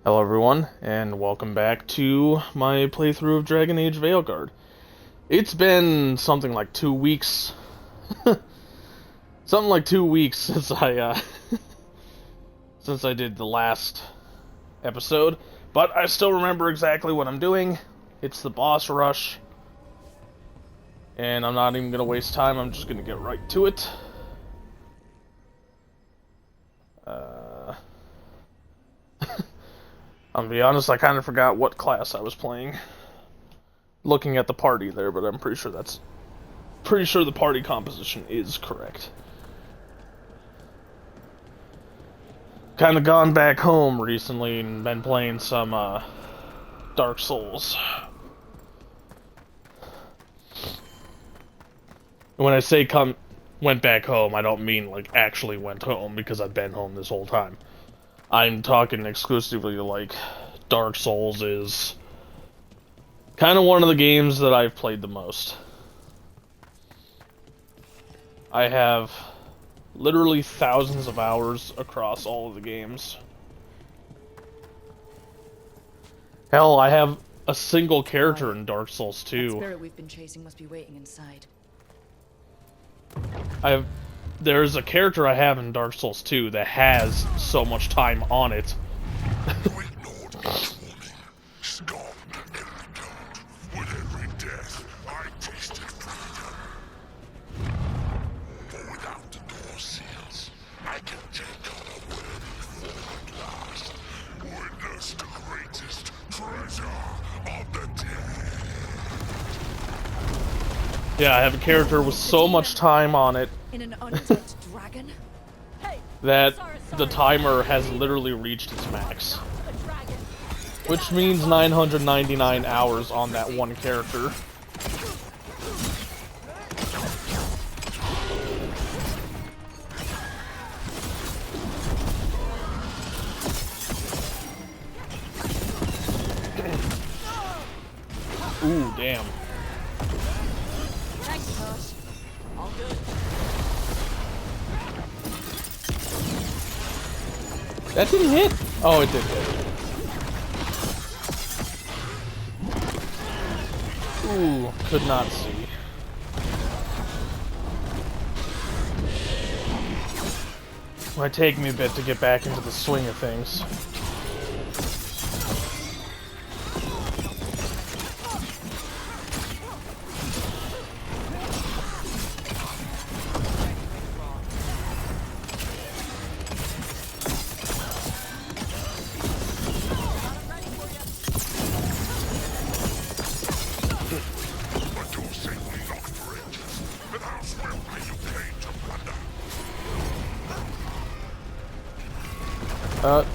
Hello everyone, and welcome back to my playthrough of Dragon Age Veilguard. It's been something like 2 weeks. Something like 2 weeks since I since I did the last episode, but I still remember exactly what I'm doing. It's the boss rush. And I'm not even gonna waste time, I'm just gonna get right to it. I'll be honest, I kind of forgot what class I was playing. Looking at the party there, but I'm pretty sure the party composition is correct. Kind of gone back home recently and been playing some Dark Souls. When I say went back home, I don't mean like actually went home because I've been home this whole time. I'm talking exclusively like Dark Souls is kind of one of the games that I've played the most. I have literally thousands of hours across all of the games. Hell, I have a single character in Dark Souls 2. That spirit we've been chasing must be waiting inside. There's a character I have in Dark Souls 2 that has so much time on it. You ignored each warning. Stop and don't. With every death, I tasted freedom. For without the door seals, I can take on a worthy form at last. Witness the greatest treasure of the dead. Yeah, I have a character with so much time on it In an undead dragon? Hey, that the timer has literally reached its max. Which means 999 hours on that one character. Ooh, damn. thanks, Tosh. All good. That didn't hit? Oh, it did hit. Ooh, could not see. Might take me a bit to get back into the swing of things.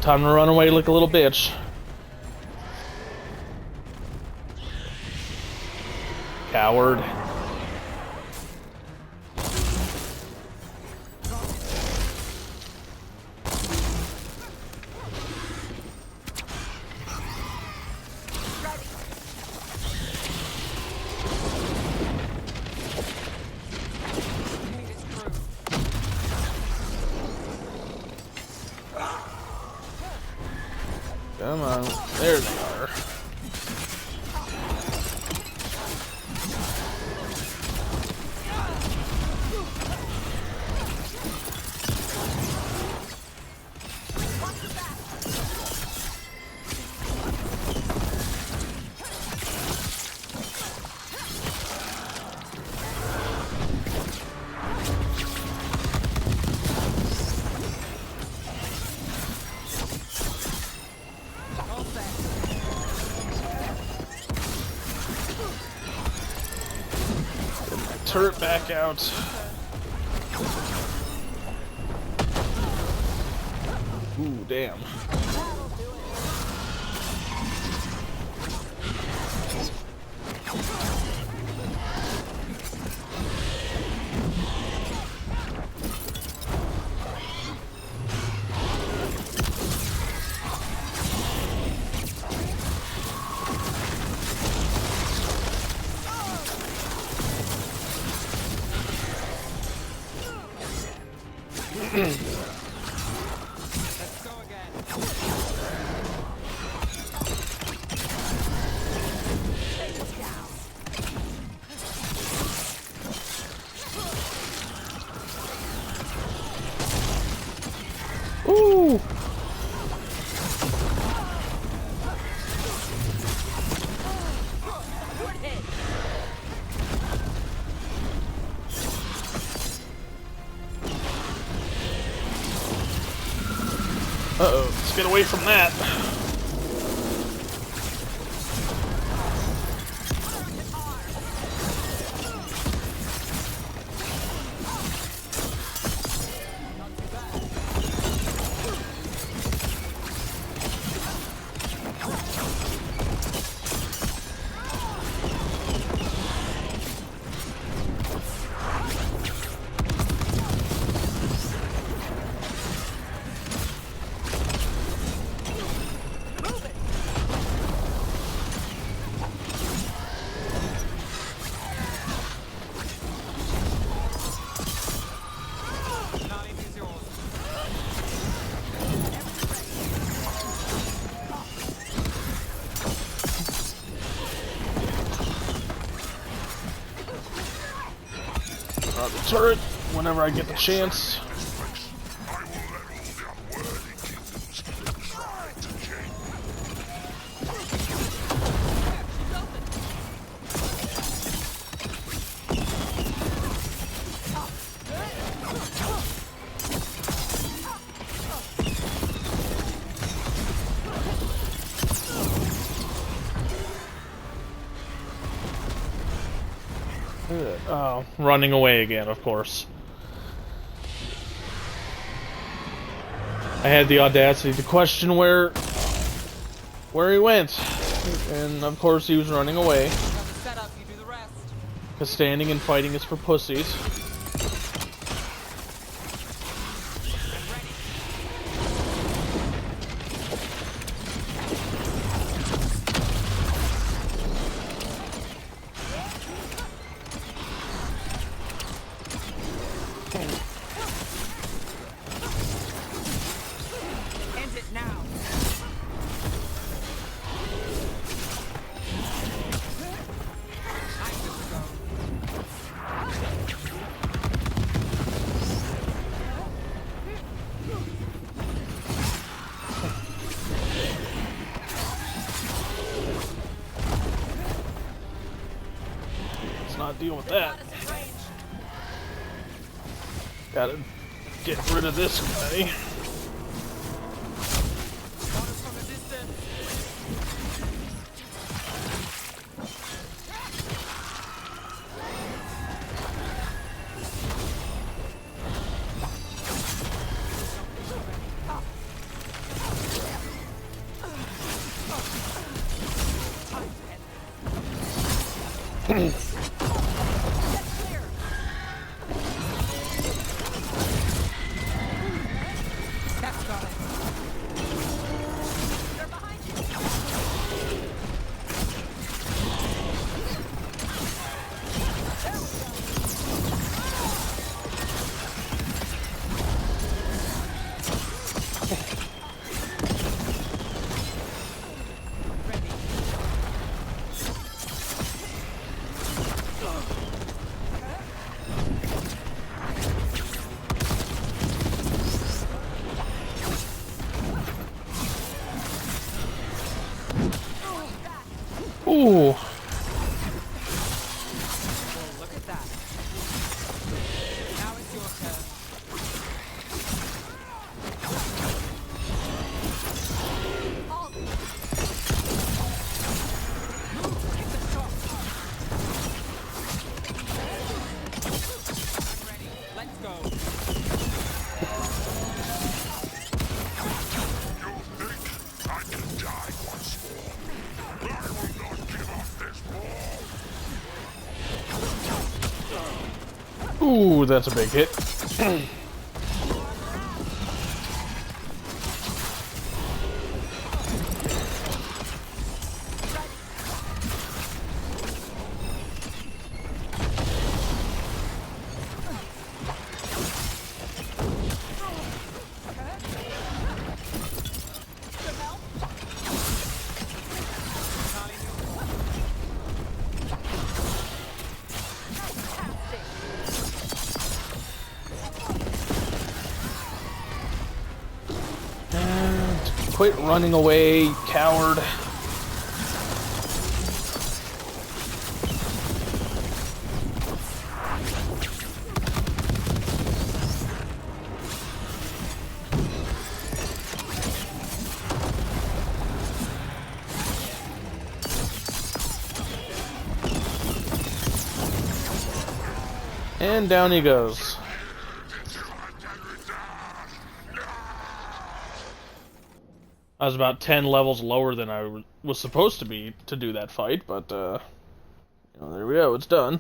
Time to run away like a little bitch. Coward. Come on, there they are. Turret back out. Ooh, damn. Let's go again. Ooh! Uh-oh, let's get away from that. The turret whenever I get the chance. I will let all the unworthy kingdoms try to gain. Oh, running away again, of course. I had the audacity to question where he went, and of course he was running away. Because standing and fighting is for pussies. End it now. Let's not deal with that. Gotta get rid of this guy. Ooh. Look at that. Now it's your turn. Take the shot. I'm ready. Let's go. You think I can die once more? I will not give up this war. Ooh, that's a big hit. Quit running away, you coward. And down he goes. I was about 10 levels lower than I was supposed to be to do that fight, but, you know, there we go, it's done.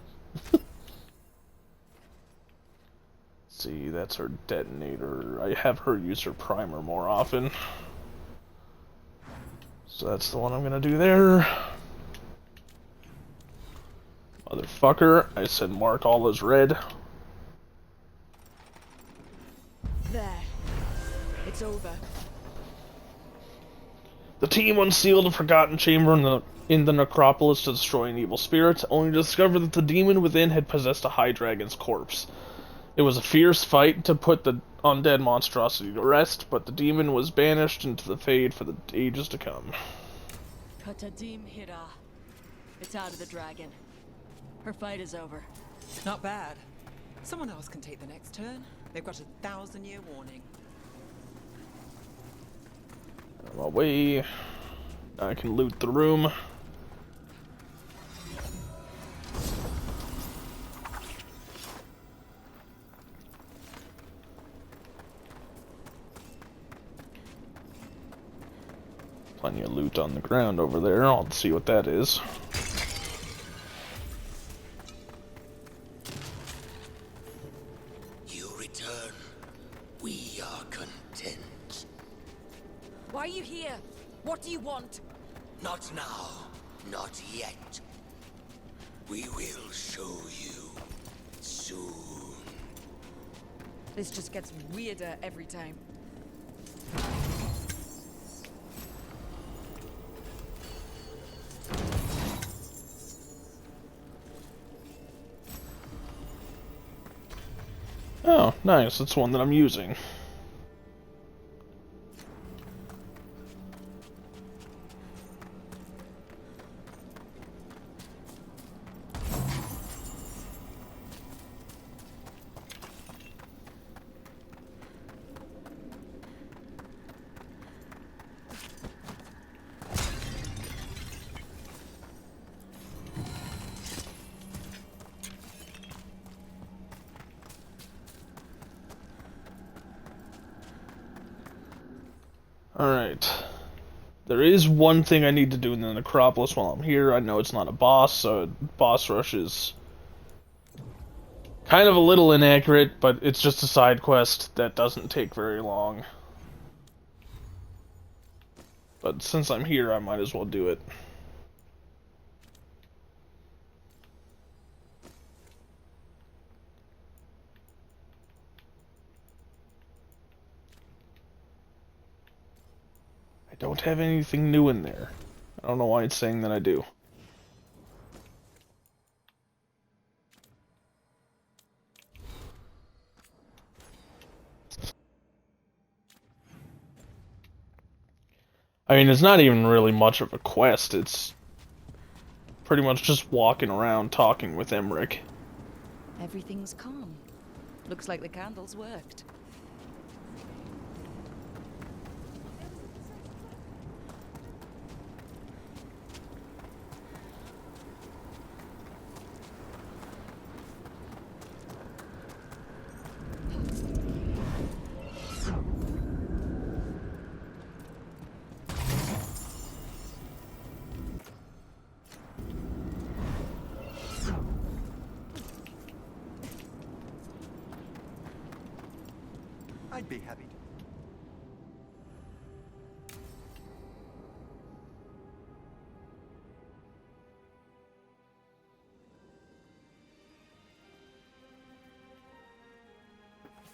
See, that's her detonator. I have her use her primer more often. So that's the one I'm gonna do there. Motherfucker, I said mark all as red. There. It's over. The team unsealed a forgotten chamber in the necropolis to destroy an evil spirit, only to discover that the demon within had possessed a high dragon's corpse. It was a fierce fight to put the undead monstrosity to rest, but the demon was banished into the Fade for the ages to come. Katadim Hira. It's out of the dragon. Her fight is over. Not bad. Someone else can take the next turn. They've got a 1,000-year warning. On my way. I can loot the room. Plenty of loot on the ground over there. I'll see what that is. You return. We are content. Why are you here? What do you want? Not now. Not yet. We will show you soon. This just gets weirder every time. Oh, nice. That's one that I'm using. Alright. There is one thing I need to do in the necropolis while I'm here. I know it's not a boss, so boss rush is kind of a little inaccurate, but it's just a side quest that doesn't take very long. But since I'm here, I might as well do it. I don't have anything new in there. I don't know why it's saying that I do. I mean, it's not even really much of a quest. It's pretty much just walking around talking with Emmerich. Everything's calm. Looks like the candles worked. I'd be happy to.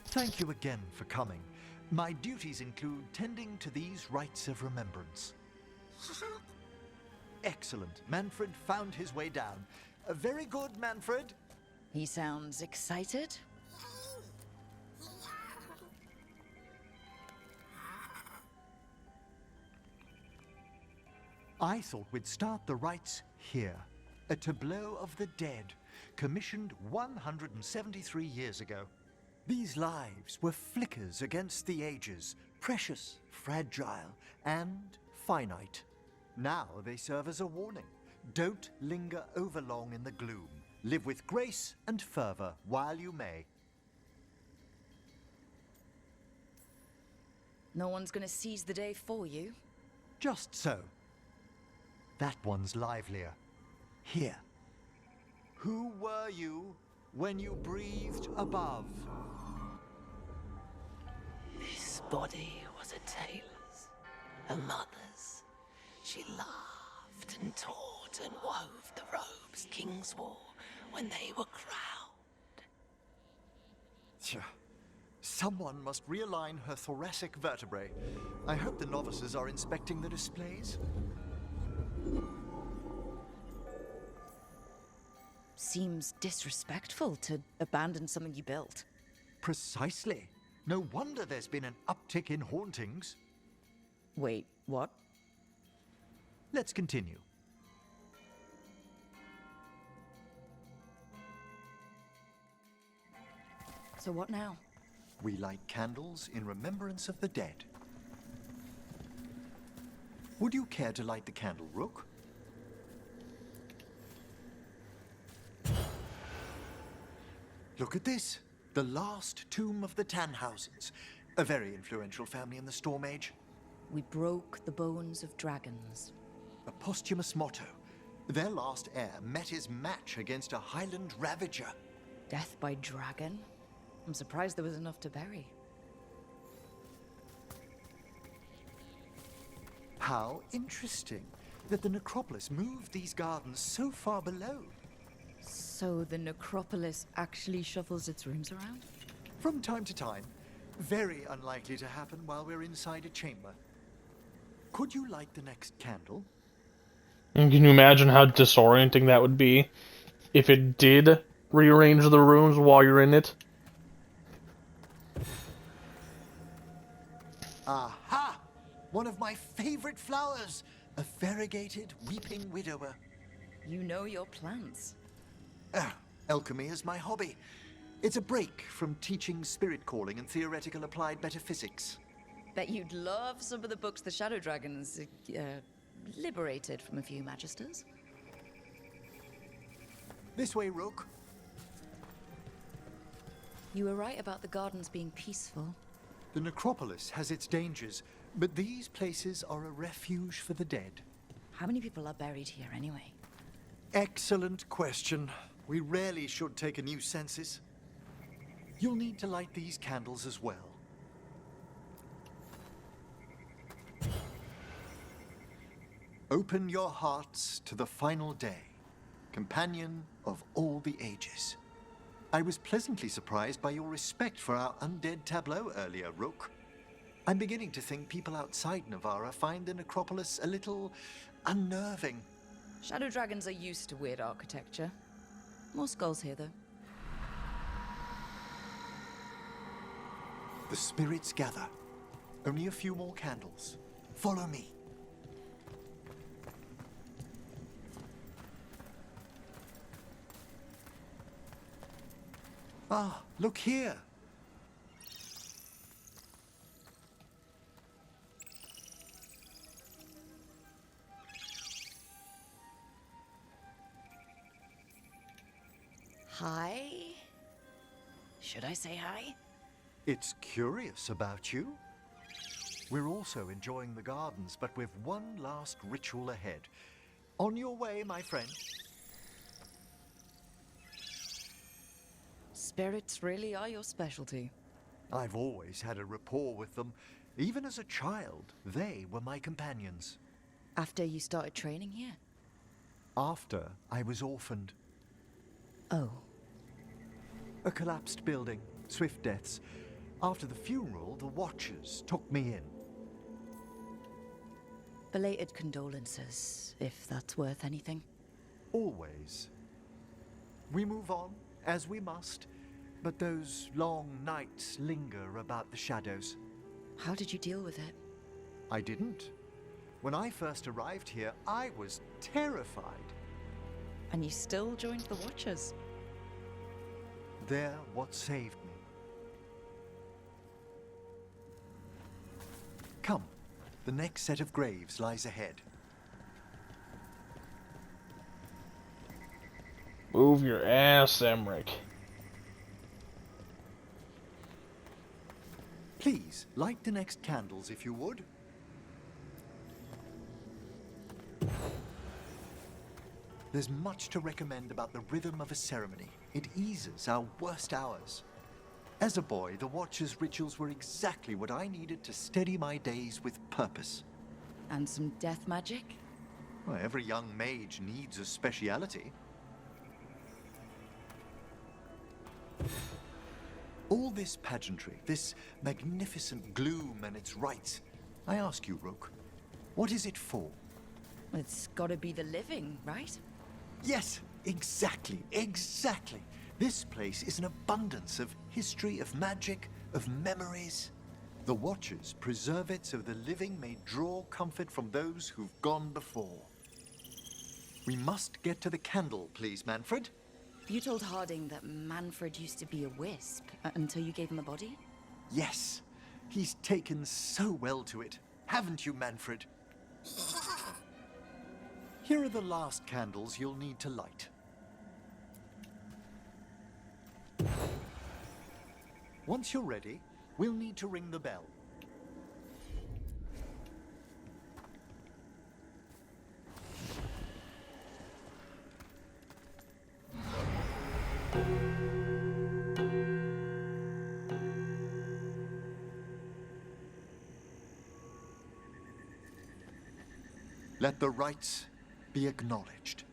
Thank you again for coming. My duties include tending to these rites of remembrance. Excellent. Manfred found his way down. Very good, Manfred. He sounds excited. I thought we'd start the rites here. A tableau of the dead, commissioned 173 years ago. These lives were flickers against the ages, precious, fragile, and finite. Now they serve as a warning. Don't linger overlong in the gloom. Live with grace and fervor while you may. No one's gonna seize the day for you. Just so. That one's livelier. Here. Who were you when you breathed above? This body was a tailor's, a mother's. She laughed and taught and wove the robes kings wore when they were crowned. Tch. Someone must realign her thoracic vertebrae. I hope the novices are inspecting the displays. Seems disrespectful to abandon something you built. Precisely. No wonder there's been an uptick in hauntings. Wait, what? Let's continue. So what now? We light candles in remembrance of the dead. Would you care to light the candle, Rook? Look at this. The last tomb of the Tannhausens. A very influential family in the Storm Age. We broke the bones of dragons. A posthumous motto. Their last heir met his match against a Highland Ravager. Death by dragon? I'm surprised there was enough to bury. How interesting that the necropolis moved these gardens so far below. So the necropolis actually shuffles its rooms around? From time to time. Very unlikely to happen while we're inside a chamber. Could you light the next candle? And can you imagine how disorienting that would be if it did rearrange the rooms while you're in it? Aha! One of my favorite flowers! A variegated weeping widower. You know your plants. Alchemy is my hobby. It's a break from teaching spirit calling and theoretical applied metaphysics. Bet you'd love some of the books the Shadow Dragons liberated from a few magisters. This way, Rook. You were right about the gardens being peaceful. The necropolis has its dangers, but these places are a refuge for the dead. How many people are buried here anyway? Excellent question. We rarely should take a new census. You'll need to light these candles as well. Open your hearts to the final day, companion of all the ages. I was pleasantly surprised by your respect for our undead tableau earlier, Rook. I'm beginning to think people outside Navarra find the necropolis a little unnerving. Shadow Dragons are used to weird architecture. More skulls here, though. The spirits gather. Only a few more candles. Follow me. Ah, look here. Hi? Should I say hi? It's curious about you. We're also enjoying the gardens, but with one last ritual ahead. On your way, my friend. Spirits really are your specialty. I've always had a rapport with them. Even as a child, they were my companions. After you started training here? After I was orphaned. Oh. A collapsed building, swift deaths. After the funeral, the Watchers took me in. Belated condolences, if that's worth anything. Always. We move on, as we must, but those long nights linger about the shadows. How did you deal with it? I didn't. When I first arrived here, I was terrified. And you still joined the Watchers. They're what saved me. Come, the next set of graves lies ahead. Move your ass, Emmerich. Please, light the next candles if you would. There's much to recommend about the rhythm of a ceremony. It eases our worst hours. As a boy, the Watcher's rituals were exactly what I needed to steady my days with purpose. And some death magic? Well, every young mage needs a speciality. All this pageantry, this magnificent gloom and its rites, I ask you, Rook, what is it for? It's gotta be the living, right? Yes, exactly. This place is an abundance of history, of magic, of memories. The Watchers preserve it so the living may draw comfort from those who've gone before. We must get to the candle, please, Manfred. You told Harding that Manfred used to be a wisp until you gave him a body? Yes, he's taken so well to it. Haven't you, Manfred? Here are the last candles you'll need to light. Once you're ready, we'll need to ring the bell. Let the rites be acknowledged.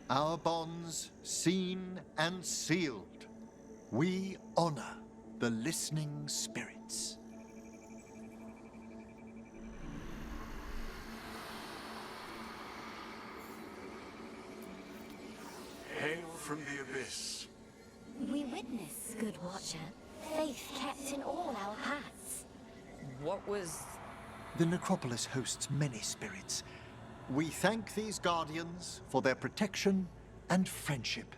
Our bonds seen and sealed. We honor the listening spirits. Hail from the abyss. We witness, good Watcher, faith kept in all our hearts. What was... The necropolis hosts many spirits. We thank these guardians for their protection and friendship.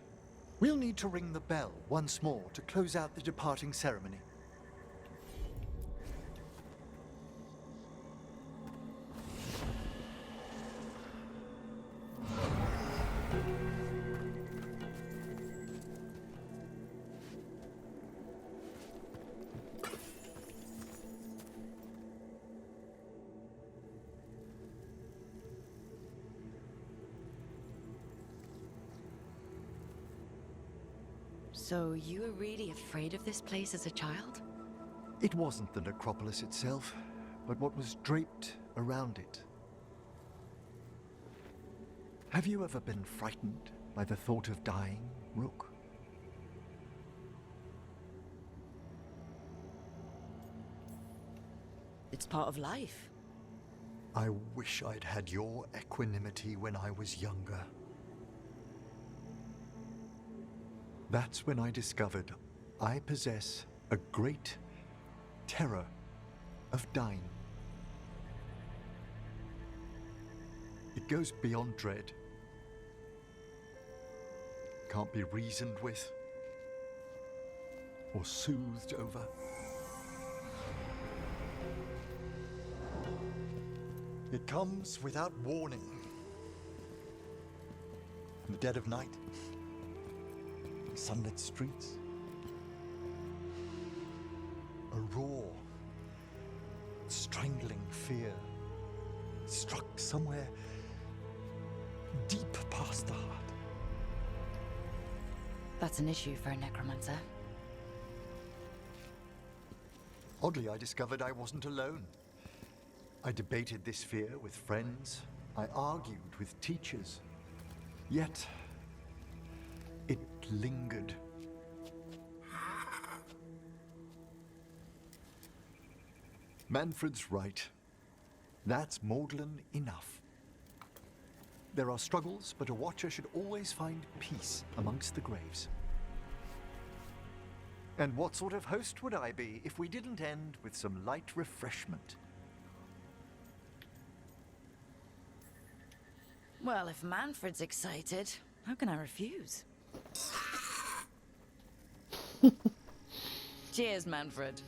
We'll need to ring the bell once more to close out the departing ceremony. So you were really afraid of this place as a child? It wasn't the necropolis itself, but what was draped around it. Have you ever been frightened by the thought of dying, Rook? It's part of life. I wish I'd had your equanimity when I was younger. That's when I discovered I possess a great terror of dying. It goes beyond dread. Can't be reasoned with or soothed over. It comes without warning. In the dead of night, sunlit streets, a raw, strangling fear struck somewhere deep past the heart. That's an issue for a necromancer. Oddly, I discovered I wasn't alone. I debated this fear with friends. I argued with teachers. Yet, it lingered. Manfred's right. That's maudlin enough. There are struggles, but a watcher should always find peace amongst the graves. And what sort of host would I be if we didn't end with some light refreshment? Well, if Manfred's excited, how can I refuse? Cheers, Manfred.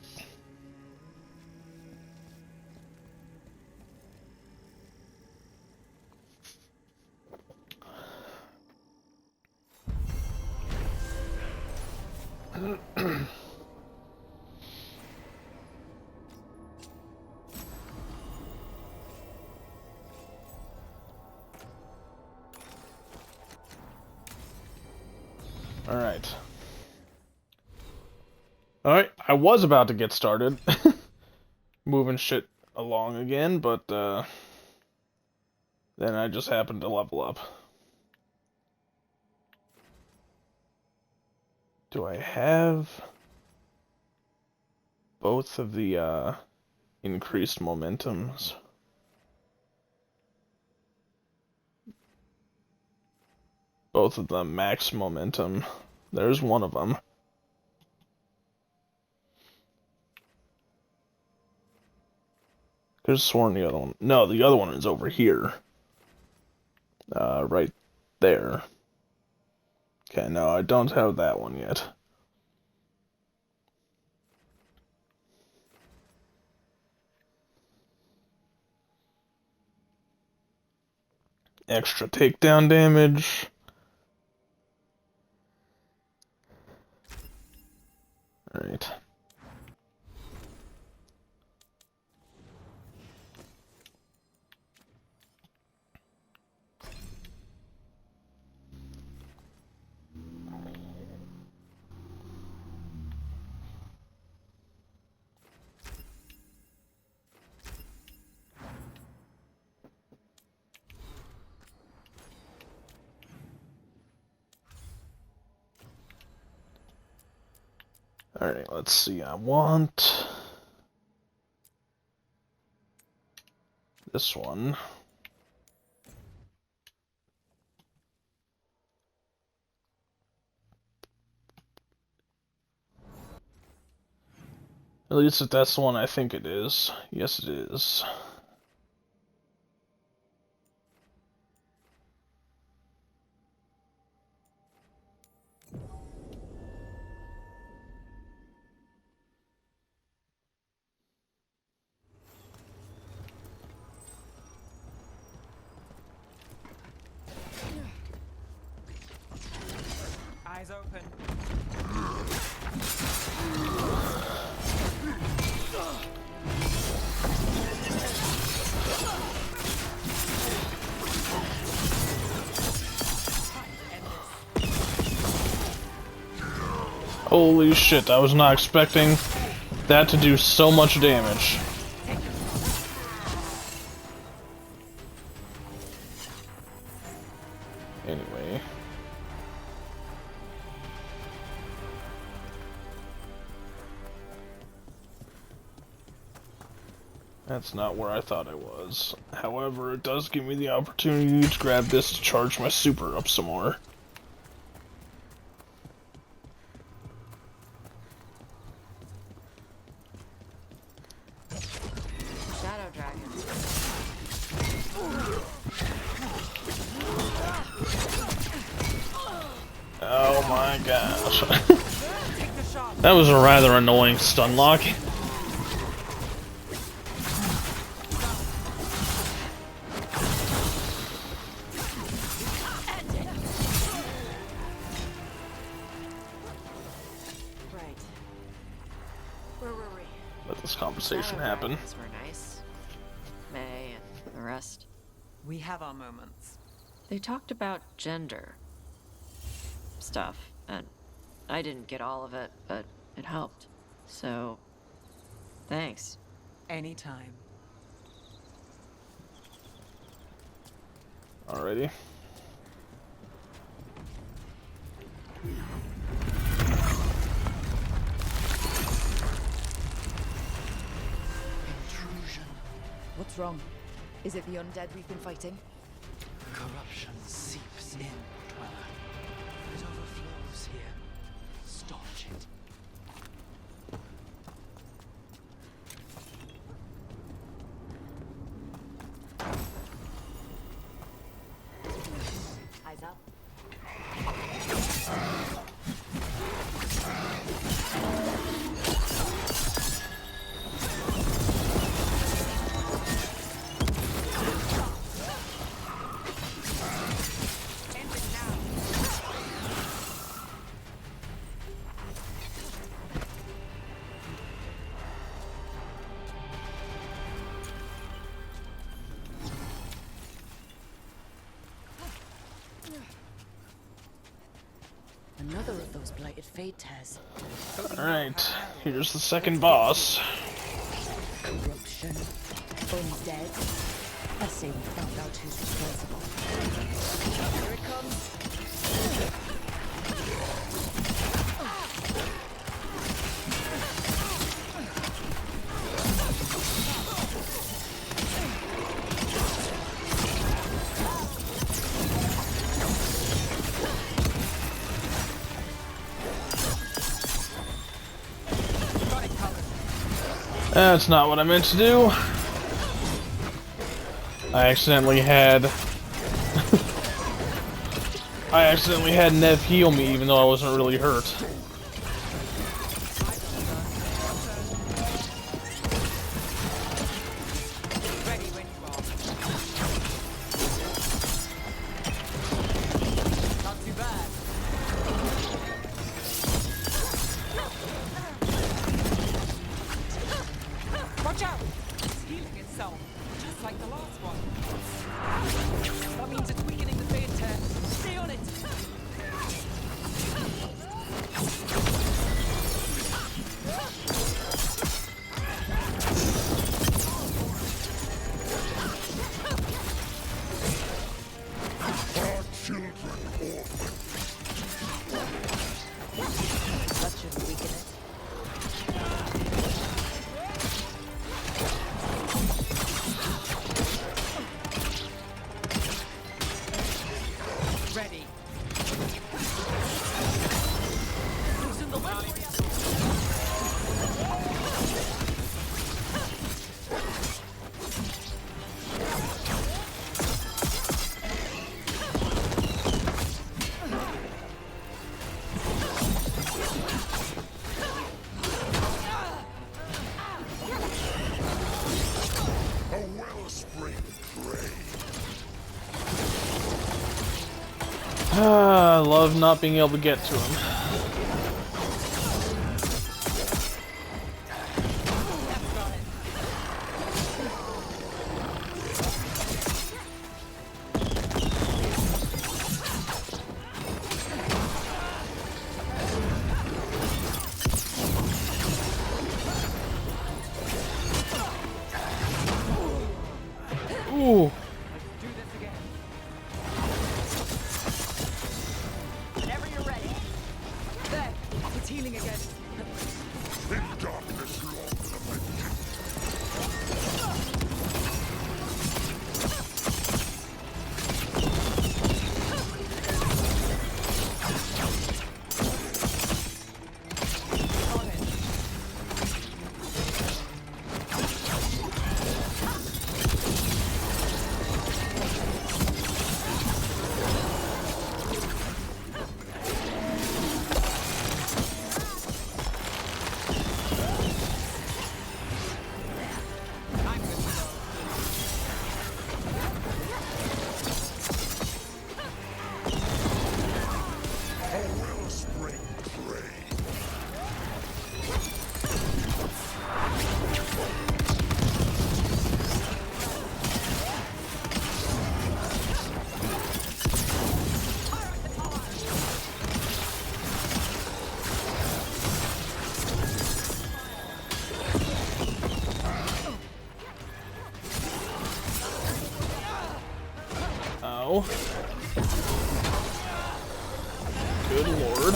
Alright. Alright, I was about to get started. Moving shit along again, but then I just happened to level up. Do I have both of the increased momentums? Both of them max momentum. There's one of them. Could have sworn the other one. No, the other one is over here. Right there. Okay, no, I don't have that one yet. Extra takedown damage. Alright. Alright, let's see. I want this one. At least if that's the one I think it is. Yes, it is. Eyes open. Holy shit, I was not expecting that to do so much damage. Anyway. That's not where I thought I was. However, it does give me the opportunity to grab this to charge my super up some more. Shadow dragons. Oh my gosh. That was a rather annoying stun lock. Right. Where were we? Let this conversation Shadow happen. dragons were nice. May and the rest. We have our moments. They talked about gender stuff, and I didn't get all of it, but it helped. So, thanks. Anytime. Alrighty. Intrusion. What's wrong? Is it the undead we've been fighting? Corruption seeps in, Dweller. It overflows here. Staunch it. Another of those blighted fate tears. Alright, here's the second boss. Corruption. Undead. I say we found out who's responsible. Here it comes. That's not what I meant to do. I accidentally had Nev heal me even though I wasn't really hurt. Ready when you are. Not too bad. Watch out! It's healing itself, just like the last one. That means it's weakening the fade tear. Stay on it! Our children orphaned. That shouldn't weaken it. Ready. A wellspring prey. I love not being able to get to him. Ooh. Do this again. Whenever you're ready. There, it's healing again. In darkness long lamented. On it. I'm good to go. A wellspring prey. Ow. Good lord.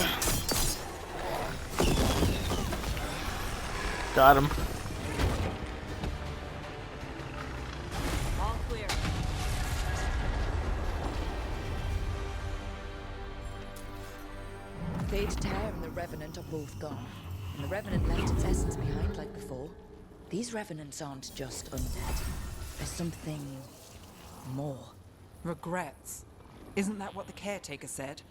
Got him. All clear. Fade Tear and the Revenant are both gone, and the Revenant left its essence behind like before. These Revenants aren't just undead. There's something more. Regrets. Isn't that what the caretaker said?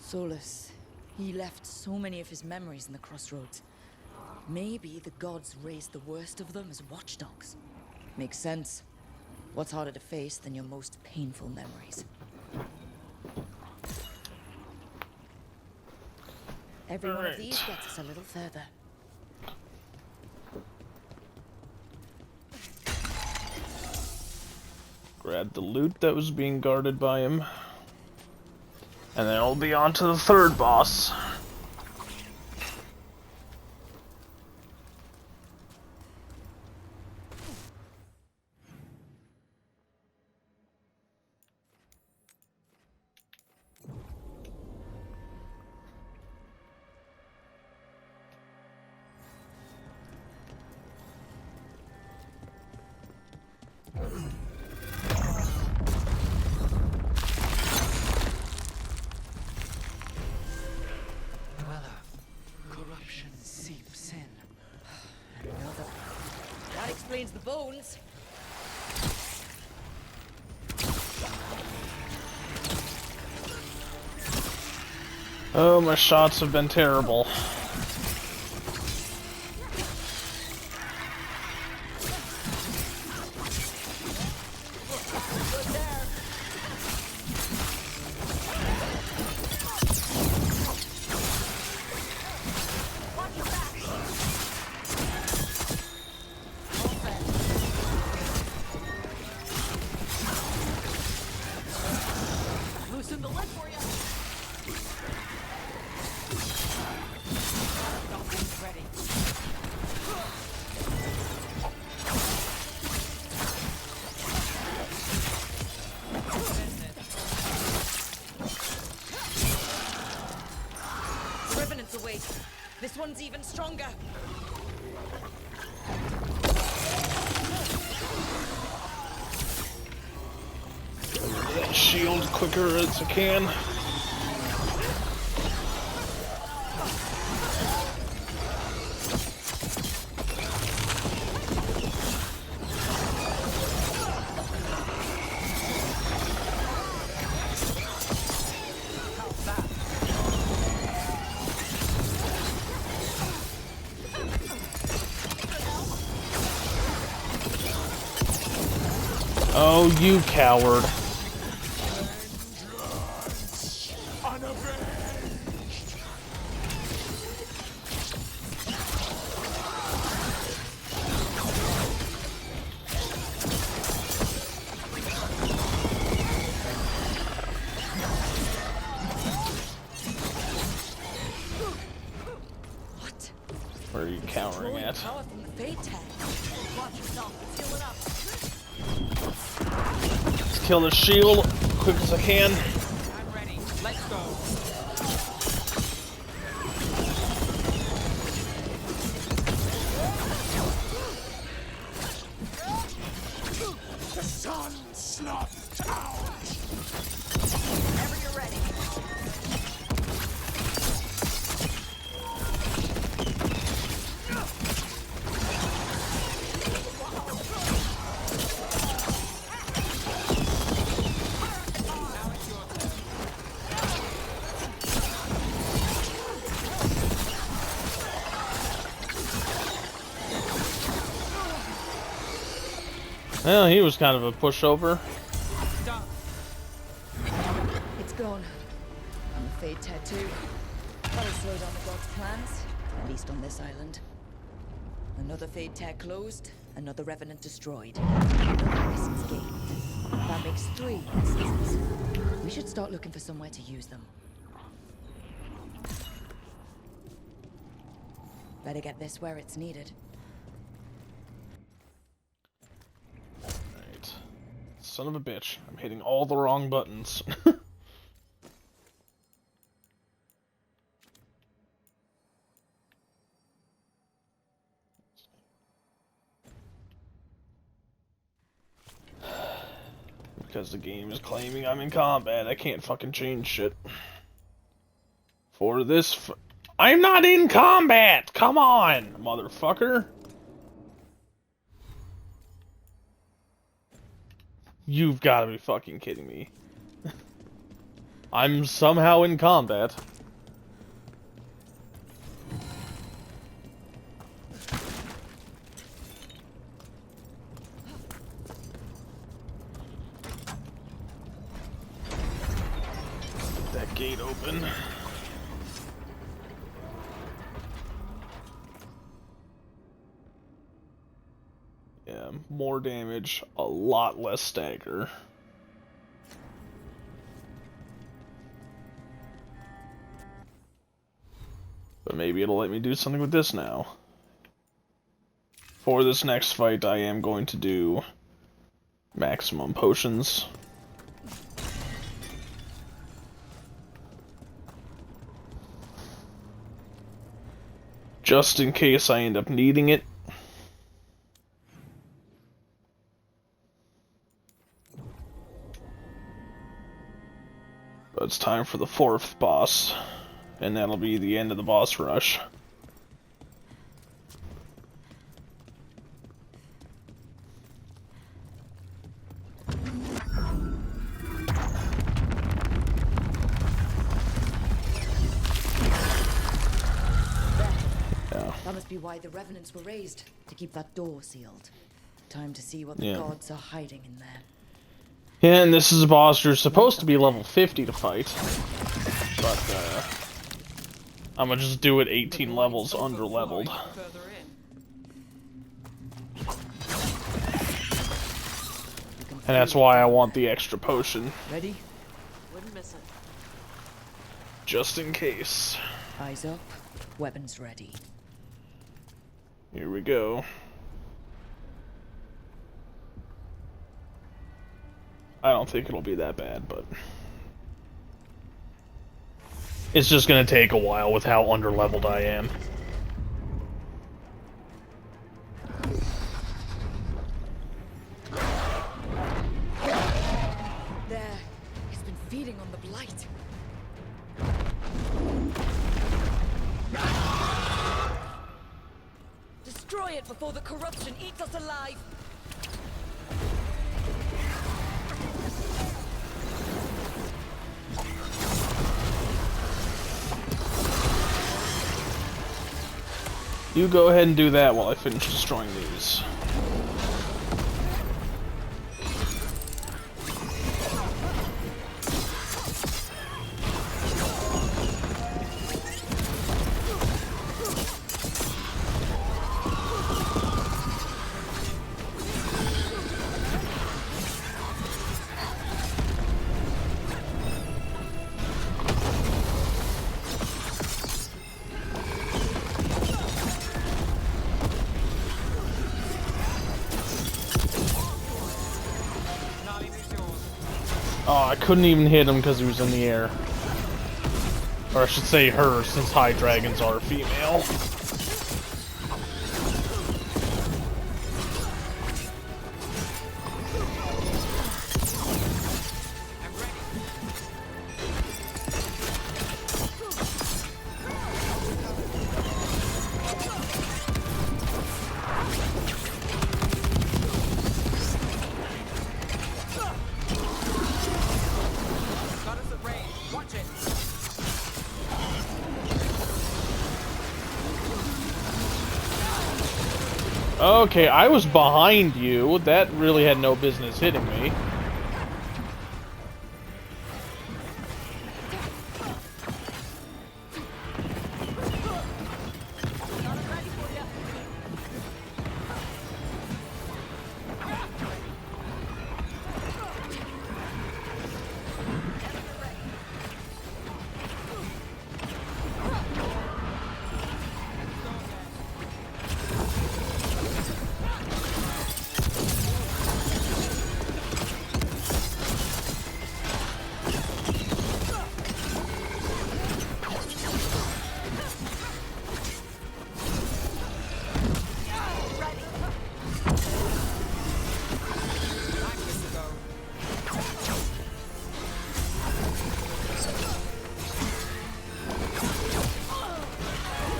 Solus. He left so many of his memories in the crossroads. Maybe the gods raised the worst of them as watchdogs. Makes sense. What's harder to face than your most painful memories? Every one of Alright. these gets us a little further. Grab the loot that was being guarded by him. And then we'll be on to the third boss. explains the bones. Oh, my shots have been terrible. Loosen the lid for you. Nothing's ready. Revenant's awake. This one's even stronger. That shield quicker as I can. Oh, you coward. What? Where are you countering Drawing at? power from the Fade tag. Watch yourself. It's healing up. Let's kill the shield quick as I can. I'm ready. Let's go. The sun snuffed out. Whenever you're ready. Well, he was kind of a pushover. Done. It's gone. And the Fade tattoo. That'll slow down the gods' plans, at least on this island. Another Fade tag closed, another Revenant destroyed. Another essence gained. That makes 3 essences. We should start looking for somewhere to use them. Better get this where it's needed. Right. Son of a bitch. I'm hitting all the wrong buttons. Because the game is claiming I'm in combat, I can't fucking change shit. For this I'm not in combat! Come on, motherfucker! You've gotta be fucking kidding me. I'm somehow in combat. That gate open. Yeah, more damage, a lot less stagger. But maybe it'll let me do something with this now. For this next fight, I am going to do maximum potions. Just in case I end up needing it. But it's time for the 4th boss, and that'll be the end of the boss rush. be why the revenants were raised, to keep that door sealed. Time to see what the Yeah. gods are hiding in there. Yeah, and this is a boss who's supposed to be level 50 to fight. But, I'm gonna just do it 18 levels under leveled. Further in. And that's why I want the extra potion. Ready? Wouldn't miss it. Just in case. Eyes up, weapons ready. Here we go. I don't think it'll be that bad, but... It's just gonna take a while with how under-leveled I am. There, he's been feeding on the blight. Destroy it before the corruption eats us alive. You go ahead and do that while I finish destroying these. Oh, I couldn't even hit him because he was in the air. Or I should say her, since high dragons are female. Got us at range. Watch it. Okay, I was behind you. That really had no business hitting me.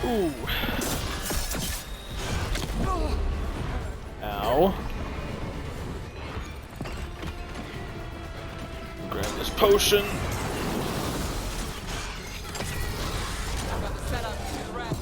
Ooh. Ow. Grab this potion. Got the setup. Get ready.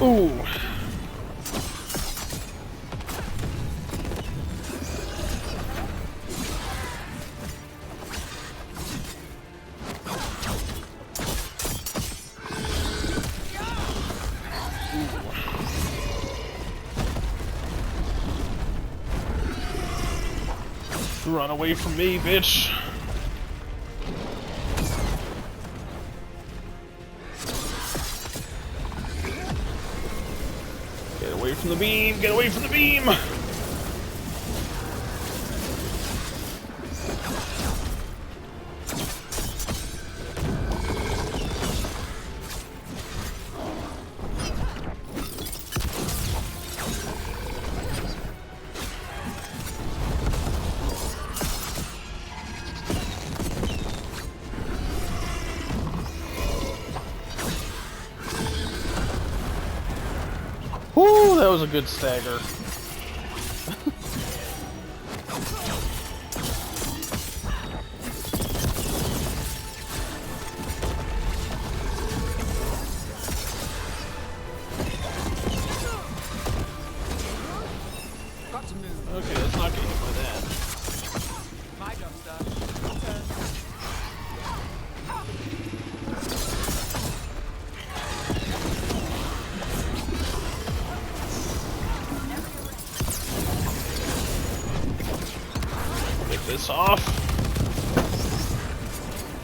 Ooh. Run away from me, bitch. Get away from the beam, get away from the beam! Woo, that was a good stagger. Got to move. Okay, let's not get hit by that. My job, sir. Get this off.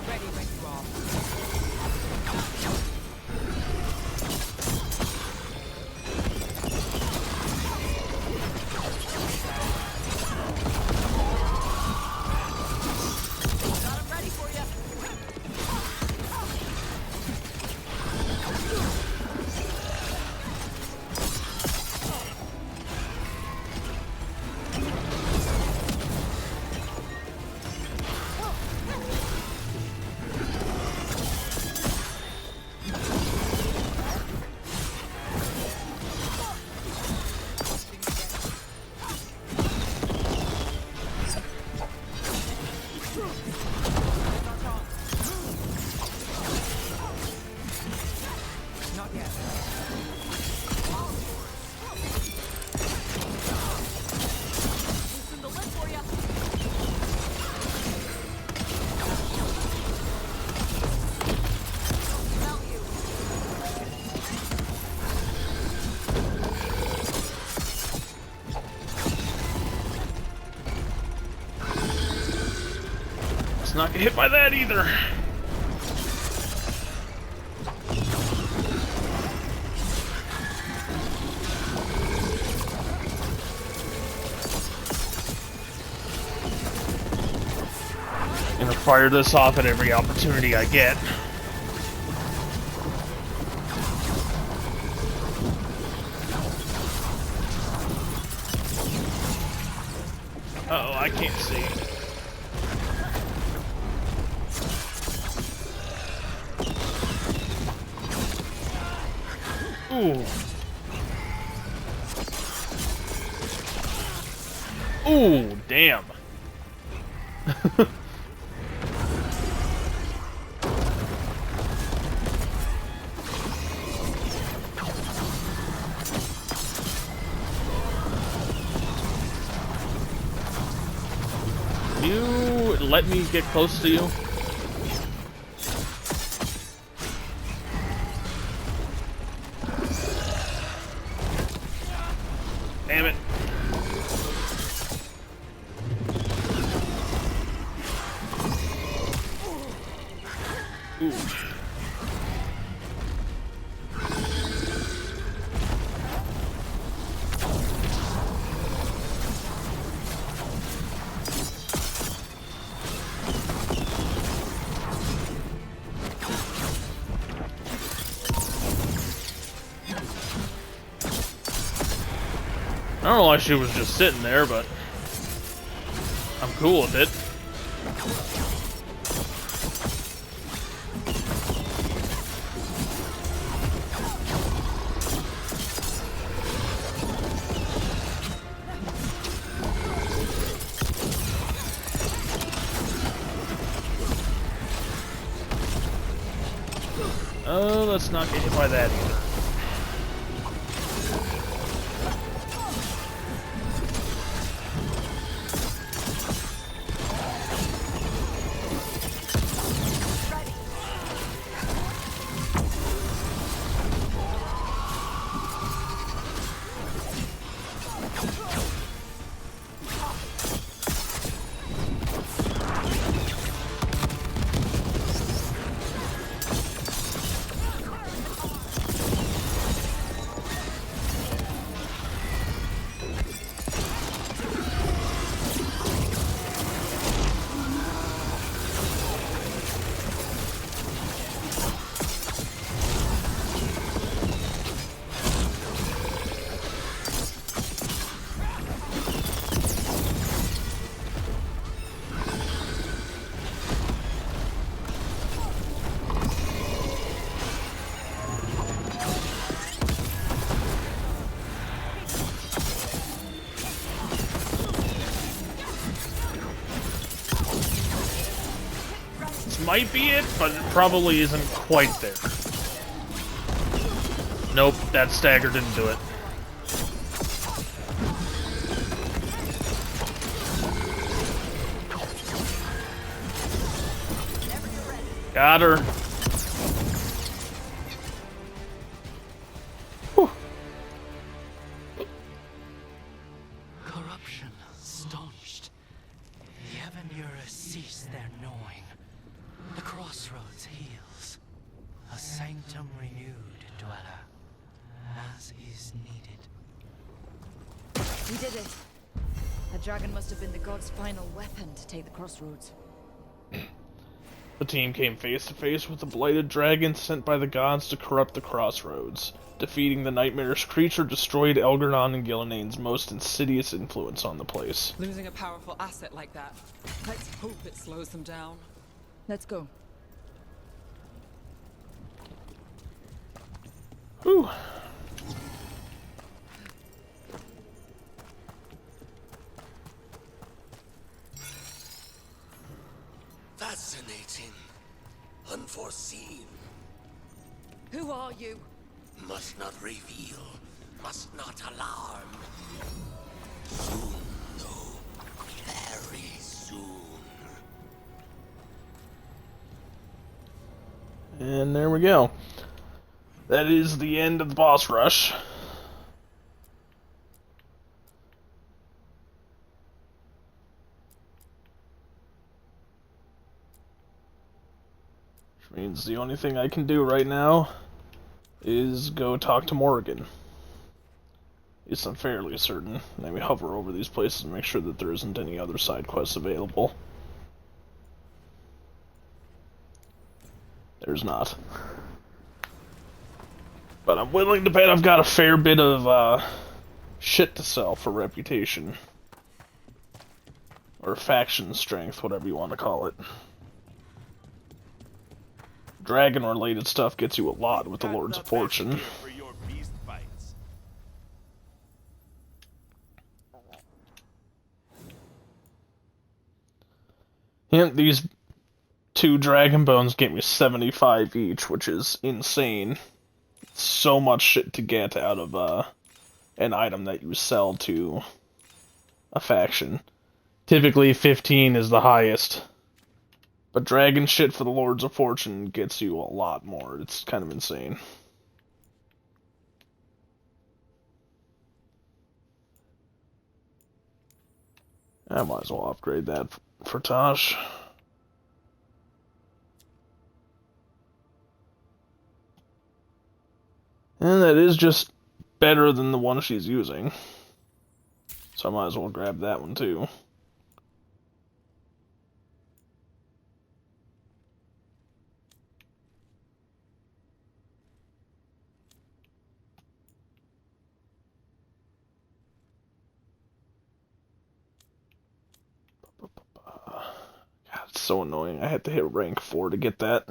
Ready when you are. Got 'em ready for you. Not yet. Loosen the lid for you. Smell you. Let's not get hit by that either. Gonna fire this off at every opportunity I get. Uh-oh, I can't see. Ooh. Ooh, damn. You let me get close to you? Damn it. Ooh. I don't know why she was just sitting there, but I'm cool with it. Oh, let's not get hit by that either. might be it, but it probably isn't quite there. Nope, that stagger didn't do it. Got her. Whew. Corruption staunched. The Avenurers cease their gnawing. The crossroads heals. A sanctum renewed, dweller, as is needed. We did it. The dragon must have been the god's final weapon to take the crossroads. The team came face to face with the blighted dragon sent by the gods to corrupt the crossroads. Defeating the nightmarish creature destroyed Elgar'nan and Gilneain's most insidious influence on the place. Losing a powerful asset like that. Let's hope it slows them down. Let's go. Whew. Fascinating. Unforeseen. Who are you? Must not reveal. Must not alarm. Soon, though. Very soon. And there we go. That is the end of the boss rush. Which means the only thing I can do right now is go talk to Morrigan. At least I'm fairly certain. Let me hover over these places and make sure that there isn't any other side quests available. There's not. But I'm willing to bet I've got a fair bit of shit to sell for reputation. Or faction strength, whatever you want to call it. Dragon-related stuff gets you a lot with the Lords of Fortune. Hint, these 2 Dragon Bones gave me 75 each, which is insane. So much shit to get out of an item that you sell to a faction. Typically 15 is the highest. But dragon shit for the Lords of Fortune gets you a lot more. It's kind of insane. I might as well upgrade that for Tosh. And that is just better than the one she's using. So I might as well grab that one too. God, it's so annoying. I had to hit rank 4 to get that.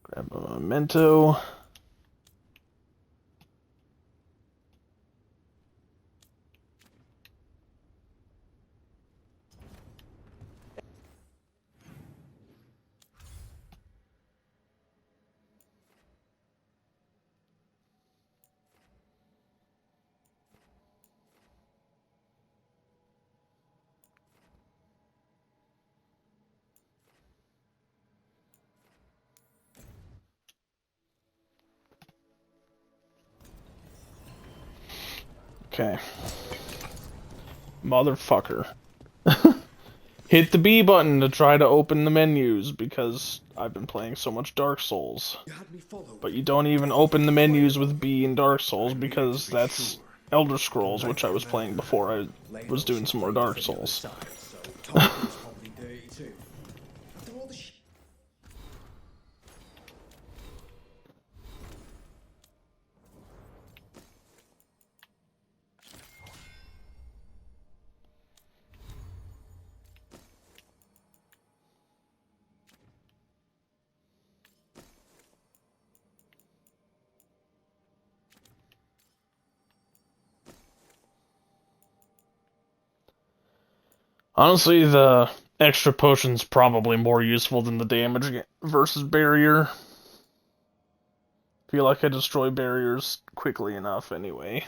Grab a memento. Okay. Motherfucker. Hit the B button to try to open the menus because I've been playing so much Dark Souls. But you don't even open the menus with B in Dark Souls because that's Elder Scrolls, which I was playing before I was doing some more Dark Souls. Honestly, the extra potion's probably more useful than the damage versus barrier. Feel like I destroy barriers quickly enough anyway.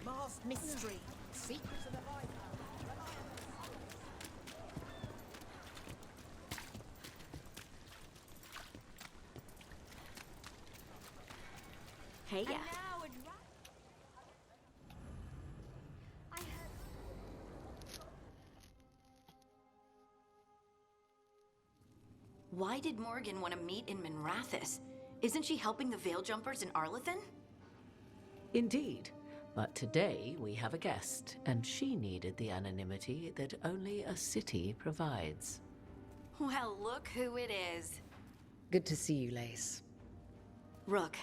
Masked mystery. Secrets of the Veilguard. Hey, yeah. Why did Morgan want to meet in Minrathous? Isn't she helping the Veil Jumpers in Arlathan? Indeed. But today we have a guest, and she needed the anonymity that only a city provides. Well, look who it is. Good to see you, Lace. Rook,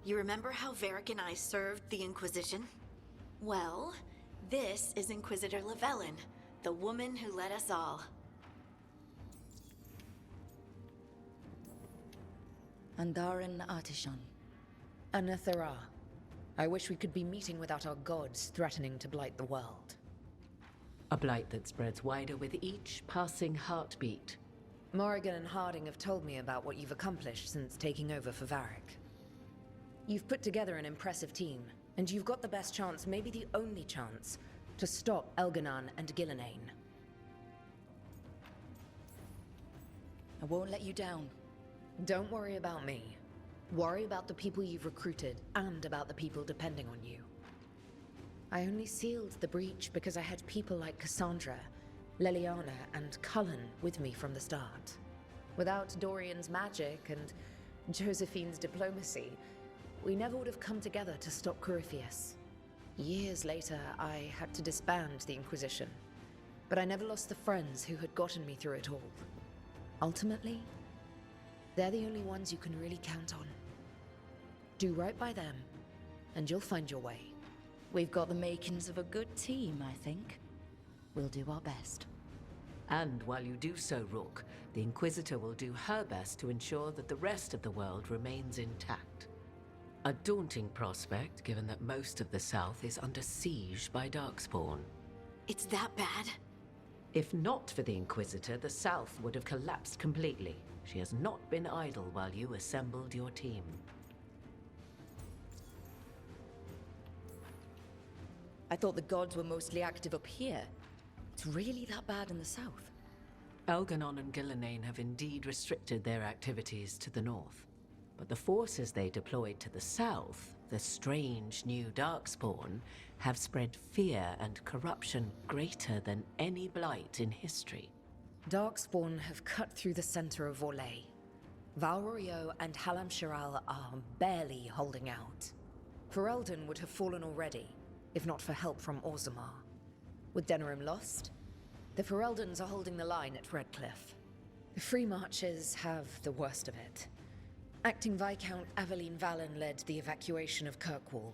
you remember how Varric and I served the Inquisition? Well, this is Inquisitor Llewellyn, the woman who led us all. Andaran Artishan. Anathara. I wish we could be meeting without our gods threatening to blight the world. A blight that spreads wider with each passing heartbeat. Morrigan and Harding have told me about what you've accomplished since taking over for Varric. You've put together an impressive team, and you've got the best chance, maybe the only chance, to stop Elganon and Gillenane. I won't let you down. Don't worry about me. Worry about the people you've recruited, and about the people depending on you. I only sealed the breach because I had people like Cassandra, Leliana, and Cullen with me from the start. Without Dorian's magic and Josephine's diplomacy, we never would have come together to stop Corypheus. Years later, I had to disband the Inquisition, but I never lost the friends who had gotten me through it all. Ultimately, they're the only ones you can really count on. Do right by them, and you'll find your way. We've got the makings of a good team, I think. We'll do our best. And while you do so, Rook, the Inquisitor will do her best to ensure that the rest of the world remains intact. A daunting prospect, given that most of the South is under siege by Darkspawn. It's that bad? If not for the Inquisitor, the South would have collapsed completely. She has not been idle while you assembled your team. I thought the gods were mostly active up here. It's really that bad in the south? Elganon and Gillenane have indeed restricted their activities to the north. But the forces they deployed to the south, the strange new Darkspawn, have spread fear and corruption greater than any blight in history. Darkspawn have cut through the center of Orlais. Valrorio and Halam Shiral are barely holding out. Ferelden would have fallen already, if not for help from Orzammar. With Denerim lost, the Fereldans are holding the line at Redcliffe. The Free Marchers have the worst of it. Acting Viscount Aveline Valen led the evacuation of Kirkwall.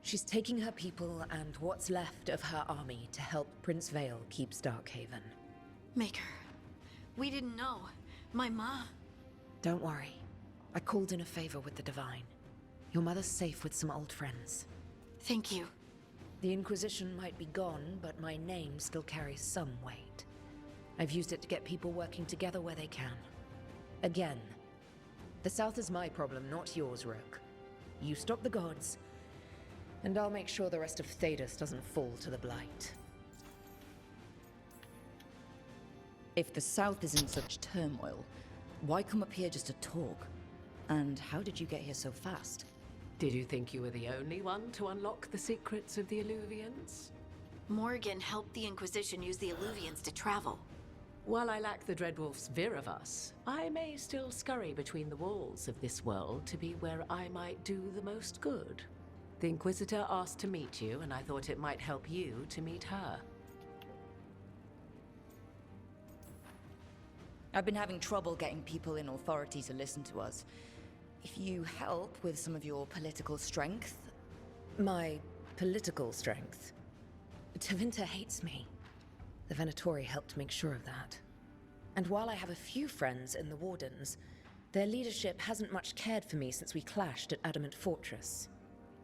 She's taking her people and what's left of her army to help Prince Vale keep Starkhaven. Maker, we didn't know. My ma... Don't worry. I called in a favor with the Divine. Your mother's safe with some old friends. Thank you. The Inquisition might be gone, but my name still carries some weight. I've used it to get people working together where they can. Again, the South is my problem, not yours, Rook. You stop the gods, and I'll make sure the rest of Thedas doesn't fall to the Blight. If the South is in such turmoil, why come up here just to talk? And how did you get here so fast? Did you think you were the only one to unlock the secrets of the Illuvians? Morgan helped the Inquisition use the Illuvians to travel. While I lack the Dreadwolf's Viravus, I may still scurry between the walls of this world to be where I might do the most good. The Inquisitor asked to meet you, and I thought it might help you to meet her. I've been having trouble getting people in authority to listen to us. If you help with some of your political strength... My political strength? Tevinter hates me. The Venatori helped make sure of that. And while I have a few friends in the Wardens, their leadership hasn't much cared for me since we clashed at Adamant Fortress.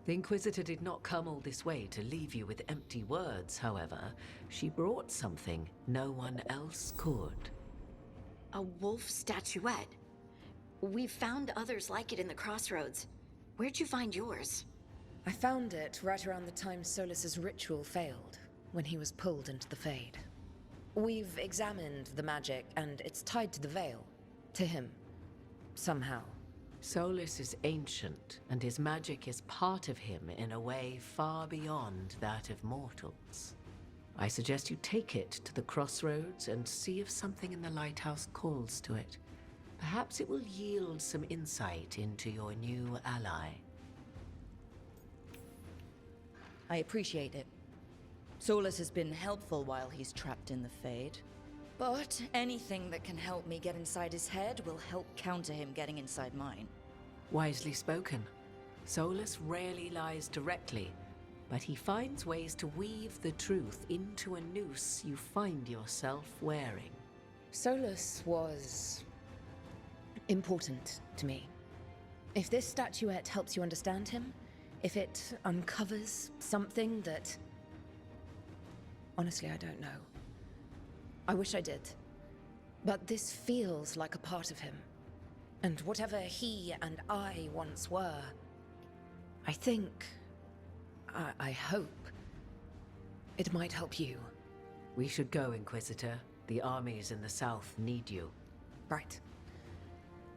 The Inquisitor did not come all this way to leave you with empty words, however. She brought something no one else could. A wolf statuette. We've found others like it in the crossroads. Where'd you find yours? I found it right around the time Solus's ritual failed, when he was pulled into the Fade. We've examined the magic, and it's tied to the Veil. To him. Somehow. Solus is ancient, and his magic is part of him in a way far beyond that of mortals. I suggest you take it to the crossroads and see if something in the lighthouse calls to it. Perhaps it will yield some insight into your new ally. I appreciate it. Solus has been helpful while he's trapped in the Fade. But anything that can help me get inside his head will help counter him getting inside mine. Wisely spoken. Solus rarely lies directly, but he finds ways to weave the truth into a noose you find yourself wearing. Solus was important to me. If this statuette helps you understand him, if it uncovers something that... Honestly, I don't know. I wish I did. But this feels like a part of him. And whatever he and I once were, I think... I hope... it might help you. We should go, Inquisitor. The armies in the south need you. Right.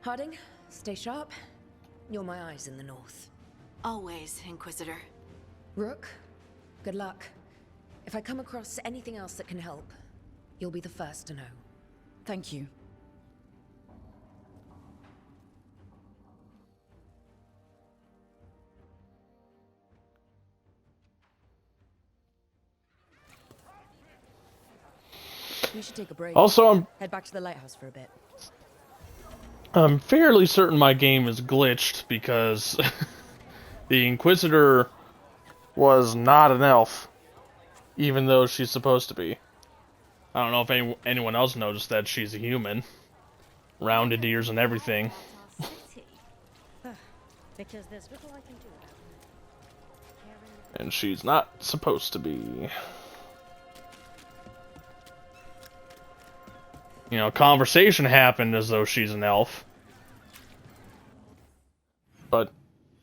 Harding, stay sharp. You're my eyes in the north. Always, Inquisitor. Rook, good luck. If I come across anything else that can help, you'll be the first to know. Thank you. We should take a break. Also, Head back to the lighthouse for a bit. I'm fairly certain my game is glitched because the Inquisitor was not an elf, even though she's supposed to be. I don't know if anyone else noticed that she's a human. Rounded ears and everything. Because there's little I can do about it. And she's not supposed to be. You know, conversation happened as though she's an elf. But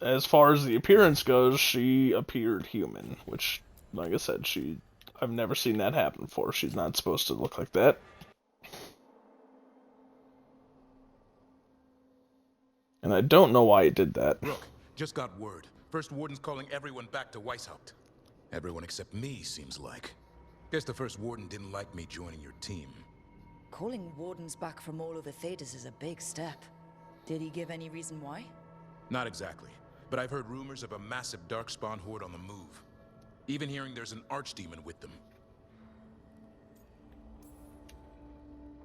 as far as the appearance goes, she appeared human, which, like I said, I've never seen that happen before. She's not supposed to look like that. And I don't know why he did that. Rook, just got word. First Warden's calling everyone back to Weishaupt. Everyone except me, seems like. Guess the First Warden didn't like me joining your team. Calling Wardens back from all over Thedas is a big step. Did he give any reason why? Not exactly, but I've heard rumors of a massive Darkspawn horde on the move. Even hearing there's an archdemon with them.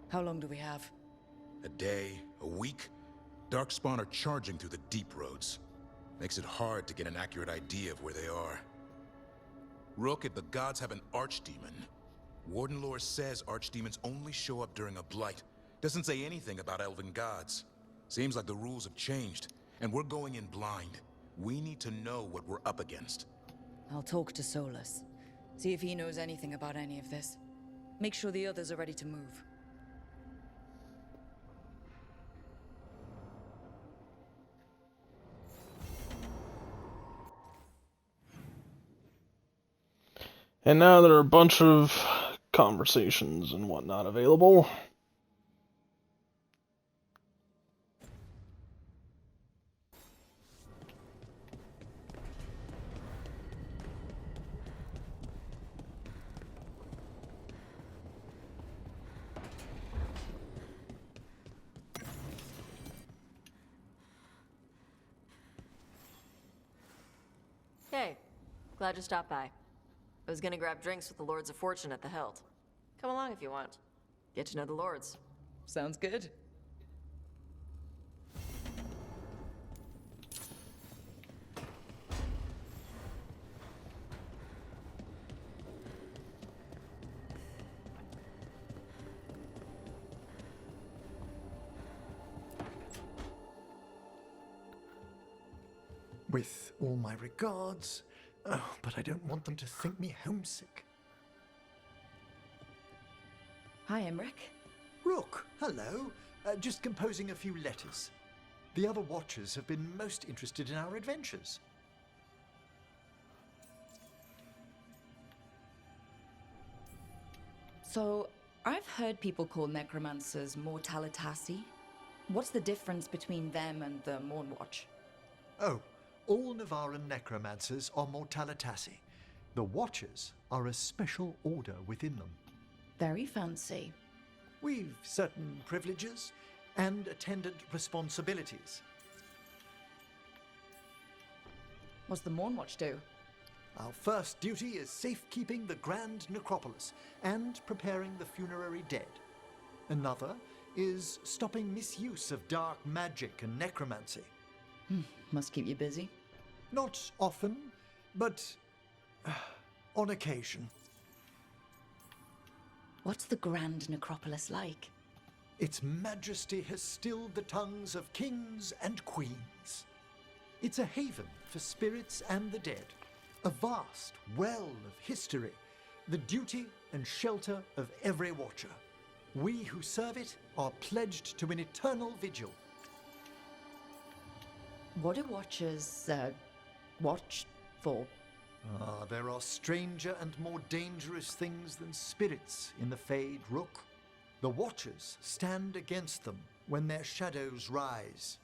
How long do we have? A day, a week? Darkspawn are charging through the deep roads. Makes it hard to get an accurate idea of where they are. Rook, if the gods have an archdemon, Warden lore says archdemons only show up during a blight. Doesn't say anything about elven gods. Seems like the rules have changed, and we're going in blind. We need to know what we're up against. I'll talk to Solus. See if he knows anything about any of this. Make sure the others are ready to move. And now there are a bunch of conversations and whatnot available. Hey, glad you stopped by. I was gonna grab drinks with the Lords of Fortune at the Hilt. Come along if you want. Get to know the Lords. Sounds good. With all my regards. Oh, but I don't want them to think me homesick. Hi, Emmerich. Rook, hello. Just composing a few letters. The other Watchers have been most interested in our adventures. So, I've heard people call necromancers mortalitasi. What's the difference between them and the Mornwatch? Oh, all Navaran necromancers are mortalitasi. The Watchers are a special order within them. Very fancy. We've certain privileges and attendant responsibilities. What's the Mornwatch do? Our first duty is safekeeping the Grand Necropolis and preparing the funerary dead. Another is stopping misuse of dark magic and necromancy. Must keep you busy. Not often, but on occasion. What's the Grand Necropolis like? Its Majesty has stilled the tongues of kings and queens. It's a haven for spirits and the dead, a vast well of history, the duty and shelter of every Watcher. We who serve it are pledged to an eternal vigil. What do Watchers, watch for? There are stranger and more dangerous things than spirits in the Fade, Rook. The Watchers stand against them when their shadows rise.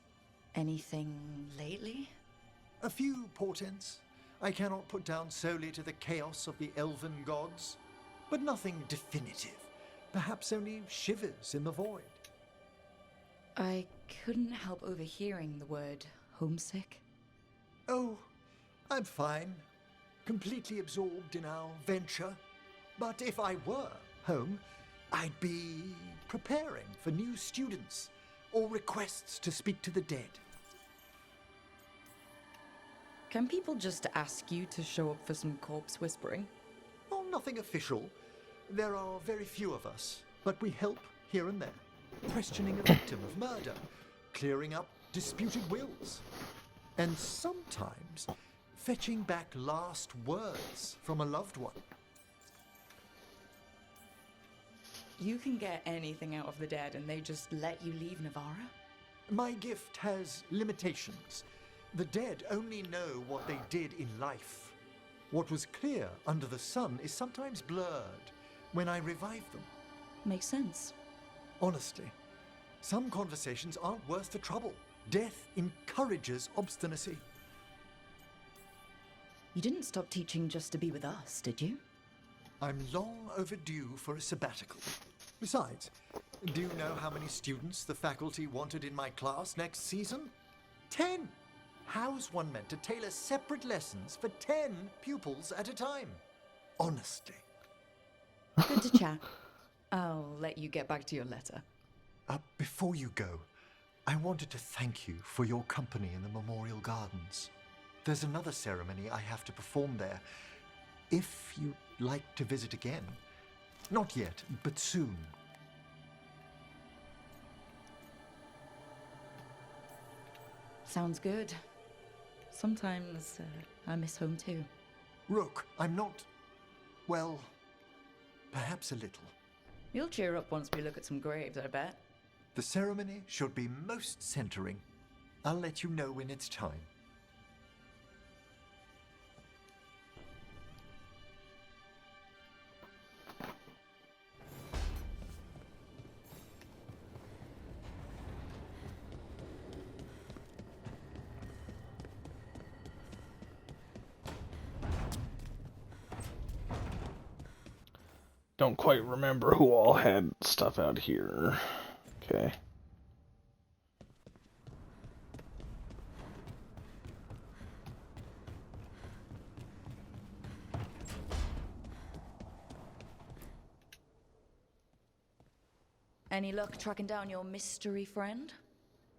Anything lately? A few portents I cannot put down solely to the chaos of the elven gods, but nothing definitive. Perhaps only shivers in the void. I couldn't help overhearing the word homesick. Oh, I'm fine. Completely absorbed in our venture. But if I were home, I'd be preparing for new students or requests to speak to the dead. Can people just ask you to show up for some corpse whispering? Oh, nothing official. There are very few of us, but we help here and there, questioning a victim of murder, clearing up disputed wills, and sometimes fetching back last words from a loved one. You can get anything out of the dead and they just let you leave Navarra? My gift has limitations. The dead only know what they did in life. What was clear under the sun is sometimes blurred when I revive them. Makes sense. Honestly, some conversations aren't worth the trouble. Death encourages obstinacy. You didn't stop teaching just to be with us, did you? I'm long overdue for a sabbatical. Besides, do you know how many students the faculty wanted in my class next season? 10! How's one meant to tailor separate lessons for 10 pupils at a time? Honestly. Good to chat. I'll let you get back to your letter. Before you go, I wanted to thank you for your company in the Memorial Gardens. There's another ceremony I have to perform there. If you'd like to visit again. Not yet, but soon. Sounds good. Sometimes I miss home too. Rook, I'm not... well, perhaps a little. You'll cheer up once we look at some graves, I bet. The ceremony should be most centering. I'll let you know when it's time. Don't quite remember who all had stuff out here. Okay. Any luck tracking down your mystery friend?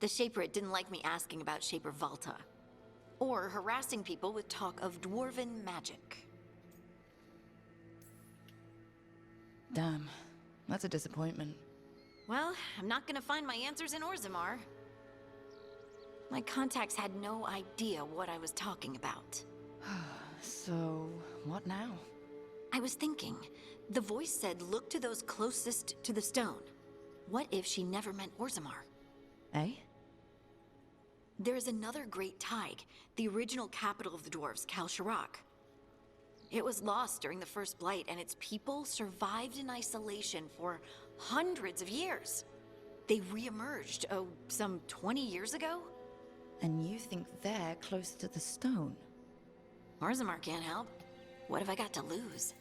The Shaperit didn't like me asking about Shaper Valta, or harassing people with talk of dwarven magic. Damn, that's a disappointment. Well, I'm not gonna find my answers in Orzammar. My contacts had no idea what I was talking about. So, what now? I was thinking, the voice said look to those closest to the stone. What if she never meant Orzammar? Eh? There is another great Tig, the original capital of the dwarves, Kalsharak. It was lost during the First Blight, and its people survived in isolation for hundreds of years. They re-emerged, some 20 years ago? And you think they're close to the stone? Orzammar can't help. What have I got to lose?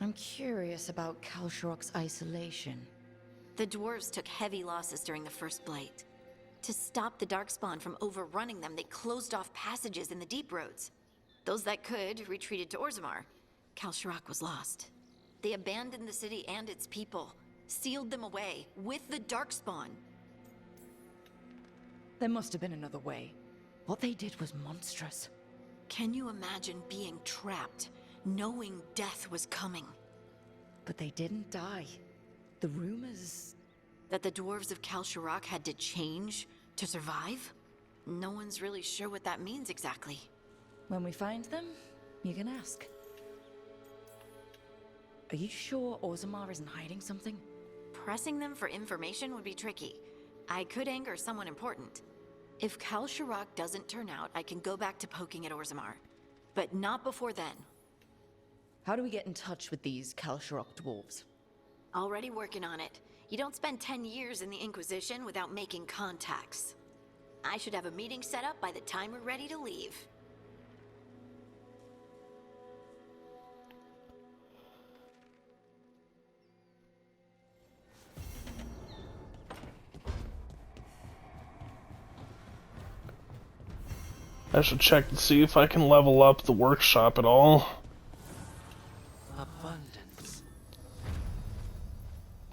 I'm curious about Kalsharak's isolation. The dwarves took heavy losses during the First Blight. To stop the Darkspawn from overrunning them, they closed off passages in the deep roads. Those that could retreated to Orzammar. Kalsharak was lost. They abandoned the city and its people, sealed them away with the Darkspawn. There must have been another way. What they did was monstrous. Can you imagine being trapped, knowing death was coming? But they didn't die. The rumors... That the dwarves of Kalsharak had to change to survive? No one's really sure what that means exactly. When we find them, you can ask. Are you sure Orzammar isn't hiding something? Pressing them for information would be tricky. I could anger someone important. If Kalsharak doesn't turn out, I can go back to poking at Orzammar. But not before then. How do we get in touch with these Kalsharak dwarves? Already working on it. You don't spend 10 years in the Inquisition without making contacts. I should have a meeting set up by the time we're ready to leave. I should check to see if I can level up the workshop at all. Abundance.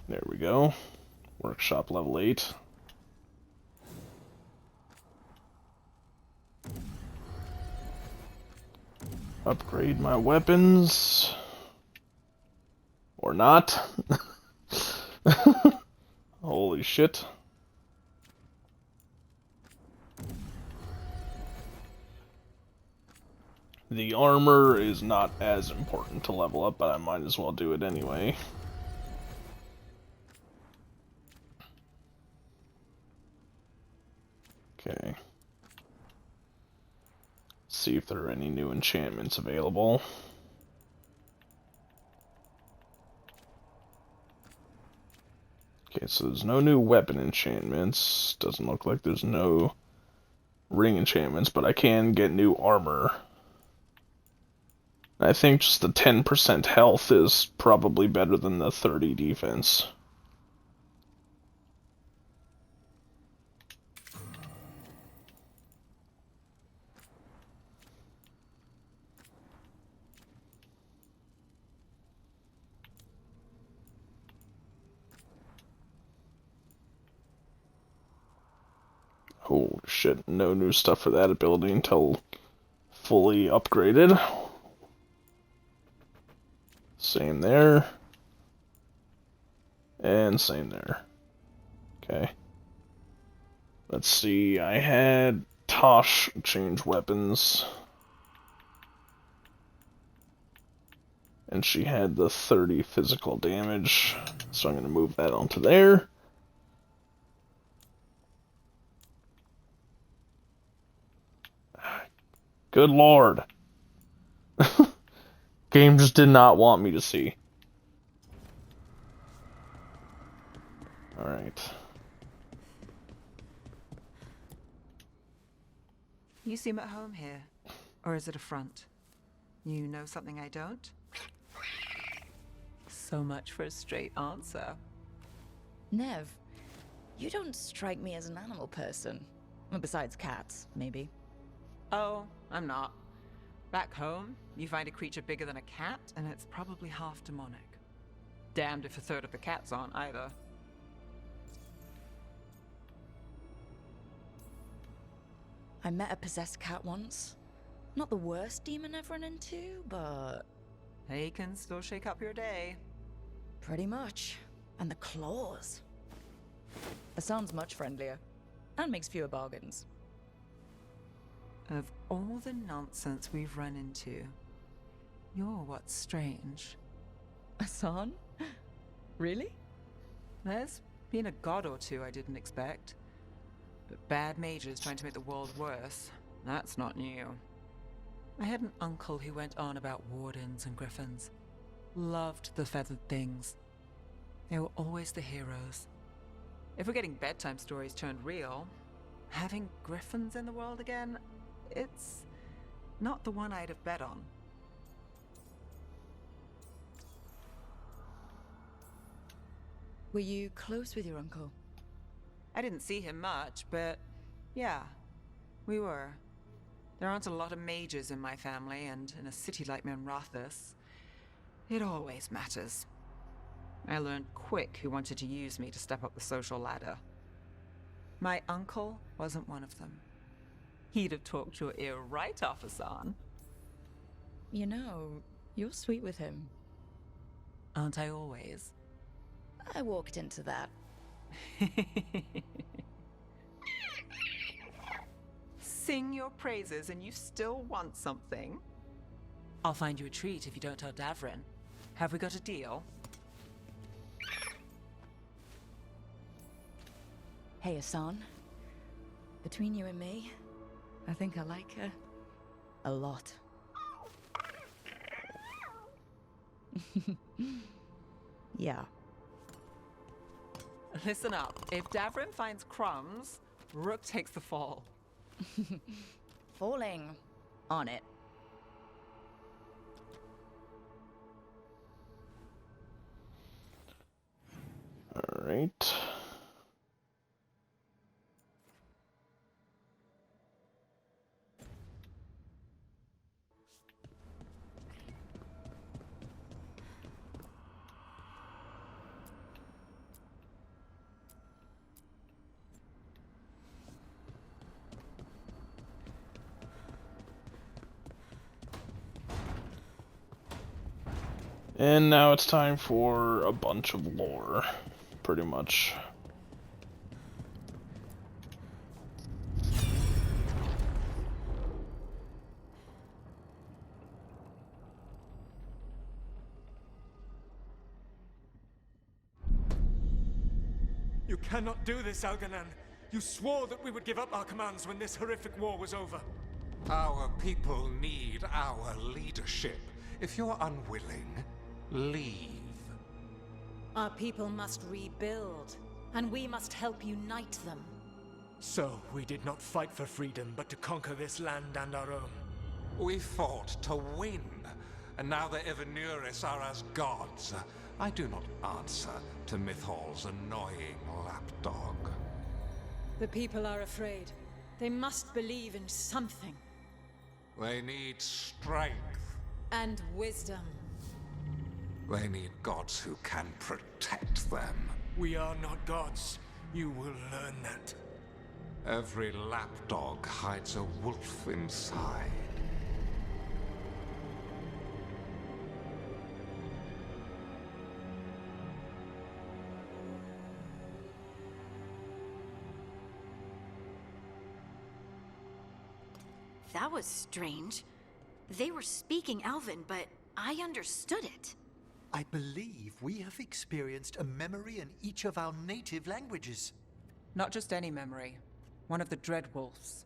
There we go. Workshop level 8. Upgrade my weapons. Or not. Holy shit. The armor is not as important to level up, but I might as well do it anyway. Okay. See if there are any new enchantments available. Okay, so there's no new weapon enchantments. Doesn't look like there's no ring enchantments, but I can get new armor. I think just the 10% health is probably better than the 30 defense. Oh shit, no new stuff for that ability until fully upgraded. Same there. And same there. Okay. Let's see, I had Tosh change weapons. And she had the 30 physical damage. So I'm going to move that onto there. Good lord. Game just did not want me to see. Alright. You seem at home here. Or is it a front? You know something I don't? So much for a straight answer. Nev, you don't strike me as an animal person. Well, besides cats, maybe. Oh, I'm not. Back home, you find a creature bigger than a cat, and it's probably half demonic. Damned if a third of the cats aren't either. I met a possessed cat once. Not the worst demon I've run into, but... They can still shake up your day. Pretty much. And the claws. Hassan's much friendlier, and makes fewer bargains. Of all the nonsense we've run into, you're what's strange. Hassan? Really? There's been a god or two I didn't expect. But bad mages trying to make the world worse, that's not new. I had an uncle who went on about wardens and griffins. Loved the feathered things. They were always the heroes. If we're getting bedtime stories turned real, having griffins in the world again, it's not the one I'd have bet on. Were you close with your uncle? I didn't see him much, but yeah, we were. There aren't a lot of mages in my family, and in a city like Menrathis, it always matters. I learned quick who wanted to use me to step up the social ladder. My uncle wasn't one of them. He'd have talked your ear right off, Hassan. You know, you're sweet with him. Aren't I always? I walked into that. Sing your praises and you still want something? I'll find you a treat if you don't tell Davrin. Have we got a deal? Hey, Hassan. Between you and me, I think I like her a lot. Yeah. Listen up. If Davrin finds crumbs, Rook takes the fall. Falling on it. All right. And now it's time for a bunch of lore, pretty much. You cannot do this, Algernon. You swore that we would give up our commands when this horrific war was over. Our people need our leadership. If you're unwilling, leave. Our people must rebuild, and we must help unite them. So, we did not fight for freedom, but to conquer this land and our own. We fought to win, and now the Evanuris are as gods. I do not answer to Mythal's annoying lapdog. The people are afraid. They must believe in something. They need strength. And wisdom. They need gods who can protect them. We are not gods. You will learn that. Every lapdog hides a wolf inside. That was strange. They were speaking Elven, but I understood it. I believe we have experienced a memory in each of our native languages. Not just any memory. One of the Dread Wolves.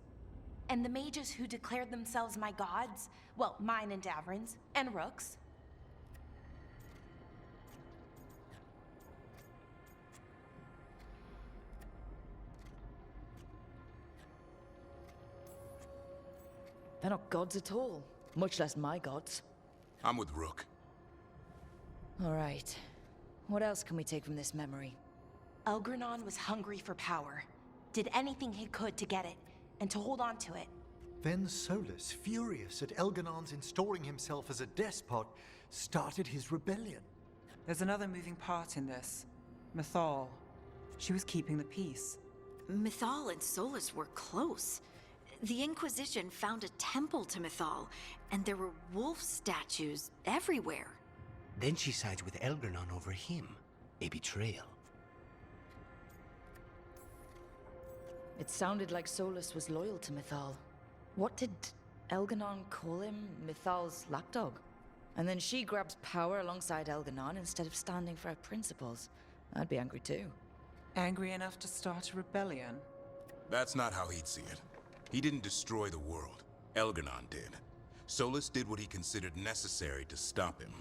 And the mages who declared themselves my gods? Well, mine and Davrin's, and Rook's. They're not gods at all, much less my gods. I'm with Rook. All right. What else can we take from this memory? Elgranon was hungry for power. Did anything he could to get it, and to hold on to it. Then Solus, furious at Elganon's installing himself as a despot, started his rebellion. There's another moving part in this. Mythal. She was keeping the peace. Mythal and Solus were close. The Inquisition found a temple to Mythal, and there were wolf statues everywhere. Then she sides with Elgranon over him. A betrayal. It sounded like Solus was loyal to Mythal. What did Elganon call him? Mythal's lapdog? And then she grabs power alongside Elganon instead of standing for her principles. I'd be angry too. Angry enough to start a rebellion? That's not how he'd see it. He didn't destroy the world. Elganon did. Solus did what he considered necessary to stop him.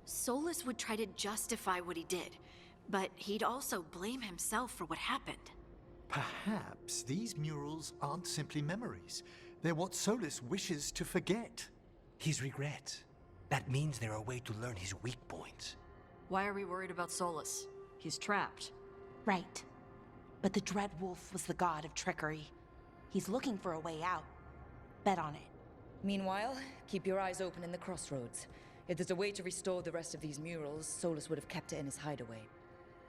Solus would try to justify what he did, but he'd also blame himself for what happened. Perhaps these murals aren't simply memories. They're what Solus wishes to forget. His regret. That means they're a way to learn his weak points. Why are we worried about Solus? He's trapped. Right. But the Dread Wolf was the god of trickery. He's looking for a way out. Bet on it. Meanwhile, keep your eyes open in the crossroads. If there's a way to restore the rest of these murals, Solus would have kept it in his hideaway.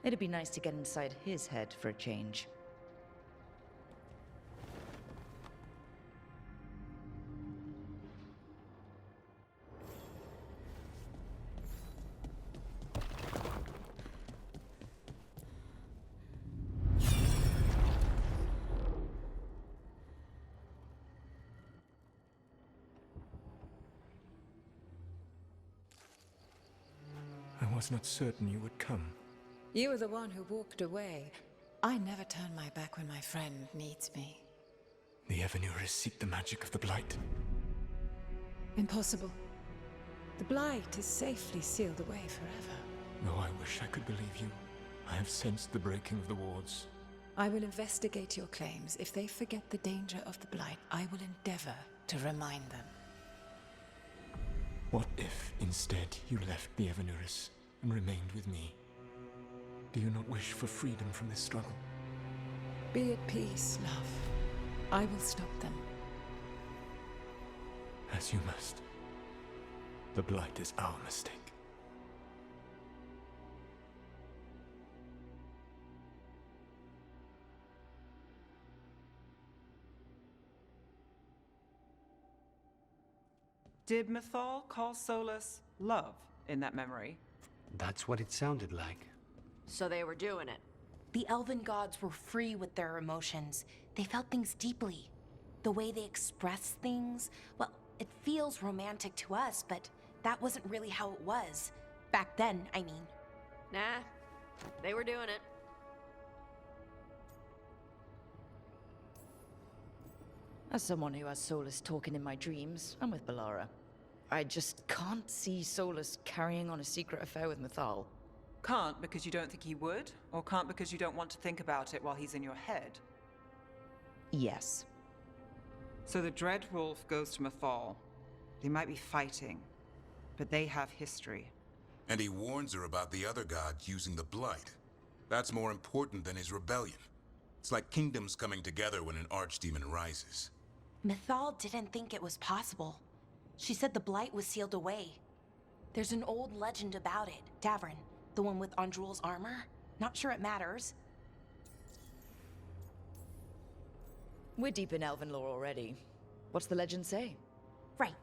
It'd be nice to get inside his head for a change. I was not certain you would come. You were the one who walked away. I never turn my back when my friend needs me. The Evanurus seek the magic of the Blight. Impossible. The Blight is safely sealed away forever. Though I wish I could believe you. I have sensed the breaking of the wards. I will investigate your claims. If they forget the danger of the Blight, I will endeavor to remind them. What if, instead, you left the Evanurus and remained with me? Do you not wish for freedom from this struggle? Be at peace, love. I will stop them. As you must. The Blight is our mistake. Did Mythal call Solus love in that memory? That's what it sounded like. So they were doing it. The elven gods were free with their emotions. They felt things deeply. The way they expressed things, well, it feels romantic to us, but that wasn't really how it was. Back then, I mean. Nah, they were doing it. As someone who has Solus talking in my dreams, I'm with Balara. I just can't see Solus carrying on a secret affair with Mythal. Can't because you don't think he would? Or can't because you don't want to think about it while he's in your head? Yes. So the Dread Wolf goes to Mythal. They might be fighting, but they have history. And he warns her about the other gods using the Blight. That's more important than his rebellion. It's like kingdoms coming together when an archdemon rises. Mythal didn't think it was possible. She said the Blight was sealed away. There's an old legend about it. Davrin, the one with Andrul's armor. Not sure it matters. We're deep in elven lore already. What's the legend say? Right.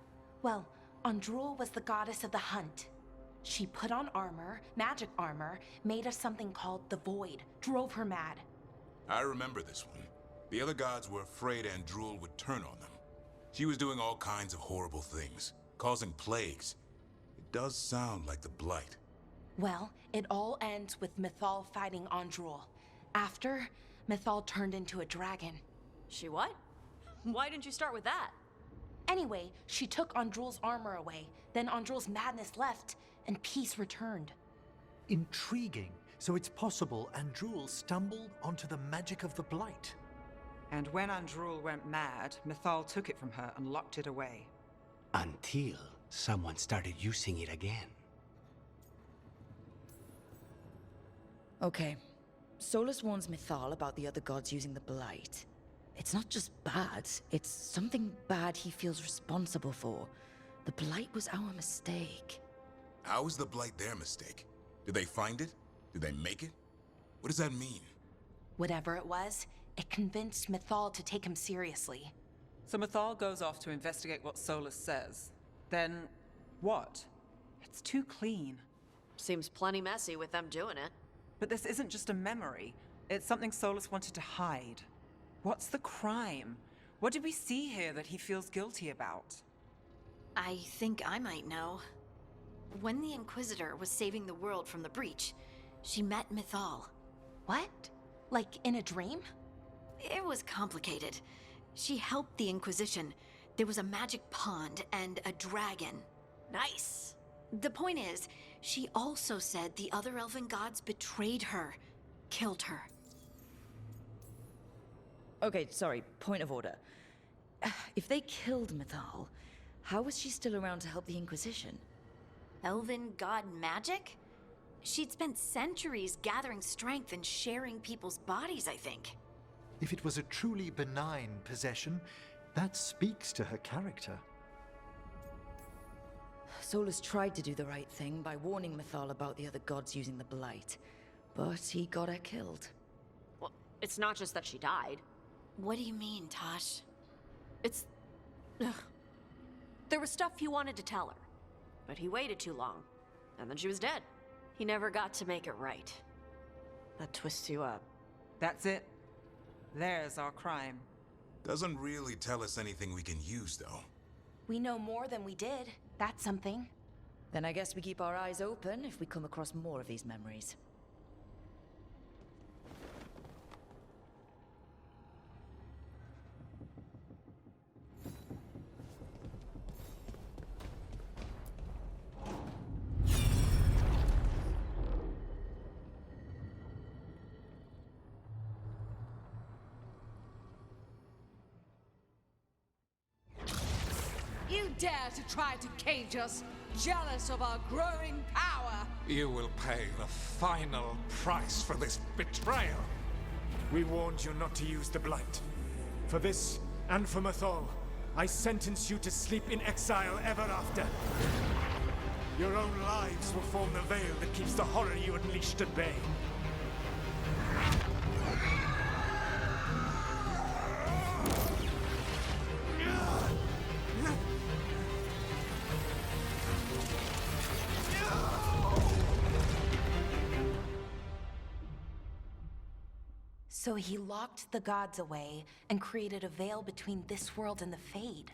Well, Andrul was the goddess of the hunt. She put on armor, magic armor, made of something called the Void, drove her mad. I remember this one. The other gods were afraid Andrul would turn on them. She was doing all kinds of horrible things, causing plagues. It does sound like the Blight. Well, it all ends with Mythal fighting Andrul. After, Mythal turned into a dragon. She what? Why didn't you start with that? Anyway, she took Andrul's armor away. Then Andrul's madness left, and peace returned. Intriguing. So it's possible Andrul stumbled onto the magic of the Blight. And when Andrul went mad, Mythal took it from her and locked it away. Until someone started using it again. Okay. Solus warns Mythal about the other gods using the Blight. It's not just bad, it's something bad he feels responsible for. The Blight was our mistake. How is the Blight their mistake? Did they find it? Did they make it? What does that mean? Whatever it was, it convinced Mythal to take him seriously. So Mythal goes off to investigate what Solus says. Then, what? It's too clean. Seems plenty messy with them doing it. But this isn't just a memory. It's something Solus wanted to hide. What's the crime? What did we see here that he feels guilty about? I think I might know. When the Inquisitor was saving the world from the breach, she met Mythal. What? Like in a dream? It was complicated. She helped the Inquisition. There was a magic pond and a dragon. Nice. The point is, she also said the other elven gods betrayed her, killed her. Okay, sorry, point of order. If they killed Mythal, how was she still around to help the Inquisition? Elven god magic? She'd spent centuries gathering strength and sharing people's bodies, I think. If it was a truly benign possession, that speaks to her character. Solus tried to do the right thing by warning Mythal about the other gods using the Blight, but he got her killed. Well, it's not just that she died. What do you mean, Tosh? It's... Ugh. There was stuff he wanted to tell her, but he waited too long, and then she was dead. He never got to make it right. That twists you up. That's it. There's our crime. Doesn't really tell us anything we can use, though. We know more than we did. That's something. Then I guess we keep our eyes open if we come across more of these memories. You dare to try to cage us, jealous of our growing power! You will pay the final price for this betrayal. We warned you not to use the Blight. For this, and for Mythal, I sentence you to sleep in exile ever after. Your own lives will form the veil that keeps the horror you unleashed at bay. So he locked the gods away and created a veil between this world and the Fade.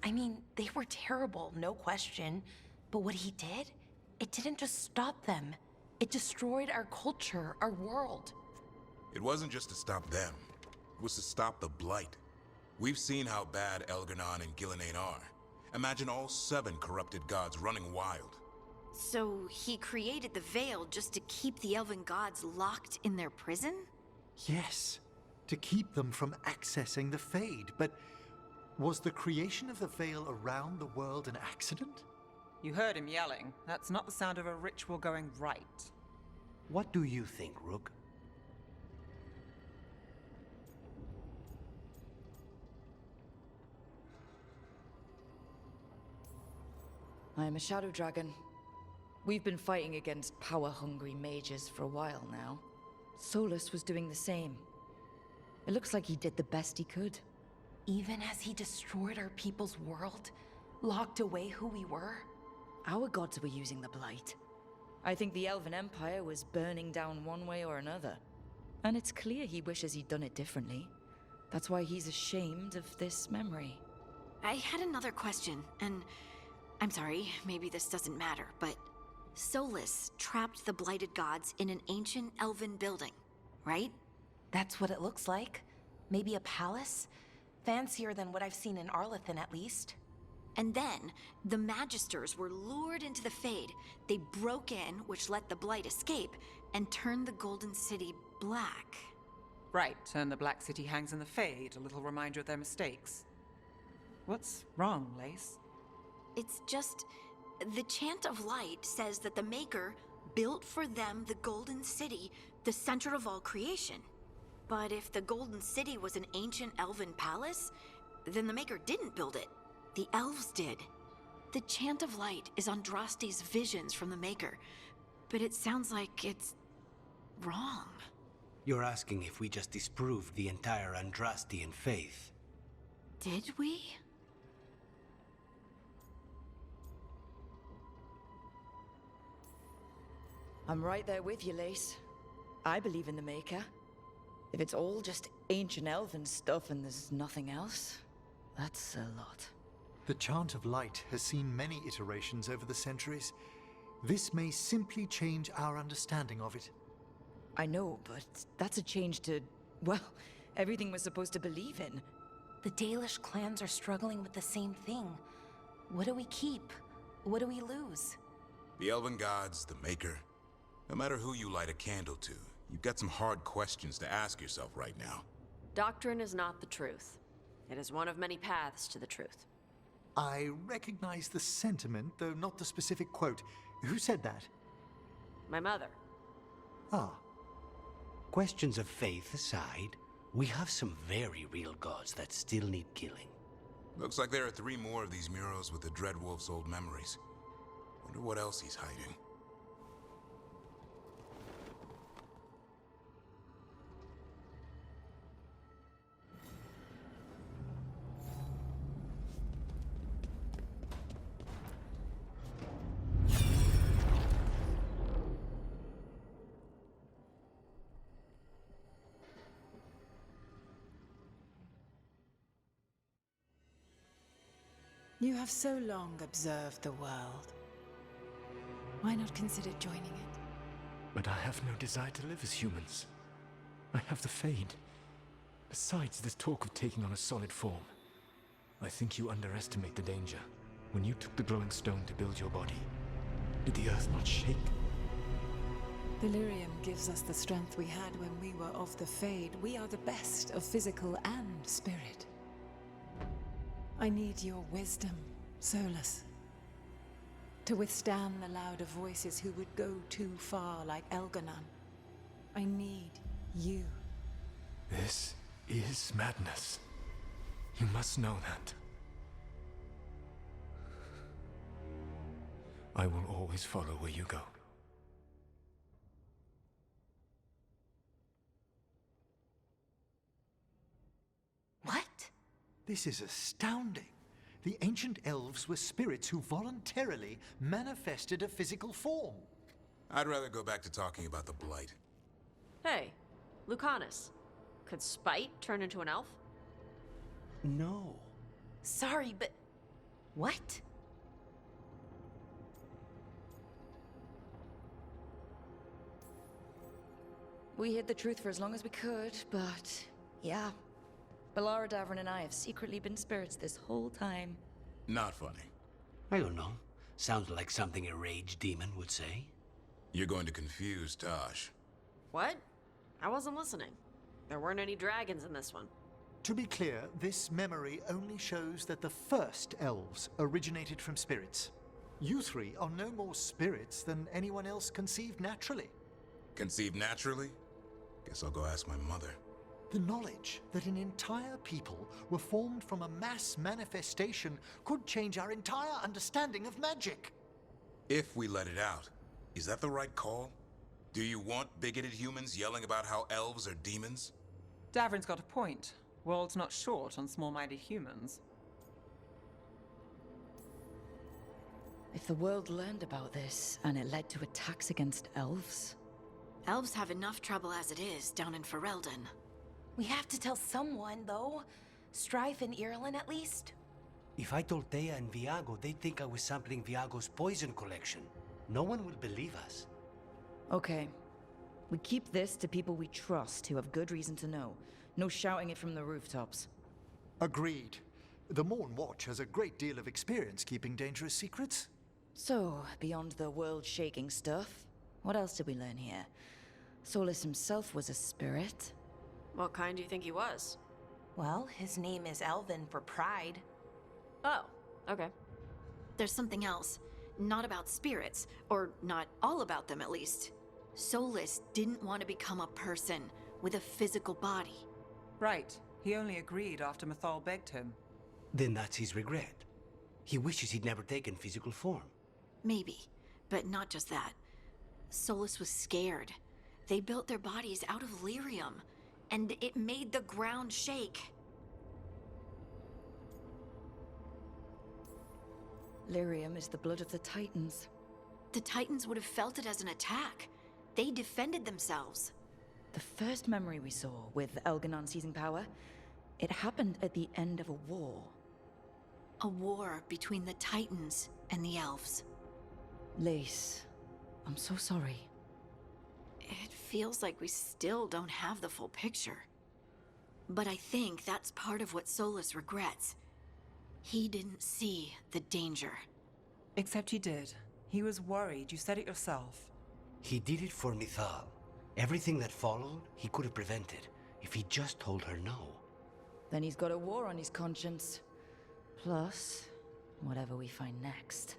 I mean, they were terrible, no question. But what he did, it didn't just stop them. It destroyed our culture, our world. It wasn't just to stop them. It was to stop the Blight. We've seen how bad Elganon and Gillenane are. Imagine all 7 corrupted gods running wild. So he created the veil just to keep the elven gods locked in their prison? Yes, to keep them from accessing the Fade. But was the creation of the veil around the world an accident? You heard him yelling. That's not the sound of a ritual going right. What do you think, Rook? I am a Shadow Dragon. We've been fighting against power-hungry mages for a while now. Solus was doing the same. It looks like he did the best he could. Even as he destroyed our people's world, locked away who we were? Our gods were using the Blight. I think the Elven Empire was burning down one way or another. And it's clear he wishes he'd done it differently. That's why he's ashamed of this memory. I had another question, and I'm sorry, maybe this doesn't matter, but Solus trapped the blighted gods in an ancient elven building, right? That's what it looks like. Maybe a palace? Fancier than what I've seen in Arlethan, at least. And then, the Magisters were lured into the Fade. They broke in, which let the Blight escape, and turned the Golden City black. Right, and the Black City hangs in the Fade, a little reminder of their mistakes. What's wrong, Lace? It's just... the Chant of Light says that the Maker built for them the Golden City, the center of all creation. But if the Golden City was an ancient elven palace, then the Maker didn't build it. The elves did. The Chant of Light is Andraste's visions from the Maker, but it sounds like it's wrong. You're asking if we just disproved the entire Andrastian faith. Did we? I'm right there with you, Lace. I believe in the Maker. If it's all just ancient elven stuff and there's nothing else, that's a lot. The Chant of Light has seen many iterations over the centuries. This may simply change our understanding of it. I know, but that's a change to, well, everything we're supposed to believe in. The Dalish clans are struggling with the same thing. What do we keep? What do we lose? The Elven Gods, the Maker. No matter who you light a candle to, you've got some hard questions to ask yourself right now. Doctrine is not the truth. It is one of many paths to the truth. I recognize the sentiment, though not the specific quote. Who said that? My mother. Ah. Questions of faith aside, we have some very real gods that still need killing. Looks like there are 3 more of these murals with the Dreadwolf's old memories. Wonder what else he's hiding. You have so long observed the world. Why not consider joining it? But I have no desire to live as humans. I have the Fade. Besides, this talk of taking on a solid form. I think you underestimate the danger. When you took the glowing stone to build your body, did the earth not shake? Delirium gives us the strength we had when we were of the Fade. We are the best of physical and spirit. I need your wisdom, Solus. To withstand the louder voices who would go too far like Elganon. I need you. This is madness. You must know that. I will always follow where you go. What? This is astounding. The ancient elves were spirits who voluntarily manifested a physical form. I'd rather go back to talking about the Blight. Hey, Lucanus. Could Spite turn into an elf? No. Sorry, but... what? We hid the truth for as long as we could, but yeah. Balara Davrin and I have secretly been spirits this whole time. Not funny. I don't know. Sounds like something a rage demon would say. You're going to confuse Tosh. What? I wasn't listening. There weren't any dragons in this one. To be clear, this memory only shows that the first elves originated from spirits. You 3 are no more spirits than anyone else conceived naturally. Conceived naturally? Guess I'll go ask my mother. The knowledge that an entire people were formed from a mass manifestation could change our entire understanding of magic. If we let it out, is that the right call? Do you want bigoted humans yelling about how elves are demons? Davrin's got a point. World's not short on small-minded humans. If the world learned about this, and it led to attacks against elves... Elves have enough trouble as it is down in Ferelden. We have to tell someone, though. Strife and Irulan, at least. If I told Thea and Viago, they'd think I was sampling Viago's poison collection. No one will believe us. Okay. We keep this to people we trust who have good reason to know. No shouting it from the rooftops. Agreed. The Morn Watch has a great deal of experience keeping dangerous secrets. So, beyond the world-shaking stuff, what else did we learn here? Solus himself was a spirit. What kind do you think he was? Well, his name is Elven for pride. Oh, okay. There's something else. Not about spirits, or not all about them at least. Solus didn't want to become a person with a physical body. Right. He only agreed after Mathal begged him. Then that's his regret. He wishes he'd never taken physical form. Maybe, but not just that. Solus was scared. They built their bodies out of lyrium, and it made the ground shake. Lyrium is the blood of the Titans. The Titans would have felt it as an attack. They defended themselves. The first memory we saw with Elganon seizing power, it happened at the end of a war. A war between the Titans and the Elves. Lace, I'm so sorry. It feels like we still don't have the full picture. But I think that's part of what Solus regrets. He didn't see the danger. Except he did. He was worried. You said it yourself. He did it for Mithal. Everything that followed, he could have prevented if he just told her no. Then he's got a war on his conscience. Plus, whatever we find next.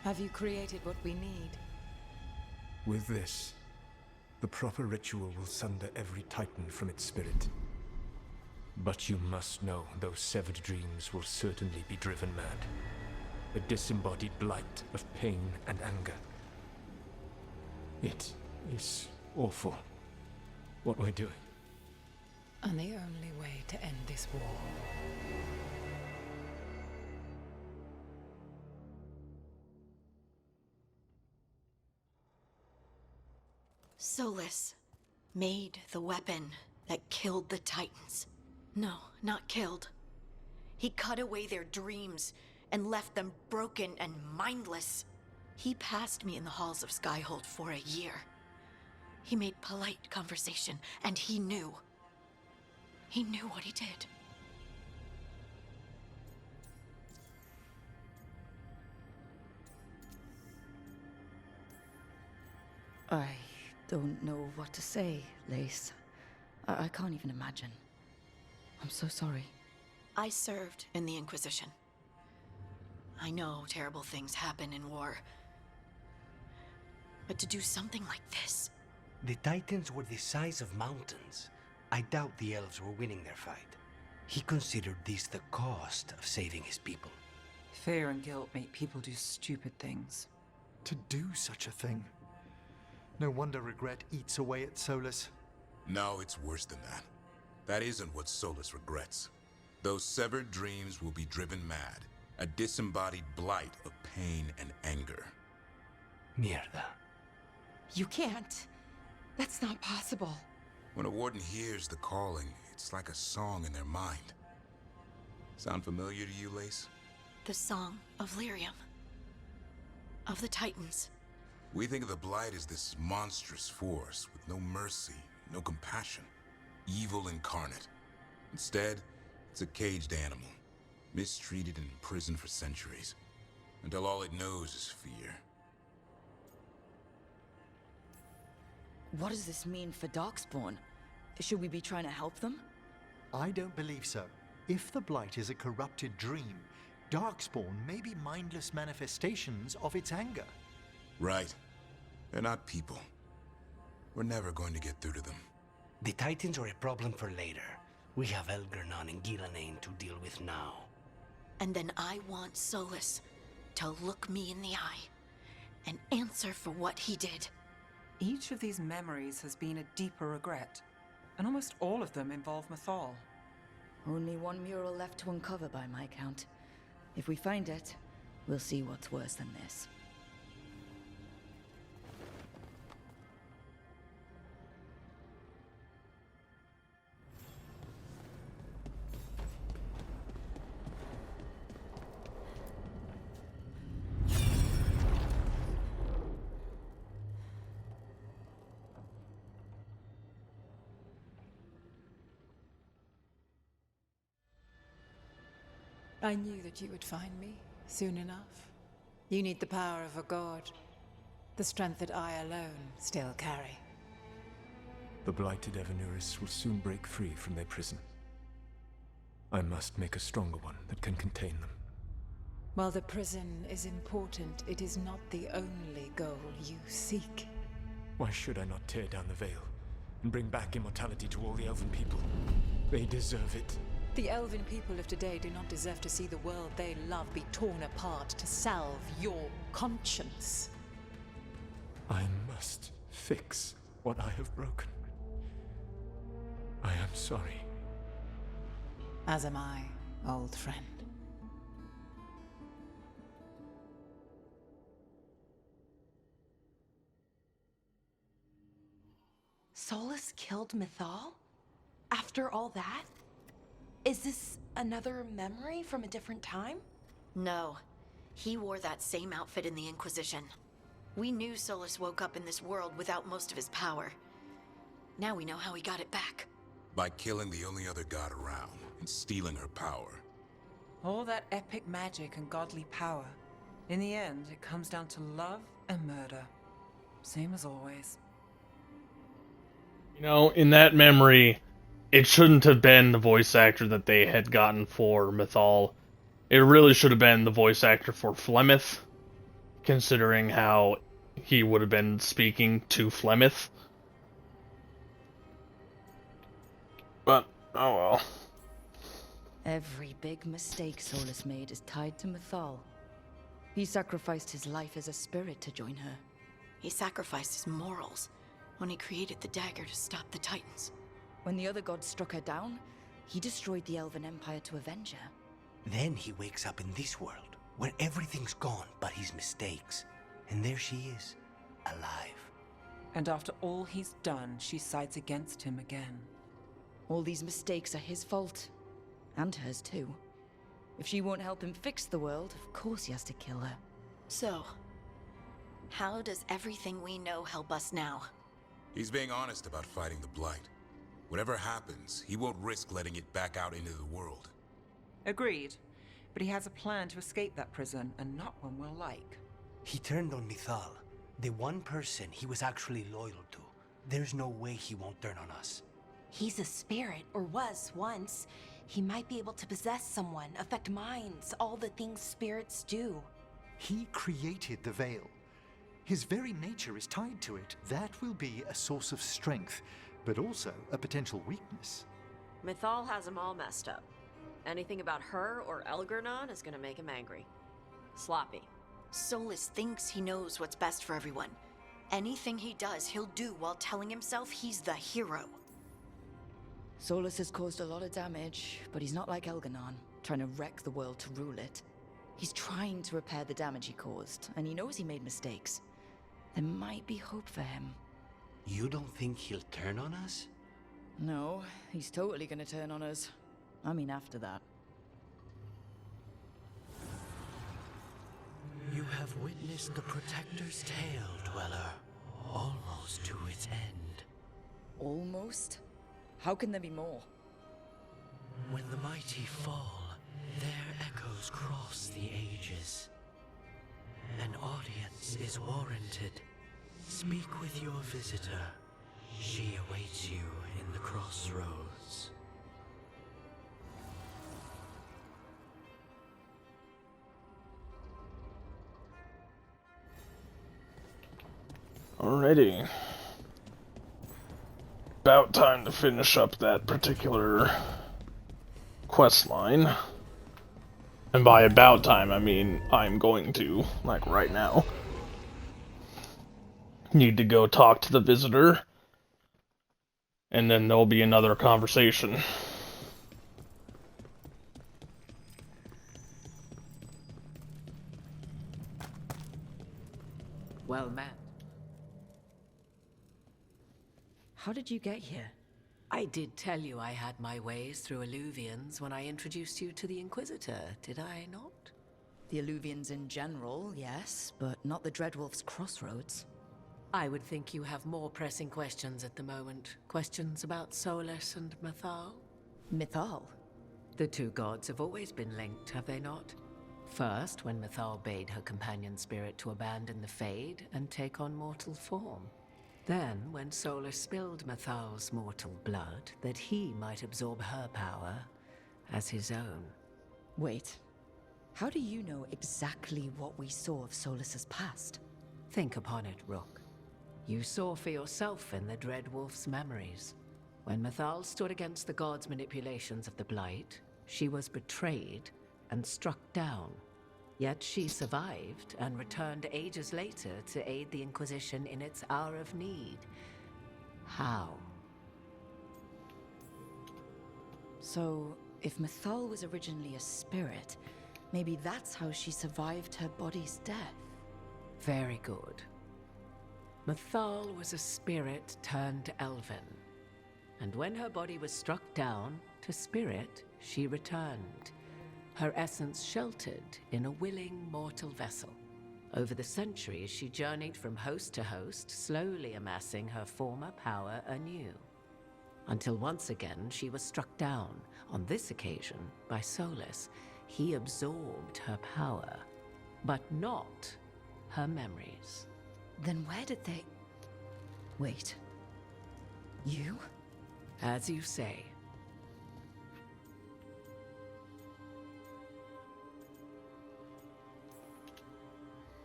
Have you created what we need? With this, the proper ritual will sunder every Titan from its spirit. But you must know those severed dreams will certainly be driven mad. A disembodied blight of pain and anger. It is awful what we're doing. And the only way to end this war. Solus made the weapon that killed the Titans. No, not killed. He cut away their dreams and left them broken and mindless. He passed me in the halls of Skyhold for a year. He made polite conversation, and he knew. He knew what he did. I don't know what to say, Lace. I can't even imagine. I'm so sorry. I served in the Inquisition. I know terrible things happen in war. But to do something like this... The Titans were the size of mountains. I doubt the elves were winning their fight. He considered this the cost of saving his people. Fear and guilt make people do stupid things. To do such a thing. No wonder regret eats away at Solus. No, it's worse than that. That isn't what Solus regrets. Those severed dreams will be driven mad. A disembodied blight of pain and anger. Mierda. You can't. That's not possible. When a warden hears the calling, it's like a song in their mind. Sound familiar to you, Lace? The song of Lyrium. Of the Titans. We think of the Blight as this monstrous force with no mercy, no compassion. Evil incarnate. Instead, it's a caged animal. Mistreated and imprisoned for centuries. Until all it knows is fear. What does this mean for Darkspawn? Should we be trying to help them? I don't believe so. If the Blight is a corrupted dream, Darkspawn may be mindless manifestations of its anger. Right. They're not people. We're never going to get through to them. The Titans are a problem for later. We have Elgarnon and Gillanane to deal with now. And then I want Solus to look me in the eye and answer for what he did. Each of these memories has been a deeper regret, and almost all of them involve Mithal. Only one mural left to uncover by my count. If we find it, we'll see what's worse than this. I knew that you would find me soon enough. You need the power of a god. The strength that I alone still carry. The blighted Evanuris will soon break free from their prison. I must make a stronger one that can contain them. While the prison is important, it is not the only goal you seek. Why should I not tear down the veil and bring back immortality to all the elven people? They deserve it. The elven people of today do not deserve to see the world they love be torn apart to salve your conscience. I must fix what I have broken. I am sorry. As am I, old friend. Solus killed Mythal? After all that? Is this another memory from a different time? No. He wore that same outfit in the Inquisition. We knew Solus woke up in this world without most of his power. Now we know how he got it back. By killing the only other god around and stealing her power. All that epic magic and godly power. In the end, it comes down to love and murder. Same as always. You know, in that memory, it shouldn't have been the voice actor that they had gotten for Mythal. It really should have been the voice actor for Flemeth, considering how he would have been speaking to Flemeth. But, oh well. Every big mistake Solus made is tied to Mythal. He sacrificed his life as a spirit to join her. He sacrificed his morals when he created the dagger to stop the Titans. When the other gods struck her down, he destroyed the Elven Empire to avenge her. Then he wakes up in this world, where everything's gone but his mistakes. And there she is, alive. And after all he's done, she sides against him again. All these mistakes are his fault. And hers too. If she won't help him fix the world, of course he has to kill her. So, how does everything we know help us now? He's being honest about fighting the Blight. Whatever happens, he won't risk letting it back out into the world. Agreed. But he has a plan to escape that prison, and not one we'll like. He turned on Mythal, the one person he was actually loyal to. There's no way he won't turn on us. He's a spirit, or was once. He might be able to possess someone, affect minds, all the things spirits do. He created the Veil. His very nature is tied to it. That will be a source of strength, but also a potential weakness. Mythal has him all messed up. Anything about her or Elgernon is gonna make him angry. Sloppy. Solus thinks he knows what's best for everyone. Anything he does, he'll do while telling himself he's the hero. Solus has caused a lot of damage, but he's not like Elgernon, trying to wreck the world to rule it. He's trying to repair the damage he caused, and he knows he made mistakes. There might be hope for him. You don't think he'll turn on us? No, he's totally gonna turn on us. I mean, after that. You have witnessed the Protector's tale, Dweller. Almost to its end. Almost? How can there be more? When the mighty fall, their echoes cross the ages. An audience is warranted. Speak with your visitor. She awaits you in the crossroads. Alrighty. About time to finish up that particular quest line. And by about time, I mean I'm going to, like right now. Need to go talk to the visitor. And then there'll be another conversation. Well met. How did you get here? I did tell you I had my ways through Illuvians when I introduced you to the Inquisitor, did I not? The Illuvians in general, yes, but not the Dreadwolf's crossroads. I would think you have more pressing questions at the moment. Questions about Solus and Mythal? Mythal? The two gods have always been linked, have they not? First, when Mythal bade her companion spirit to abandon the Fade and take on mortal form. Then, when Solus spilled Mythal's mortal blood, that he might absorb her power as his own. Wait, how do you know exactly what we saw of Solus's past? Think upon it, Rook. You saw for yourself in the Dreadwolf's memories. When Mythal stood against the gods' manipulations of the Blight, she was betrayed and struck down. Yet she survived and returned ages later to aid the Inquisition in its hour of need. How? So, if Mythal was originally a spirit, maybe that's how she survived her body's death. Very good. Mythal was a spirit turned elven. And when her body was struck down, to spirit, she returned. Her essence sheltered in a willing mortal vessel. Over the centuries, she journeyed from host to host, slowly amassing her former power anew. Until once again, she was struck down, on this occasion, by Solus. He absorbed her power, but not her memories. Then where did they... Wait. You? As you say.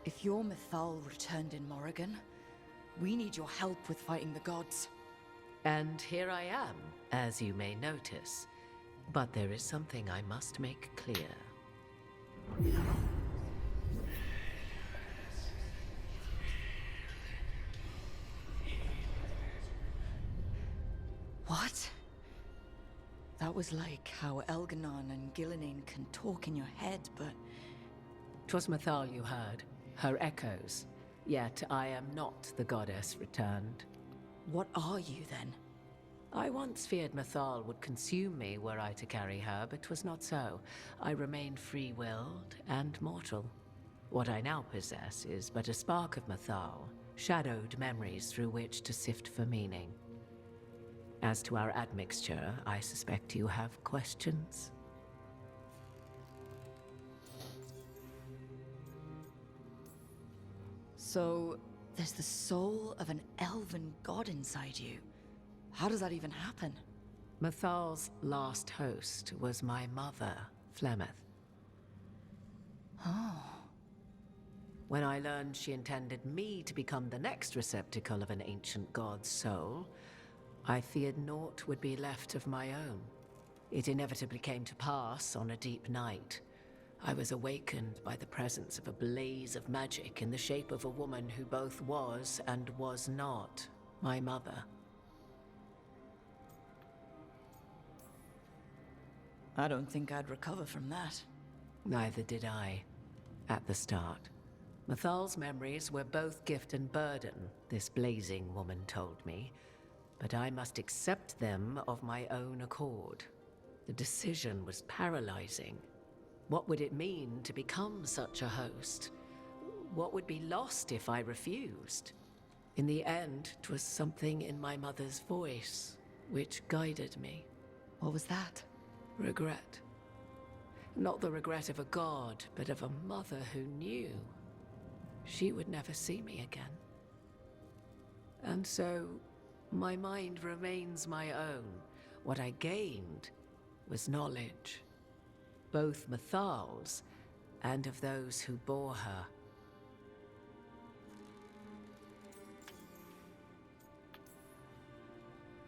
If your Mythal returned in Morrigan, we need your help with fighting the gods. And here I am, as you may notice. But there is something I must make clear. What? That was like how Elganon and Gillenane can talk in your head, but... 'Twas Mythal you heard, her echoes. Yet I am not the goddess returned. What are you, then? I once feared Mythal would consume me were I to carry her, but 'twas not so. I remain free-willed and mortal. What I now possess is but a spark of Mythal, shadowed memories through which to sift for meaning. As to our admixture, I suspect you have questions. So, there's the soul of an elven god inside you. How does that even happen? Mythal's last host was my mother, Flemeth. Oh. When I learned she intended me to become the next receptacle of an ancient god's soul, I feared naught would be left of my own. It inevitably came to pass on a deep night. I was awakened by the presence of a blaze of magic in the shape of a woman who both was and was not my mother. I don't think I'd recover from that. Neither did I, at the start. Mythal's memories were both gift and burden, this blazing woman told me, but I must accept them of my own accord. The decision was paralyzing. What would it mean to become such a host? What would be lost if I refused? In the end, 'twas something in my mother's voice which guided me. What was that? Regret. Not the regret of a god, but of a mother who knew she would never see me again. And so, my mind remains my own. What I gained was knowledge, both Mythal's and of those who bore her.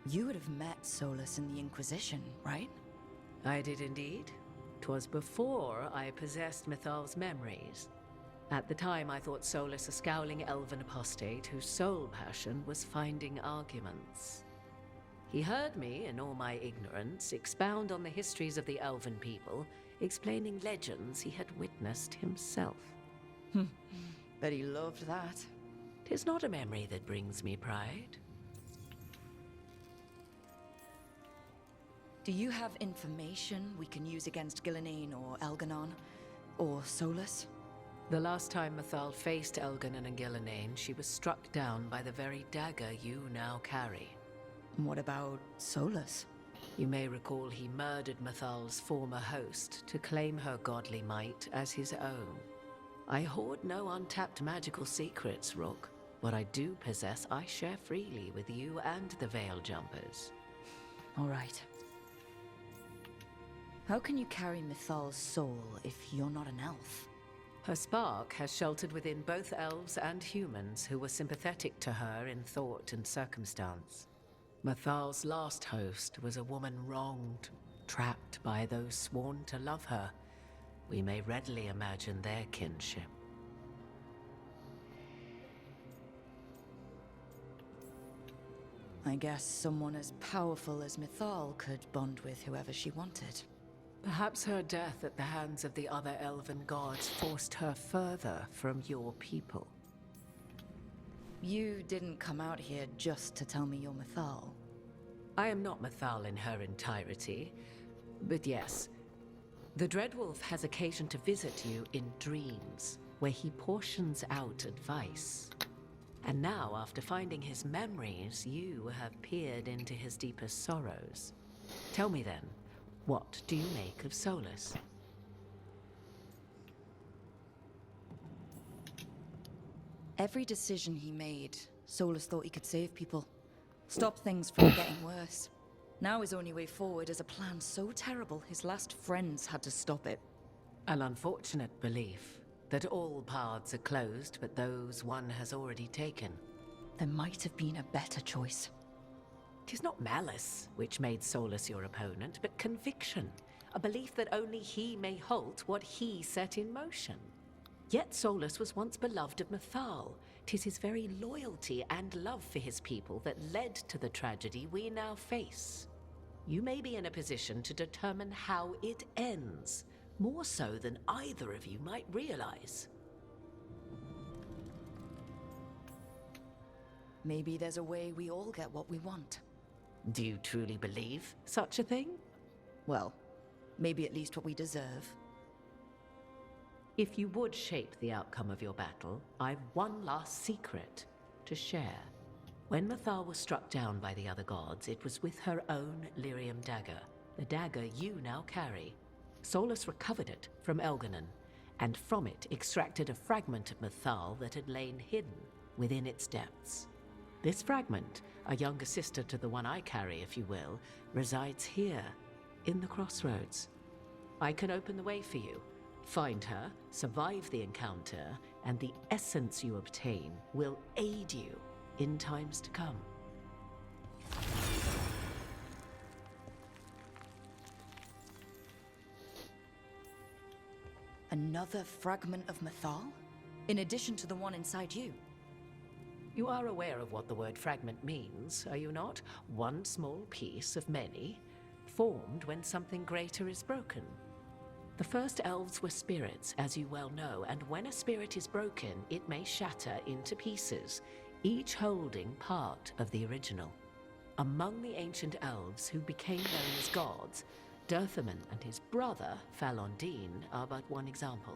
You would have met Solus in the Inquisition, right? I did indeed. 'Twas before I possessed Mythal's memories. At the time, I thought Solus a scowling elven apostate whose sole passion was finding arguments. He heard me, in all my ignorance, expound on the histories of the elven people, explaining legends he had witnessed himself. Bet he loved that. 'Tis not a memory that brings me pride. Do you have information we can use against Gillenane or Elganon? Or Solus? The last time Mythal faced Elganon and Gillenane, she was struck down by the very dagger you now carry. What about Solus? You may recall he murdered Mythal's former host to claim her godly might as his own. I hoard no untapped magical secrets, Rook. What I do possess, I share freely with you and the Veil Jumpers. All right. How can you carry Mythal's soul if you're not an elf? Her spark has sheltered within both elves and humans who were sympathetic to her in thought and circumstance. Mathal's last host was a woman wronged, trapped by those sworn to love her. We may readily imagine their kinship. I guess someone as powerful as Mythal could bond with whoever she wanted. Perhaps her death at the hands of the other elven gods forced her further from your people. You didn't come out here just to tell me you're Mythal. I am not Mythal in her entirety, but yes, the Dreadwolf has occasion to visit you in dreams, where he portions out advice. And now, after finding his memories, you have peered into his deepest sorrows. Tell me then, what do you make of Solus? Every decision he made, Solus thought he could save people. Stop things from getting worse. Now his only way forward is a plan so terrible his last friends had to stop it. An unfortunate belief that all paths are closed but those one has already taken. There might have been a better choice. 'Tis not malice which made Solus your opponent, but conviction. A belief that only he may halt what he set in motion. Yet Solus was once beloved of Mythal. 'Tis his very loyalty and love for his people that led to the tragedy we now face. You may be in a position to determine how it ends, more so than either of you might realize. Maybe there's a way we all get what we want. Do you truly believe such a thing? Well, maybe at least what we deserve. If you would shape the outcome of your battle, I've one last secret to share. When Mythal was struck down by the other gods, it was with her own lyrium dagger, the dagger you now carry. Solus recovered it from Elganon, and from it extracted a fragment of Mythal that had lain hidden within its depths. This fragment, a younger sister to the one I carry, if you will, resides here, in the crossroads. I can open the way for you. Find her, survive the encounter, and the essence you obtain will aid you in times to come. Another fragment of Mythal? In addition to the one inside you? You are aware of what the word fragment means, are you not? One small piece of many, formed when something greater is broken. The first elves were spirits, as you well know, and when a spirit is broken, it may shatter into pieces, each holding part of the original. Among the ancient elves who became known as gods, Dirthaman and his brother, Falondine, are but one example.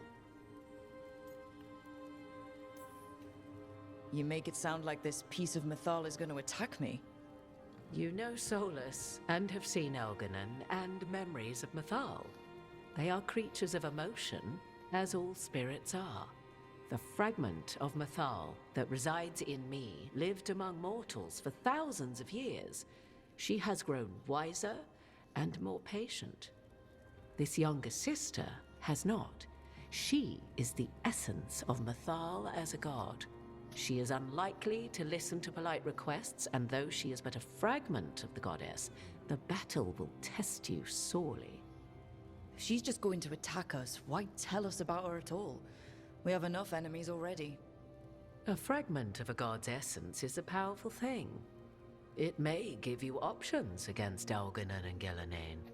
You make it sound like this piece of Mythal is going to attack me. You know Solus, and have seen Elganon, and memories of Mythal. They are creatures of emotion, as all spirits are. The fragment of Mythal that resides in me lived among mortals for thousands of years. She has grown wiser and more patient. This younger sister has not. She is the essence of Mythal as a god. She is unlikely to listen to polite requests, and though she is but a fragment of the goddess, the battle will test you sorely. If she's just going to attack us, why tell us about her at all? We have enough enemies already. A fragment of a god's essence is a powerful thing. It may give you options against Elganon and Ghilanane,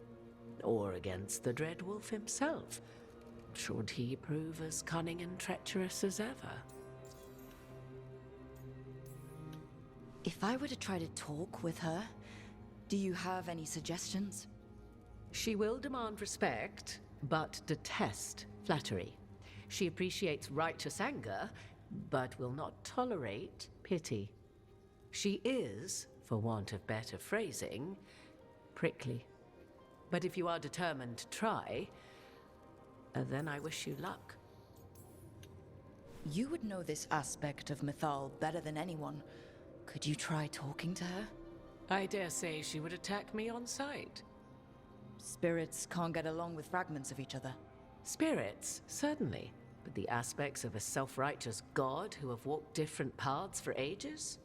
or against the Dreadwolf himself, should he prove as cunning and treacherous as ever. If I were to try to talk with her, do you have any suggestions? She will demand respect, but detest flattery. She appreciates righteous anger, but will not tolerate pity. She is, for want of better phrasing, prickly. But if you are determined to try, then I wish you luck. You would know this aspect of Mythal better than anyone. Could you try talking to her? I dare say she would attack me on sight. Spirits can't get along with fragments of each other. Spirits, certainly. But the aspects of a self-righteous god who have walked different paths for ages?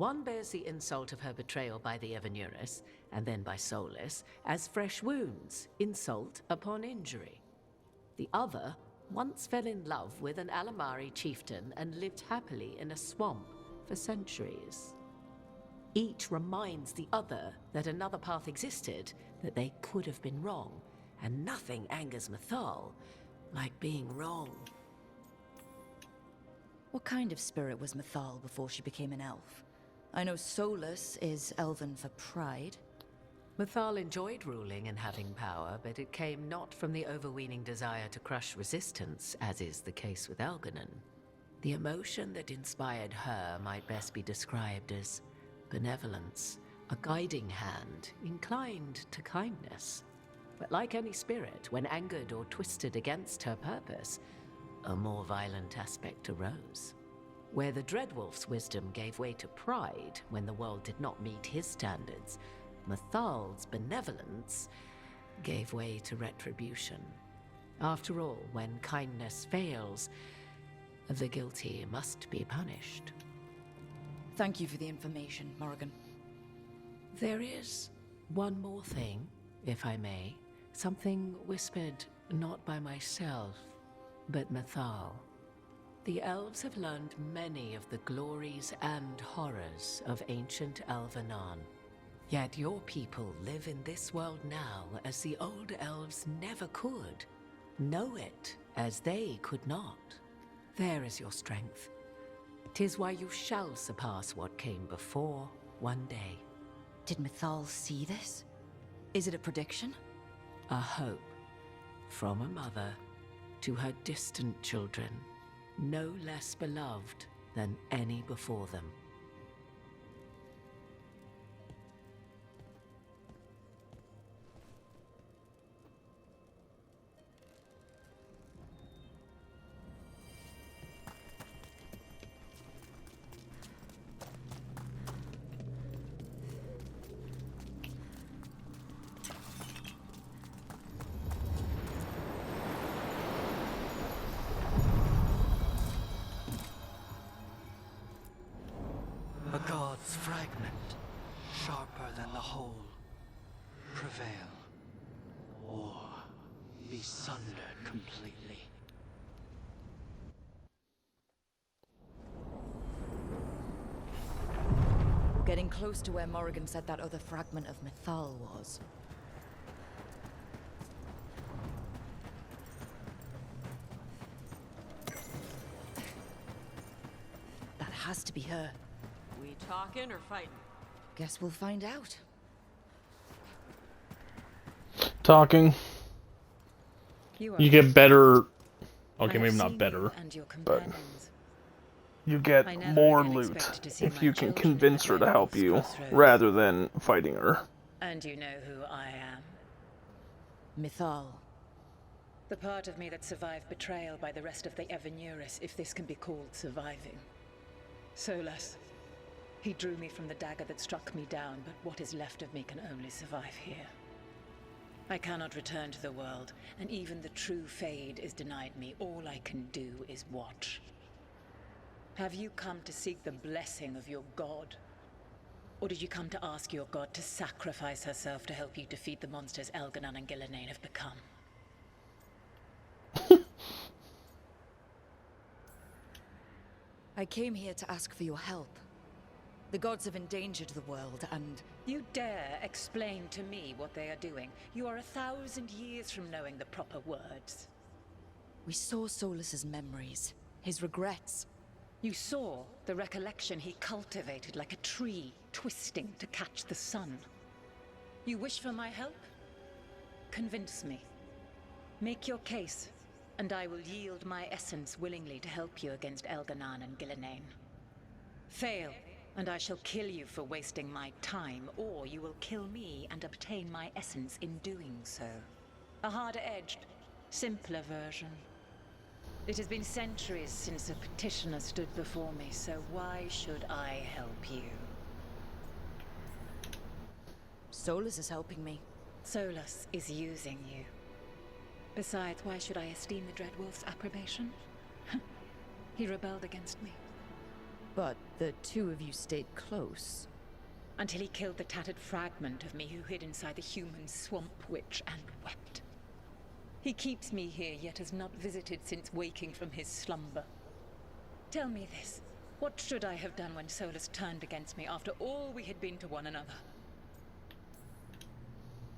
One bears the insult of her betrayal by the Evanurus, and then by Solus, as fresh wounds, insult upon injury. The other once fell in love with an Alamari chieftain and lived happily in a swamp for centuries. Each reminds the other that another path existed, that they could have been wrong, and nothing angers Mythal like being wrong. What kind of spirit was Mythal before she became an elf? I know Solus is elven for pride. Mythal enjoyed ruling and having power, but it came not from the overweening desire to crush resistance, as is the case with Elganon. The emotion that inspired her might best be described as benevolence, a guiding hand, inclined to kindness. But like any spirit, when angered or twisted against her purpose, a more violent aspect arose. Where the Dreadwolf's wisdom gave way to pride when the world did not meet his standards, Mythal's benevolence gave way to retribution. After all, when kindness fails, the guilty must be punished. Thank you for the information, Morrigan. There is one more thing, if I may. Something whispered not by myself, but Mythal. The elves have learned many of the glories and horrors of ancient Elvenon. Yet your people live in this world now as the old elves never could. Know it as they could not. There is your strength. 'Tis why you shall surpass what came before one day. Did Mythal see this? Is it a prediction? A hope from a mother to her distant children, no less beloved than any before them. A god's fragment, sharper than the whole. Prevail, or be sundered completely. We're getting close to where Morrigan said that other fragment of Mythal was. That has to be her. We talking or fighting? Guess we'll find out. Talking. You get better. Okay, maybe not better, but you get more loot if you can convince her to help you, rather than fighting her. And you know who I am? Mythal. The part of me that survived betrayal by the rest of the Evanurus, if this can be called surviving. Solus. He drew me from the dagger that struck me down, but what is left of me can only survive here. I cannot return to the world, and even the true Fade is denied me. All I can do is watch. Have you come to seek the blessing of your god? Or did you come to ask your god to sacrifice herself to help you defeat the monsters Elganon and Gillenane have become? I came here to ask for your help. The gods have endangered the world, and... You dare explain to me what they are doing? You are 1,000 years from knowing the proper words. We saw Solus's memories, his regrets. You saw the recollection he cultivated like a tree, twisting to catch the sun. You wish for my help? Convince me. Make your case, and I will yield my essence willingly to help you against Elganon and Gillenane. Fail, and I shall kill you for wasting my time, or you will kill me and obtain my essence in doing so. A harder-edged, simpler version. It has been centuries since a petitioner stood before me, so why should I help you? Solus is helping me. Solus is using you. Besides, why should I esteem the Dreadwolf's approbation? He rebelled against me. But the two of you stayed close. Until he killed the tattered fragment of me who hid inside the human swamp witch and wept. He keeps me here, yet has not visited since waking from his slumber. Tell me this. What should I have done when Solus turned against me after all we had been to one another?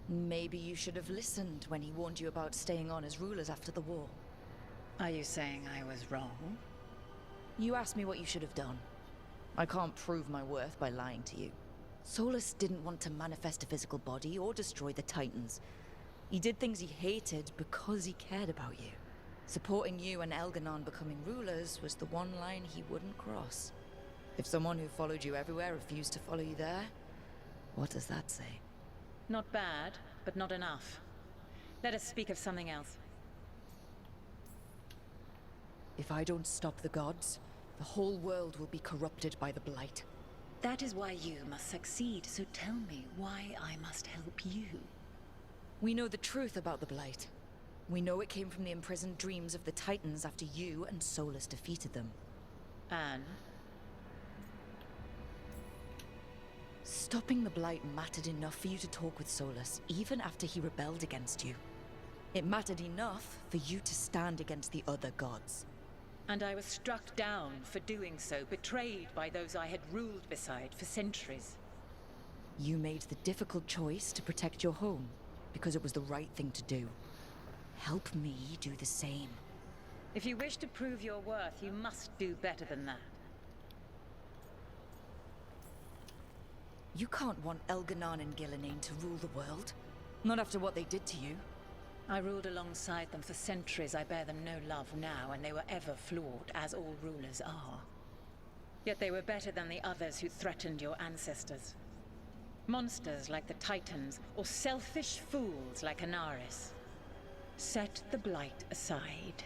Maybe you should have listened when he warned you about staying on as rulers after the war. Are you saying I was wrong? You asked me what you should have done. I can't prove my worth by lying to you. Solus didn't want to manifest a physical body or destroy the Titans. He did things he hated because he cared about you. Supporting you and Elganon becoming rulers was the one line he wouldn't cross. If someone who followed you everywhere refused to follow you there, what does that say? Not bad, but not enough. Let us speak of something else. If I don't stop the gods, the whole world will be corrupted by the Blight. That is why you must succeed, so tell me why I must help you. We know the truth about the Blight. We know it came from the imprisoned dreams of the Titans after you and Solus defeated them. And? Stopping the Blight mattered enough for you to talk with Solus, even after he rebelled against you. It mattered enough for you to stand against the other gods. And I was struck down for doing so, betrayed by those I had ruled beside for centuries. You made the difficult choice to protect your home, because it was the right thing to do. Help me do the same. If you wish to prove your worth, you must do better than that. You can't want Elganon and Gillenane to rule the world. Not after what they did to you. I ruled alongside them for centuries. I bear them no love now, and they were ever flawed, as all rulers are. Yet they were better than the others who threatened your ancestors. Monsters like the Titans, or selfish fools like Anaris. Set the Blight aside,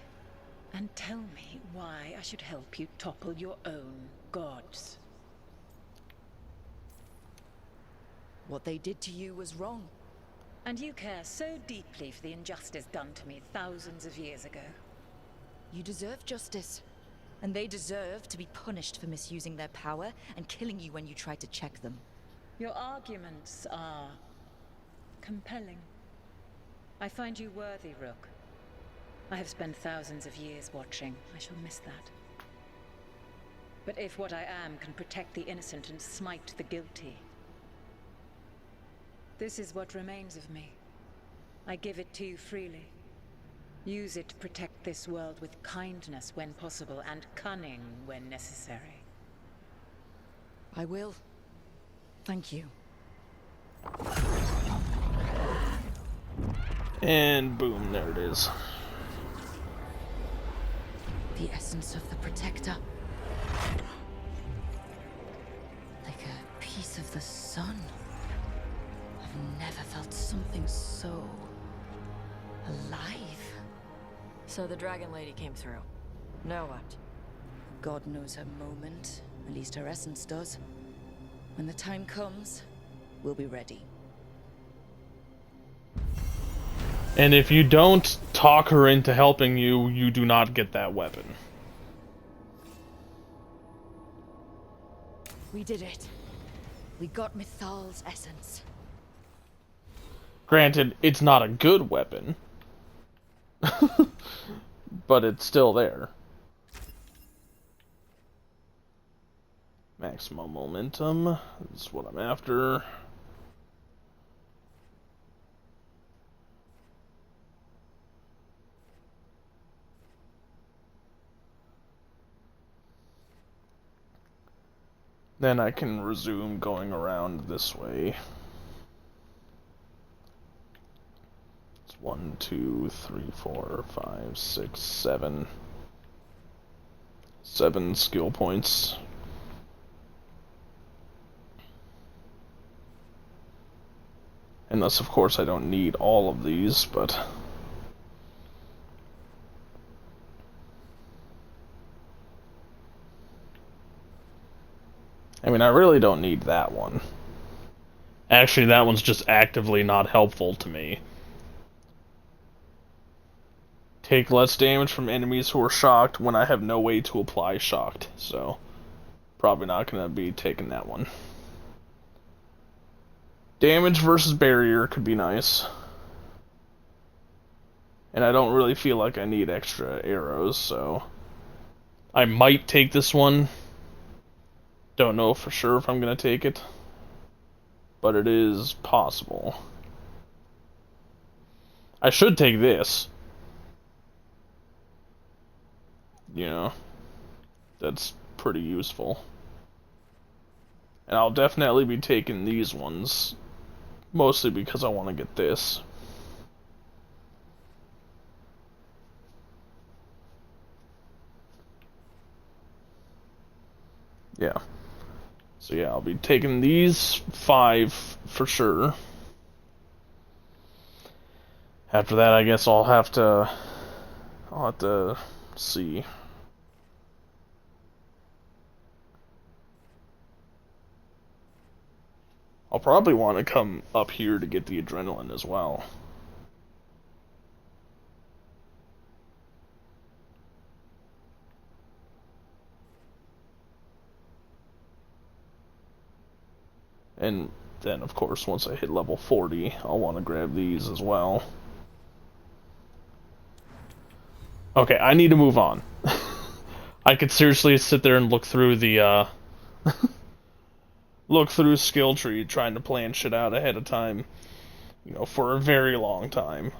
and tell me why I should help you topple your own gods. What they did to you was wrong. And you care so deeply for the injustice done to me thousands of years ago. You deserve justice. And they deserve to be punished for misusing their power and killing you when you tried to check them. Your arguments are compelling. I find you worthy, Rook. I have spent thousands of years watching. I shall miss that. But if what I am can protect the innocent and smite the guilty, this is what remains of me. I give it to you freely. Use it to protect this world with kindness when possible and cunning when necessary. I will. Thank you. And boom, there it is. The essence of the Protector. Like a piece of the sun. I've never felt something so alive. So the Dragon Lady came through. Now what? God knows her moment. At least her essence does. When the time comes, we'll be ready. And if you don't talk her into helping you, you do not get that weapon. We did it. We got Mythal's essence. Granted, it's not a good weapon. But it's still there. Maximum momentum is what I'm after. Then I can resume going around this way. It's 1, 2, 3, 4, 5, 6, 7. 7 skill points. Unless, of course, I don't need all of these, but... I mean, I really don't need that one. Actually, that one's just actively not helpful to me. Take less damage from enemies who are shocked when I have no way to apply shocked, so... probably not going to be taking that one. Damage versus barrier could be nice. And I don't really feel like I need extra arrows, so I might take this one. Don't know for sure if I'm going to take it, but it is possible. I should take this. You know, that's pretty useful. And I'll definitely be taking these ones, mostly because I want to get this. Yeah. So yeah, I'll be taking these 5 for sure. After that, I guess I'll have to see. I'll probably want to come up here to get the adrenaline as well. And then, of course, once I hit level 40, I'll want to grab these as well. Okay, I need to move on. I could seriously sit there and look through the, look through skill tree trying to plan shit out ahead of time, you know, for a very long time.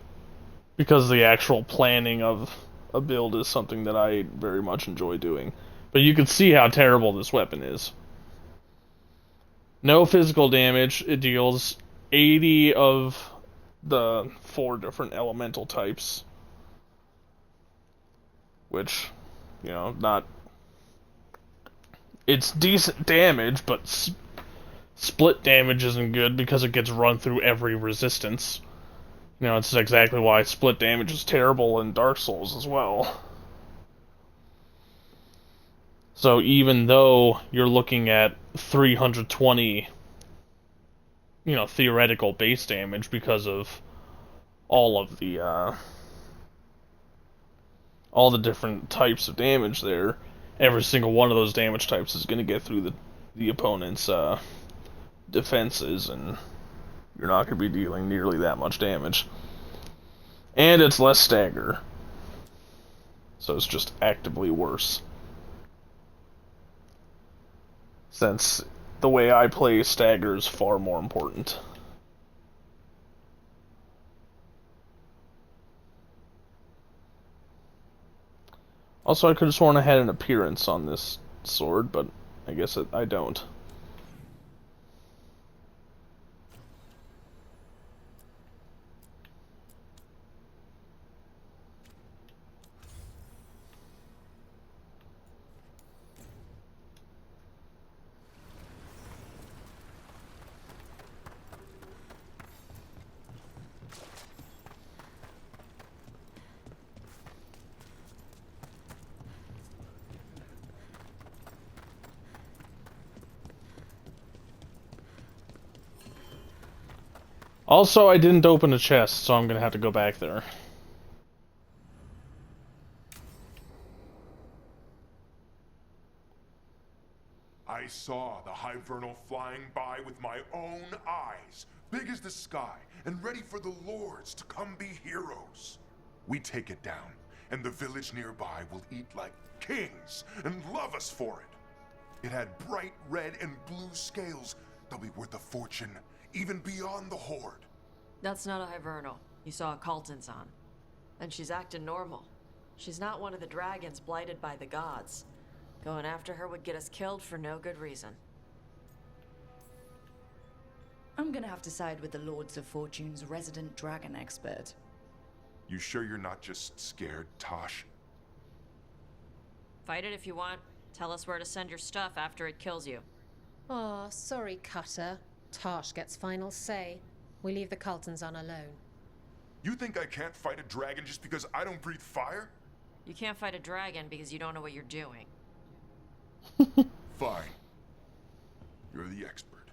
Because the actual planning of a build is something that I very much enjoy doing. But you can see how terrible this weapon is. No physical damage. It deals 80 of the 4 different elemental types. Which, you know, not... It's decent damage, but split damage isn't good because it gets run through every resistance. You know, it's exactly why split damage is terrible in Dark Souls as well. So even though you're looking at 320, you know, theoretical base damage because of all the different types of damage there, every single one of those damage types is going to get through the opponent's defenses, and you're not going to be dealing nearly that much damage. And it's less stagger, so it's just actively worse. Since the way I play, stagger is far more important. Also, I could have sworn I had an appearance on this sword, but I guess I don't. Also, I didn't open a chest, so I'm gonna have to go back there. I saw the Hivernal flying by with my own eyes, big as the sky, and ready for the lords to come be heroes. We take it down, and the village nearby will eat like kings and love us for it. It had bright red and blue scales. They'll be worth a fortune, even beyond the Horde. That's not a Hivernal. You saw a Calton's on. And she's acting normal. She's not one of the dragons blighted by the gods. Going after her would get us killed for no good reason. I'm gonna have to side with the Lords of Fortune's resident dragon expert. You sure you're not just scared, Tosh? Fight it if you want. Tell us where to send your stuff after it kills you. Aw, sorry, Cutter. Tosh gets final say. We leave the Caltons on alone. You think I can't fight a dragon just because I don't breathe fire? You can't fight a dragon because you don't know what you're doing. Fine. You're the expert.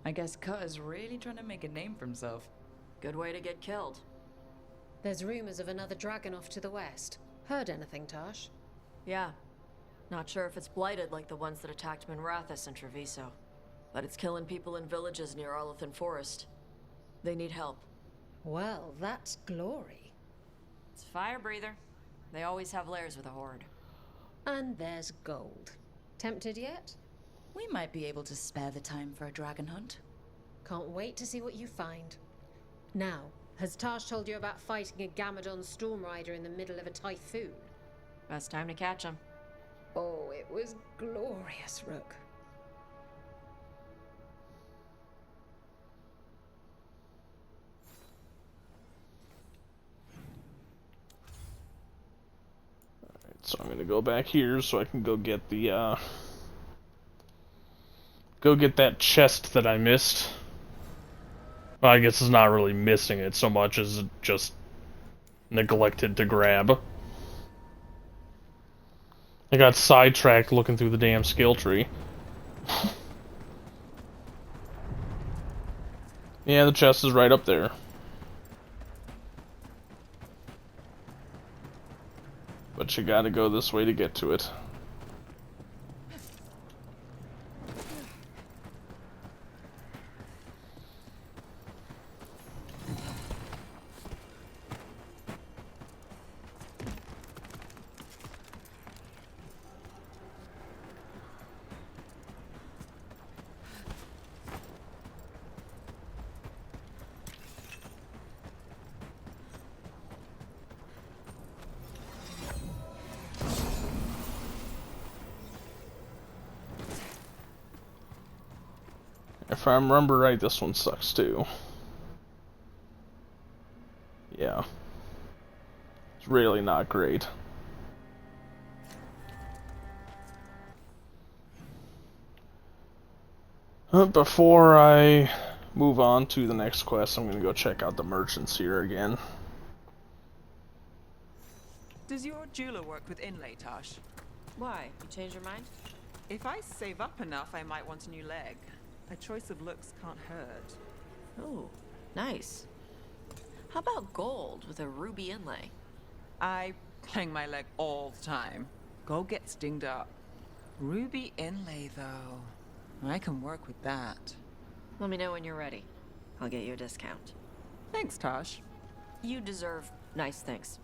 I guess Cutter's really trying to make a name for himself. Good way to get killed. There's rumors of another dragon off to the west. Heard anything, Tosh? Yeah. Not sure if it's blighted like the ones that attacked Minrathous and Treviso. But it's killing people in villages near Arlethan Forest. They need help. Well, that's glory. It's a fire breather. They always have lairs with a horde. And there's gold. Tempted yet? We might be able to spare the time for a dragon hunt. Can't wait to see what you find. Now, has Tosh told you about fighting a Gamadon Stormrider in the middle of a typhoon? Best time to catch him. Oh, it was glorious, Rook. So I'm gonna go back here so I can go get the, that chest that I missed. Well, I guess it's not really missing it so much as just neglected to grab. I got sidetracked looking through the damn skill tree. Yeah, the chest is right up there. But you gotta go this way to get to it. If I remember right, this one sucks too. Yeah. It's really not great. Before I move on to the next quest, I'm gonna go check out the merchants here again. Does your jeweler work with inlay, Tosh? Why? You changed your mind? If I save up enough, I might want a new leg. A choice of looks can't hurt. Oh, nice. How about gold with a ruby inlay? I hang my leg all the time. Gold gets dinged up. Ruby inlay, though. I can work with that. Let me know when you're ready. I'll get you a discount. Thanks, Tosh. You deserve nice things.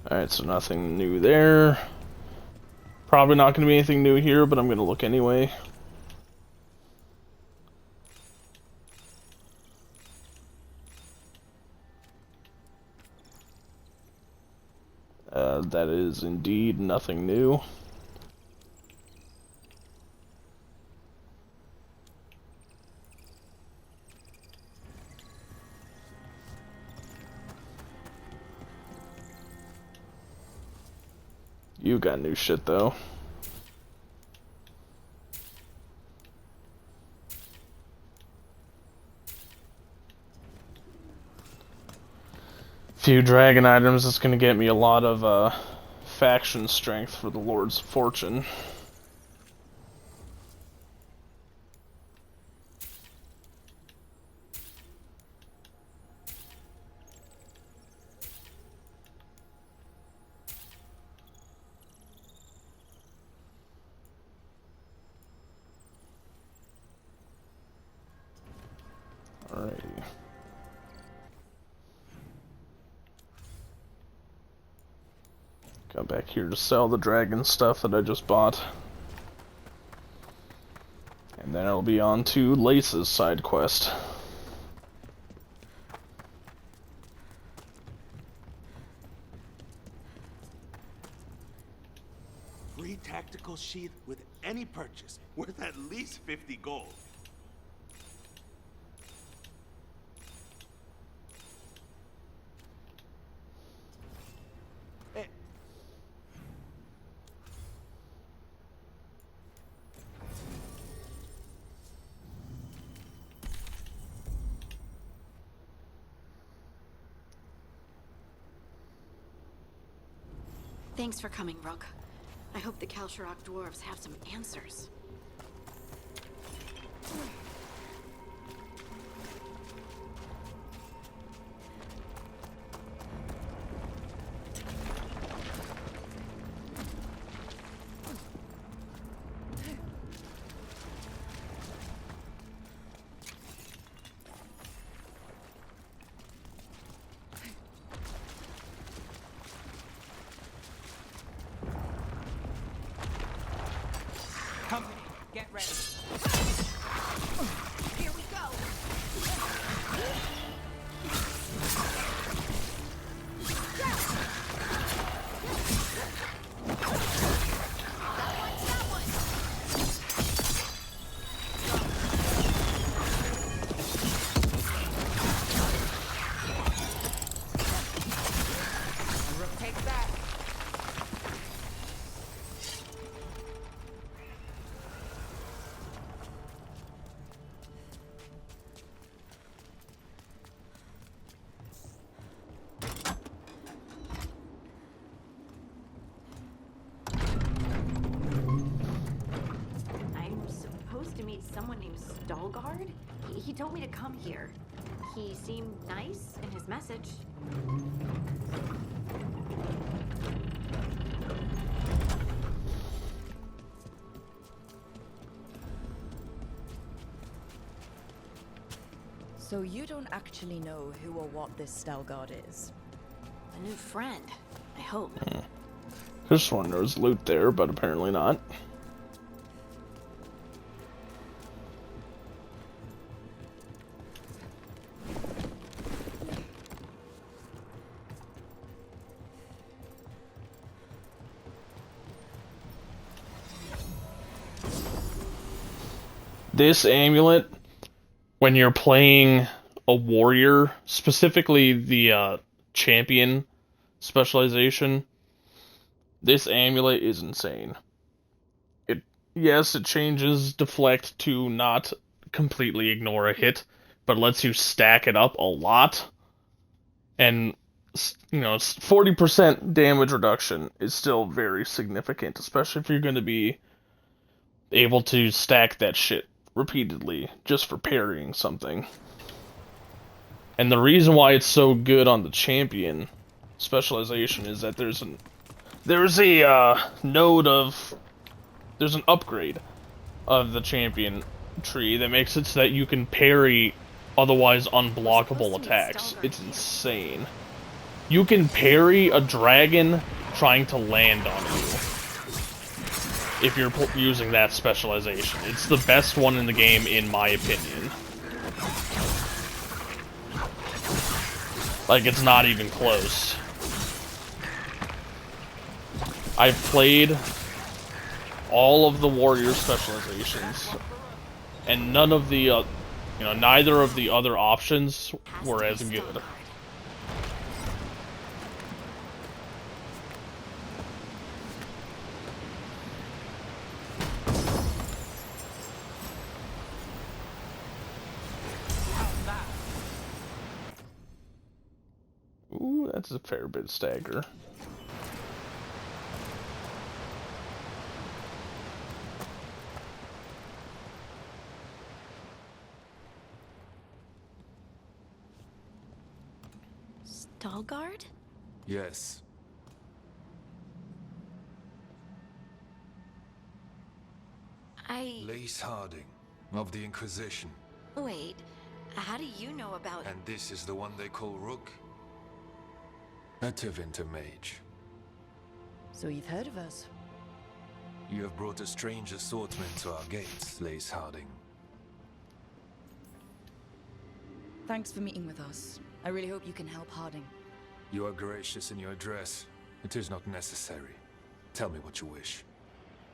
Alright, so nothing new there. Probably not going to be anything new here, but I'm going to look anyway. That is indeed nothing new. You got new shit though. Few dragon items. It's gonna get me a lot of faction strength for the Lord's Fortune. Alrighty. Go back here to sell the dragon stuff that I just bought. And then I'll be on to Lace's side quest. Free tactical sheath with any purchase, worth at least 50 gold. Thanks for coming, Rook. I hope the Kalsharok dwarves have some answers. Company, get ready. Here we go. Take that. I'm supposed to meet someone named Veilguard? He told me to come here. He seemed nice in his message. So you don't actually know who or what this Veilguard is? A new friend, I hope. Just one there's loot there, but apparently not. This amulet, when you're playing a warrior, specifically the champion specialization, this amulet is insane. Yes, it changes deflect to not completely ignore a hit, but lets you stack it up a lot. And, 40% damage reduction is still very significant, especially if you're going to be able to stack that shit repeatedly just for parrying something. And the reason why it's so good on the champion specialization is that there's an upgrade of the champion tree that makes it so that you can parry otherwise unblockable attacks. It's insane. You can parry a dragon trying to land on you if you're using that specialization. It's the best one in the game, in my opinion. Like, it's not even close. I've played all of the warrior specializations, and none of the, neither of the other options were as good. Ooh, that's a fair bit of stagger. Veilguard? Yes. Lace Harding, of the Inquisition. Wait, how do you know about... And this is the one they call Rook? A Tevinter mage. So you've heard of us? You have brought a strange assortment to our gates, Lace Harding. Thanks for meeting with us. I really hope you can help Harding. You are gracious in your address. It is not necessary. Tell me what you wish.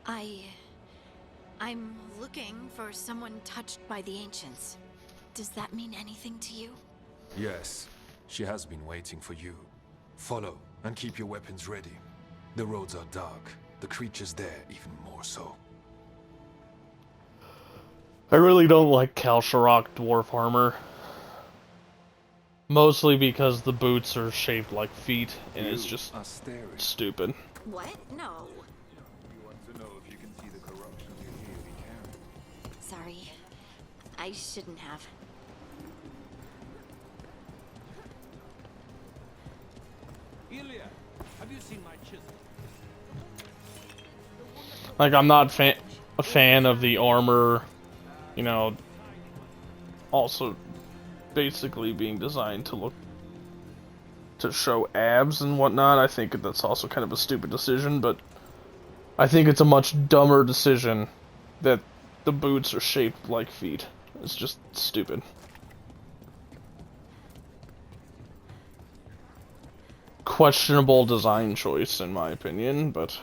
I'm looking for someone touched by the Ancients. Does that mean anything to you? Yes. She has been waiting for you. Follow, and keep your weapons ready. The roads are dark. The creatures there even more so. I really don't like Kalsharok dwarf armor. Mostly because the boots are shaped like feet, and it's just stupid. What? No. You want to know if you can see the corruption you really carry. Sorry. I shouldn't have. Ilya, have you seen my chisel? Like, I'm not a fan of the armor, also basically being designed to show abs and whatnot. I think that's also kind of a stupid decision, but I think it's a much dumber decision that the boots are shaped like feet. It's just stupid. Questionable design choice, in my opinion, but...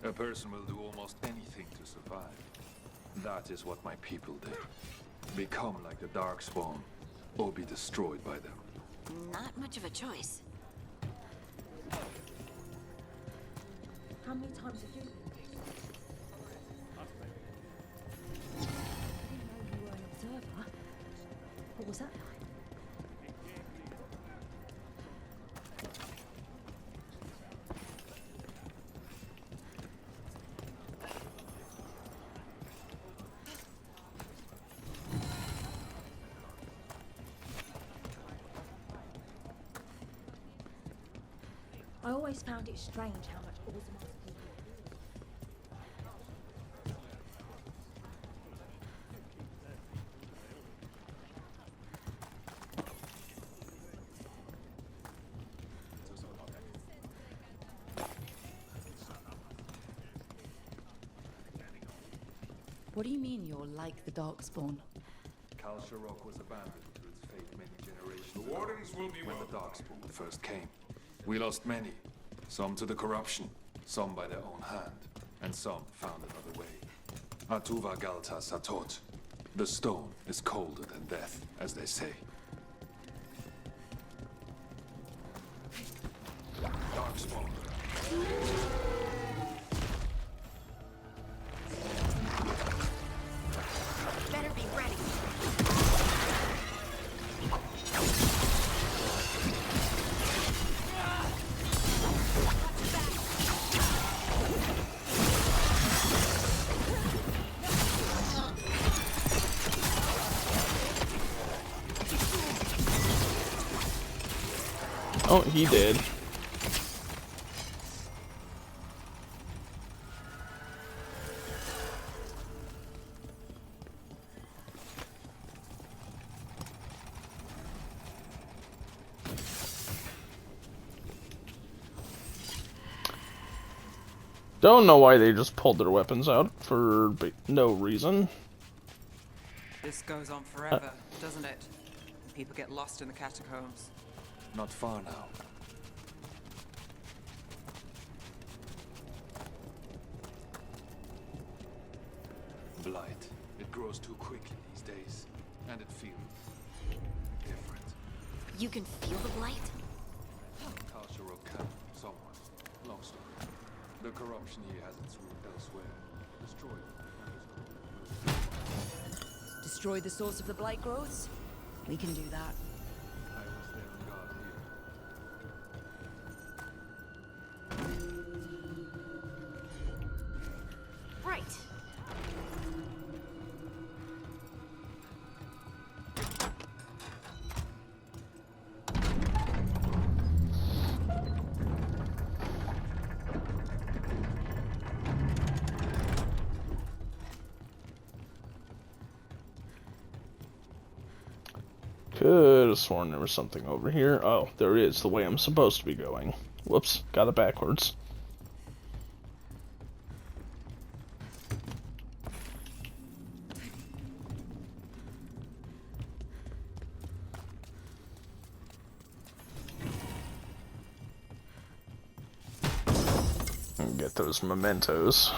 A person will do almost anything to survive. That is what my people did. Become like the Darkspawn, or be destroyed by them. Not much of a choice. How many times have you been? I didn't know you were an observer. What was that like? I always found it strange how much Orzamar's people do. What do you mean you're like the Darkspawn? Kalsharok was abandoned to its fate many generations The ago, wardens will be when welcome. the Darkspawn first came. We lost many, some to the corruption, some by their own hand, and some found another way. Atuva Galta Satot. The stone is colder than death, as they say. Darkspawn. Better be ready. Oh, he did. Don't know why they just pulled their weapons out for no reason. This goes on forever, doesn't it? People get lost in the catacombs. Not far now. Blight. It grows too quickly these days, and it feels different. You can feel the blight? Kalsharok can, somewhat. Long story. The corruption here has its root elsewhere. Destroy them. Destroy the source of the blight growths? We can do that. I was there in guard here. Right. Could have sworn there was something over here. Oh, there it is, the way I'm supposed to be going. Whoops, got it backwards. And get those mementos.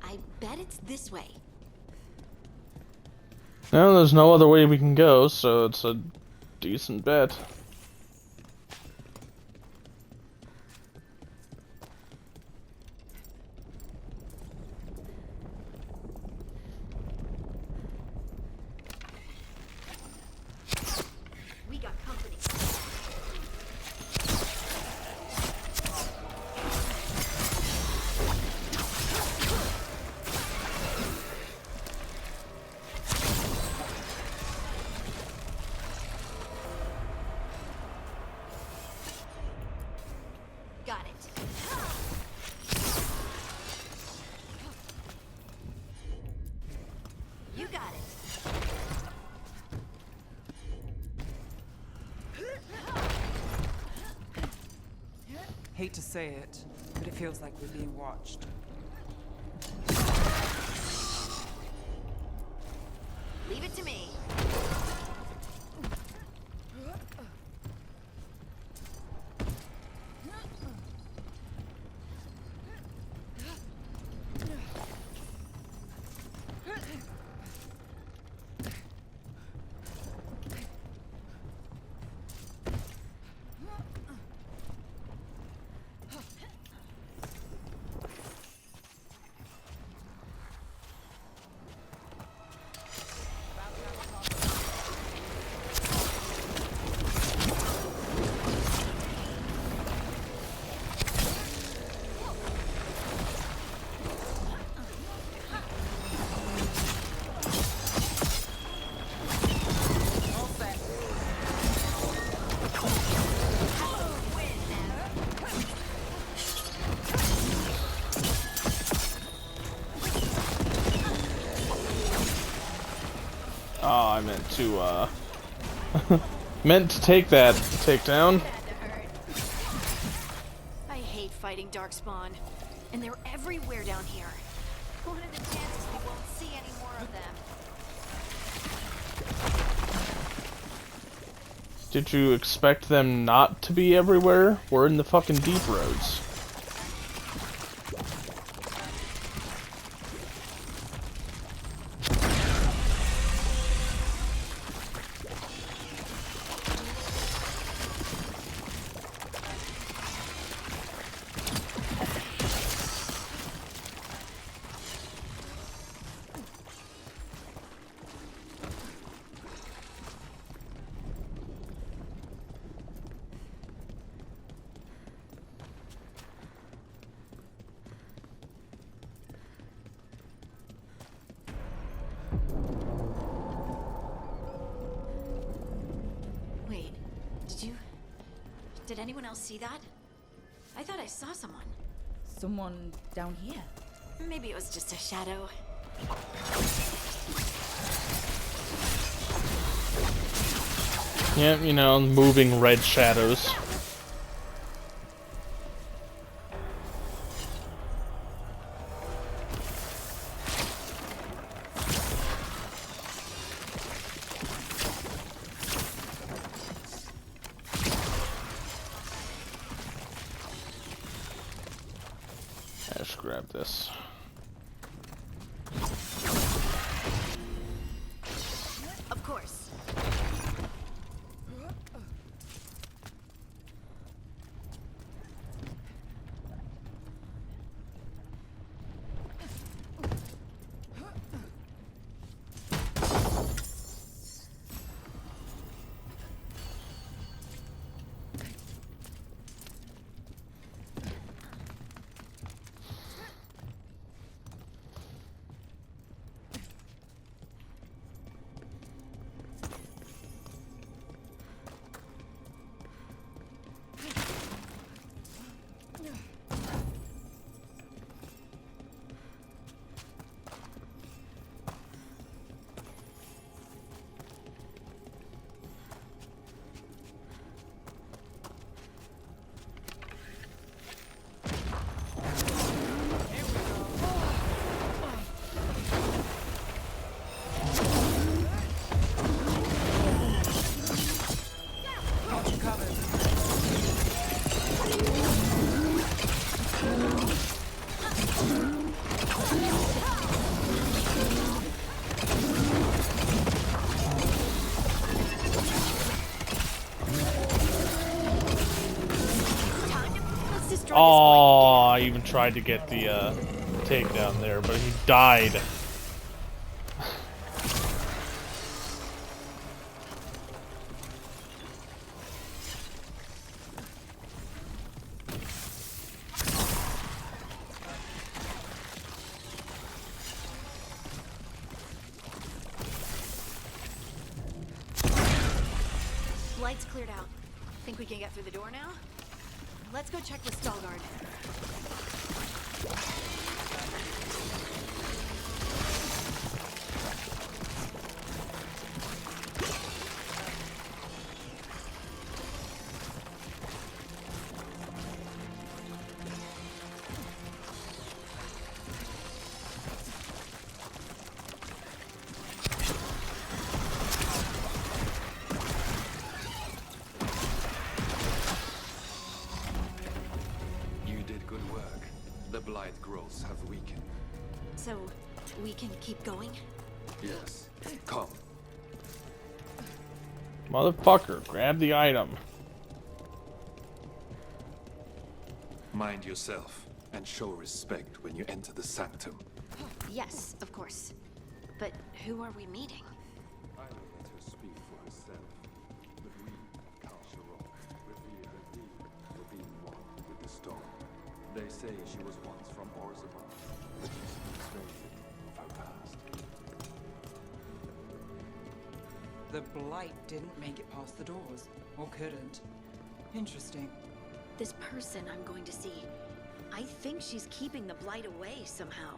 I bet it's this way. No, there's no other way we can go, so it's a decent bet. We got company. Got it. You got it. Hate to say it, but it feels like we're being watched. Leave it to me. Oh, I meant to, meant to take that takedown. I hate fighting Darkspawn, and they're everywhere down here. What are the chances we won't see any more of them? Did you expect them not to be everywhere? We're in the fucking deep roads. Wait, did anyone else see that? I thought I saw someone. Someone down here? Maybe it was just a shadow. Yeah, you know, moving red shadows. I should grab this. Of course. destroy Oh, I even tried to get the takedown there, but he died. Light's cleared out. Think we can get through the door now? Let's go check with Veilguard. The blight growths have weakened. So, we can keep going? Yes. Come. Motherfucker, grab the item. Mind yourself, and show respect when you enter the sanctum. Yes, of course. But who are we meeting? I will let her speak for herself. But we, Kalsharok, revere her deed for being one with the stone. They say she was once from Orzammar, but she speaks very little of her past. The blight didn't make it past the doors, or couldn't. Interesting. This person I'm going to see, I think she's keeping the blight away somehow.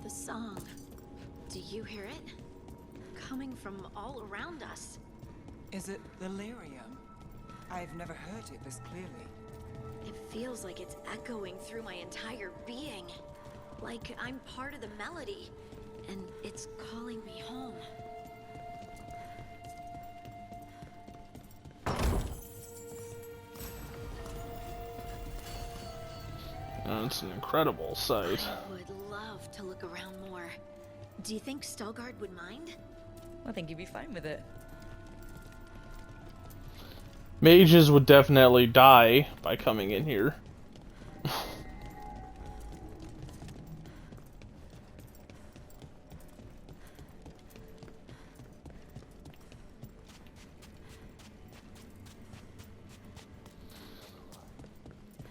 The song. Do you hear it? Coming from all around us. Is it delirium? I've never heard it this clearly. It feels like it's echoing through my entire being. Like I'm part of the melody, and it's calling me home. It's an incredible sight. I would love to look around more. Do you think Veilguard would mind? I think he'd be fine with it. Mages would definitely die by coming in here.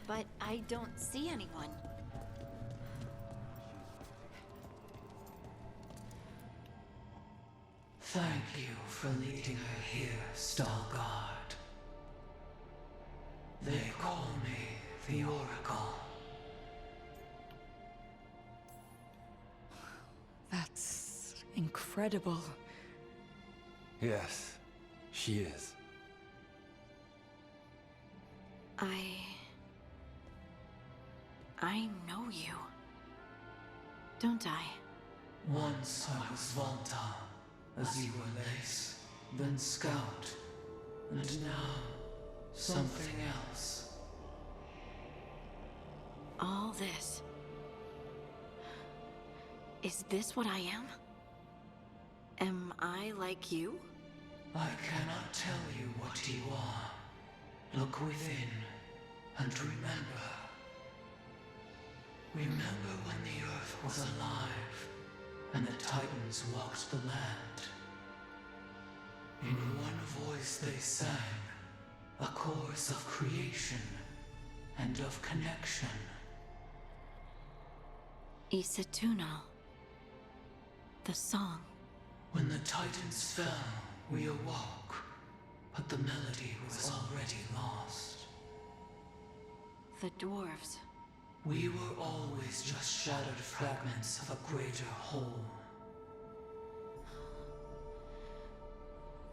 But I don't see anyone. Thank you for leading her here, Veilguard. They call me the Oracle. That's incredible. Yes, she is. I know you. Don't I? Once I was Volta, as you were Lace, then Scout, and now something else. All this. Is this what I am? Am I like you? I cannot tell you what you are. Look within, and remember. Remember when the Earth was alive, and the Titans walked the land. In one voice they sang, a chorus of creation and of connection. Isatuno. The song. When the Titans fell, we awoke, but the melody was already lost. The dwarves. We were always just shattered fragments of a greater whole.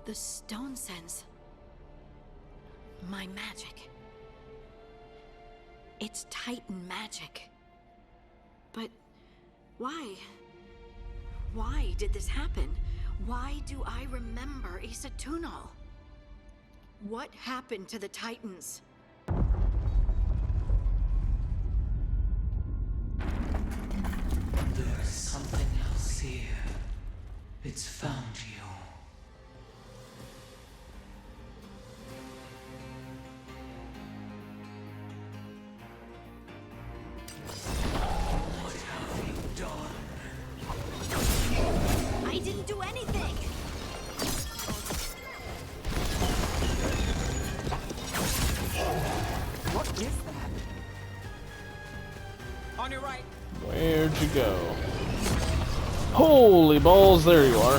The stone sense. My magic. It's Titan magic. But why? Why did this happen? Why do I remember Isatuno? What happened to the Titans? There is something else here. It's found you. What have you done? I didn't do anything! What is that? On your right. Where'd you go? Holy balls, there you are.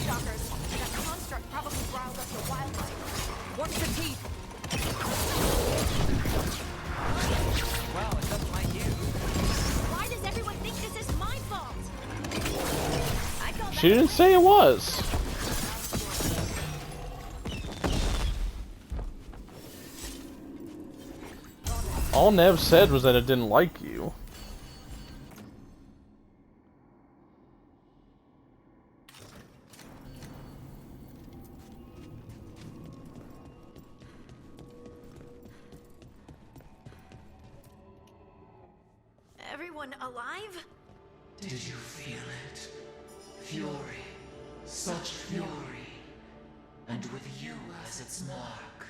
Shockers. That construct probably riled up the wildlife. What's the teeth? Well, it doesn't like you. Why does everyone think this is my fault? I call She didn't say it was. All Nev said was that it didn't like you. Everyone alive? Did you feel it? Fury. Such fury. And with you as its mark.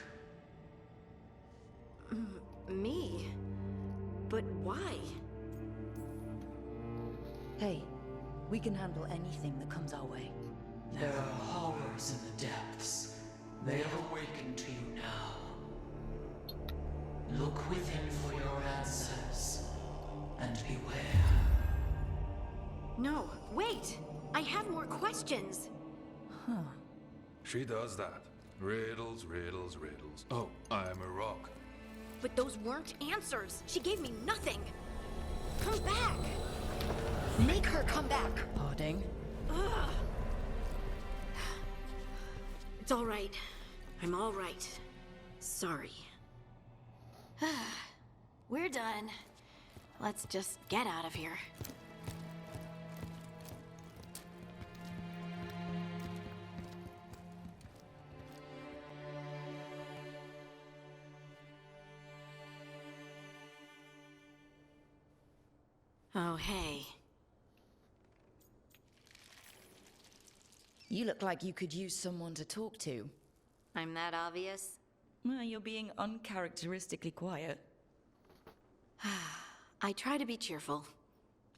Me? But why? Hey, we can handle anything that comes our way. There are horrors in the depths. They have awakened to you now. Look within for your answers. And beware. No, wait! I have more questions! Huh. She does that. Riddles, riddles, riddles. Oh, I'm a rock. But those weren't answers! She gave me nothing! Come back! Make her come back! Harding? Ugh. It's all right. I'm all right. Sorry. We're done. Let's just get out of here. Oh, hey. You look like you could use someone to talk to. I'm that obvious? Well, you're being uncharacteristically quiet. I try to be cheerful.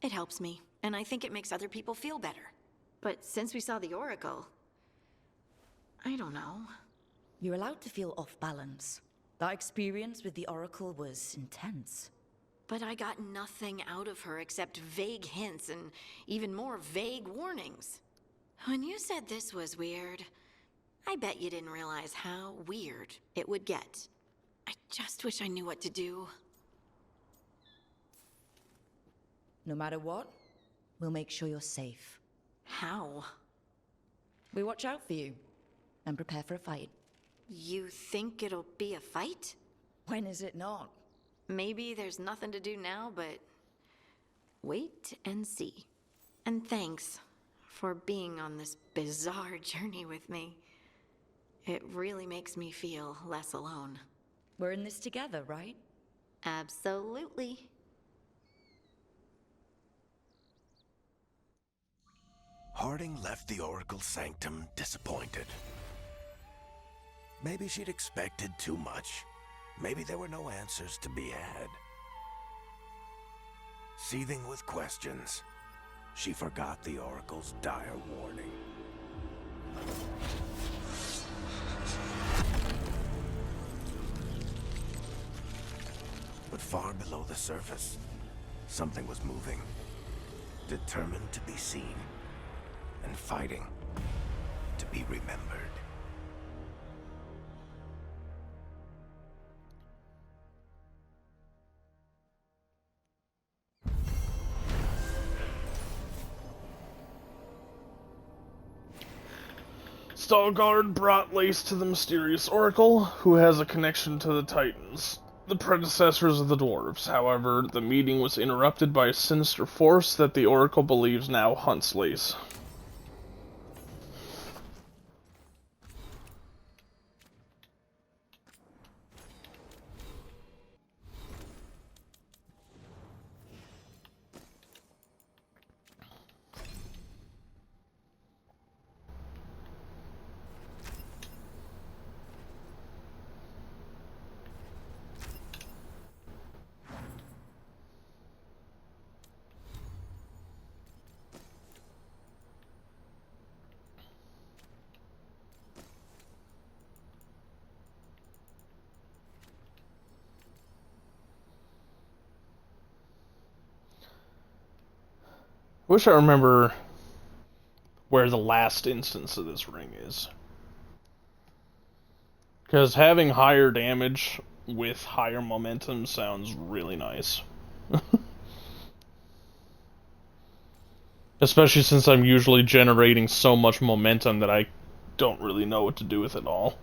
It helps me, and I think it makes other people feel better. But since we saw the Oracle, I don't know. You're allowed to feel off balance. That experience with the Oracle was intense. But I got nothing out of her except vague hints and even more vague warnings. When you said this was weird, I bet you didn't realize how weird it would get. I just wish I knew what to do. No matter what, we'll make sure you're safe. How? We watch out for you and prepare for a fight. You think it'll be a fight? When is it not? Maybe there's nothing to do now, but wait and see. And thanks for being on this bizarre journey with me. It really makes me feel less alone. We're in this together, right? Absolutely. Harding left the Oracle Sanctum disappointed. Maybe she'd expected too much. Maybe there were no answers to be had. Seething with questions, she forgot the Oracle's dire warning. But far below the surface, something was moving, determined to be seen, and fighting to be remembered. Veilguard brought Lace to the mysterious Oracle, who has a connection to the Titans, the predecessors of the dwarves. However, the meeting was interrupted by a sinister force that the Oracle believes now hunts Lace. Wish I remember where the last instance of this ring is. Because having higher damage with higher momentum sounds really nice. Especially since I'm usually generating so much momentum that I don't really know what to do with it all.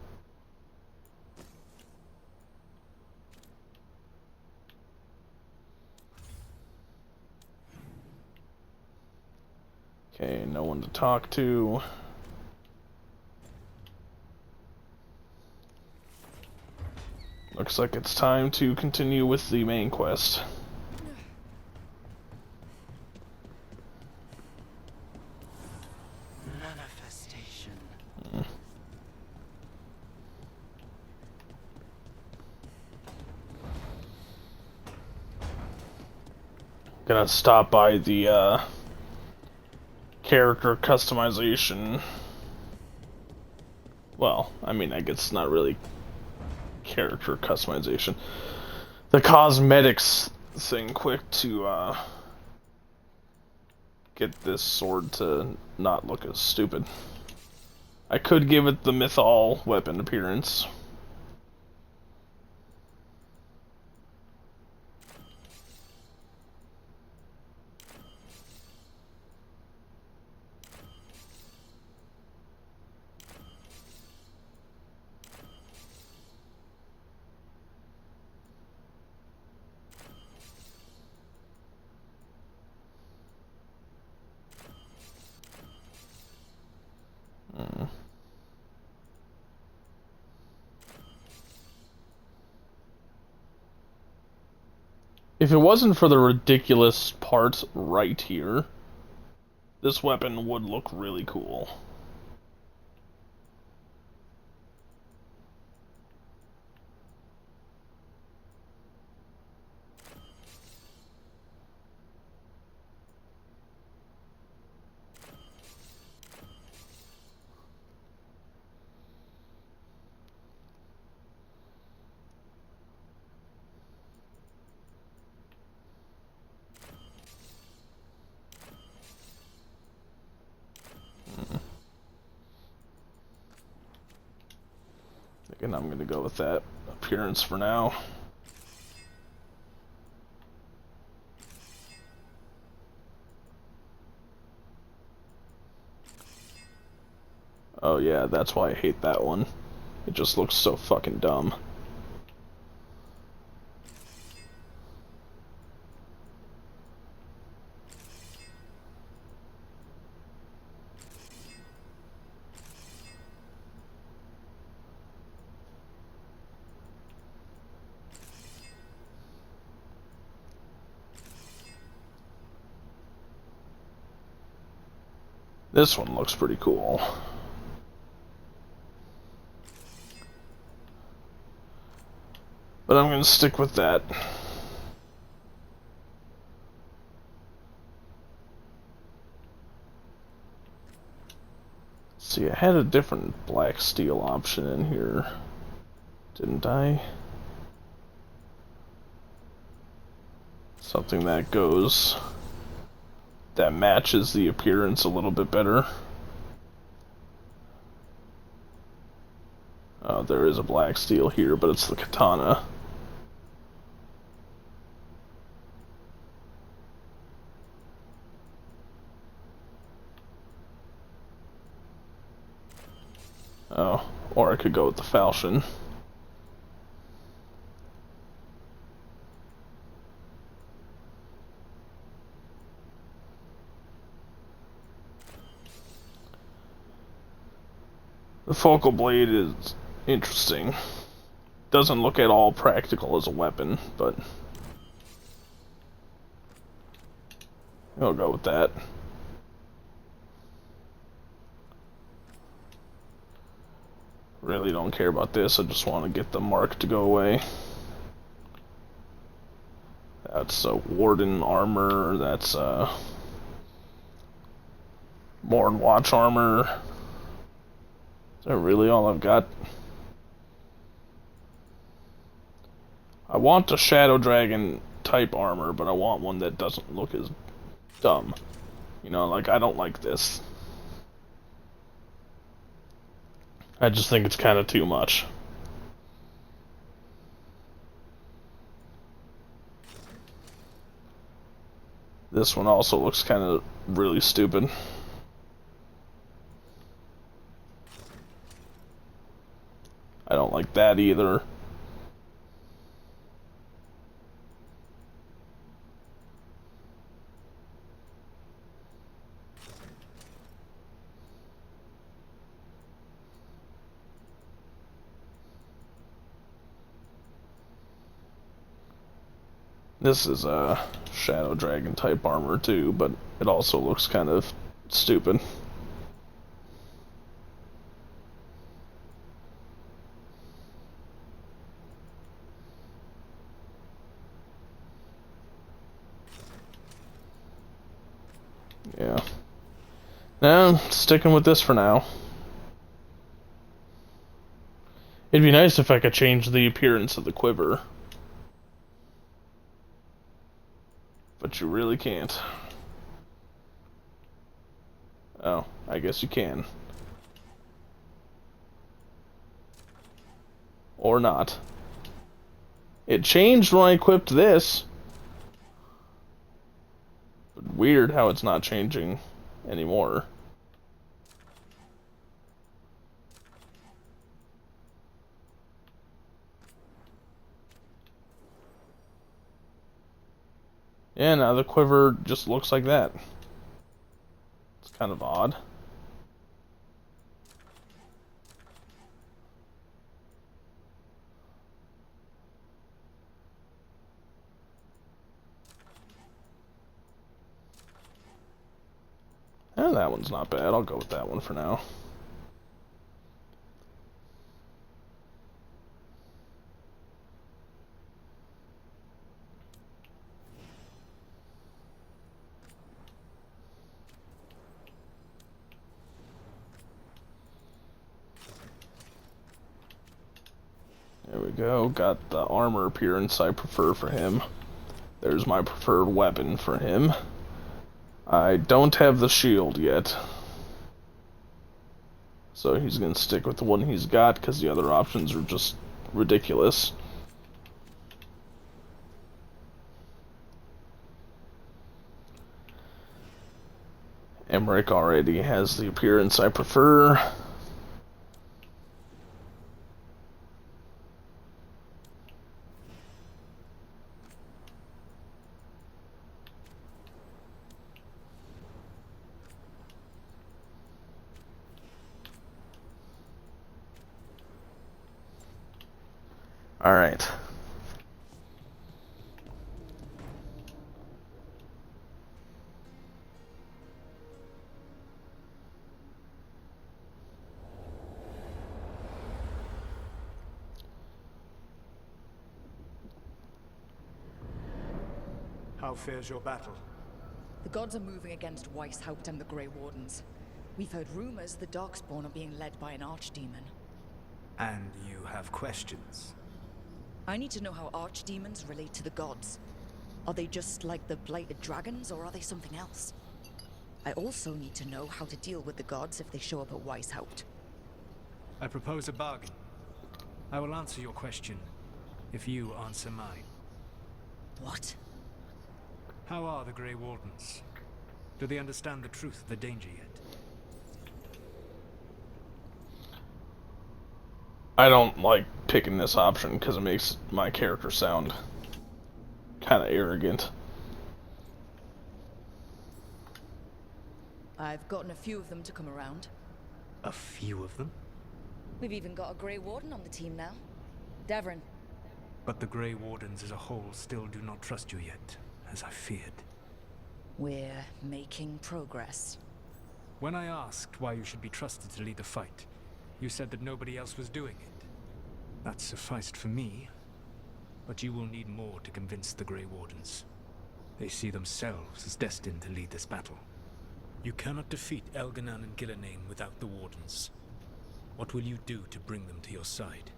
Okay, no one to talk to. Looks like it's time to continue with the main quest. Manifestation. Gonna stop by the character customization. Well, I mean, I guess it's not really character customization. The cosmetics thing quick to get this sword to not look as stupid. I could give it the Mythal weapon appearance. If it wasn't for the ridiculous part right here, this weapon would look really cool. And I'm gonna go with that appearance for now. Oh yeah, that's why I hate that one. It just looks so fucking dumb. This one looks pretty cool. But I'm gonna stick with that. See, I had a different black steel option in here, didn't I? Something that goes... that matches the appearance a little bit better. Oh, there is a black steel here, but it's the katana. Oh, or I could go with the falchion. The focal blade is interesting. Doesn't look at all practical as a weapon, but I'll go with that. Really don't care about this, I just want to get the mark to go away. That's a Warden armor, that's Morn Watch armor. Is that really all I've got? I want a Shadow Dragon type armor, but I want one that doesn't look as dumb. You know, like, I don't like this. I just think it's kind of too much. This one also looks kind of really stupid. I don't like that either. This is a Shadow Dragon type armor too, but it also looks kind of stupid. Yeah. No, sticking with this for now. It'd be nice if I could change the appearance of the quiver. But you really can't. Oh, I guess you can. Or not. It changed when I equipped this. But weird how it's not changing anymore. Yeah, now the quiver just looks like that. It's kind of odd. And that one's not bad. I'll go with that one for now. There we go. Got the armor appearance I prefer for him. There's my preferred weapon for him. I don't have the shield yet. So he's going to stick with the one he's got because the other options are just ridiculous. Emmerich already has the appearance I prefer. Alright. How fares your battle? The gods are moving against Weishaupt and the Grey Wardens. We've heard rumors the Darkspawn are being led by an archdemon. And you have questions? I need to know how archdemons relate to the gods. Are they just like the blighted dragons, or are they something else? I also need to know how to deal with the gods if they show up at Weishaupt. I propose a bargain. I will answer your question if you answer mine. What? How are the Grey Wardens? Do they understand the truth of the danger yet? I don't like picking this option because it makes my character sound kind of arrogant. I've gotten a few of them to come around. A few of them? We've even got a Grey Warden on the team now. Devrin. But the Grey Wardens as a whole still do not trust you yet, as I feared. We're making progress. When I asked why you should be trusted to lead the fight, you said that nobody else was doing it. That sufficed for me, but you will need more to convince the Grey Wardens. They see themselves as destined to lead this battle. You cannot defeat Elganan and Gillenane without the Wardens. What will you do to bring them to your side?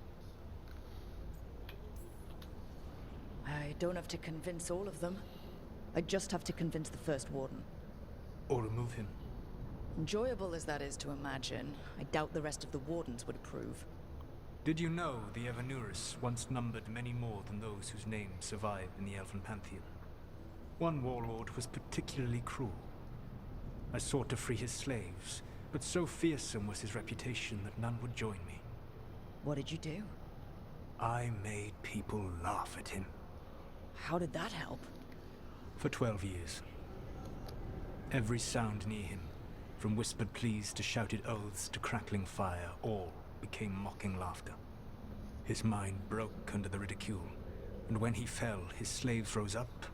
I don't have to convince all of them. I just have to convince the first Warden. or remove him. Enjoyable as that is to imagine, I doubt the rest of the Wardens would approve. Did you know the Evanurus once numbered many more than those whose names survive in the Elven Pantheon? One warlord was particularly cruel. I sought to free his slaves, but so fearsome was his reputation that none would join me. What did you do? I made people laugh at him. How did that help? For 12 years. Every sound near him, from whispered pleas to shouted oaths to crackling fire, all became mocking laughter. His mind broke under the ridicule, and when he fell, his slaves rose up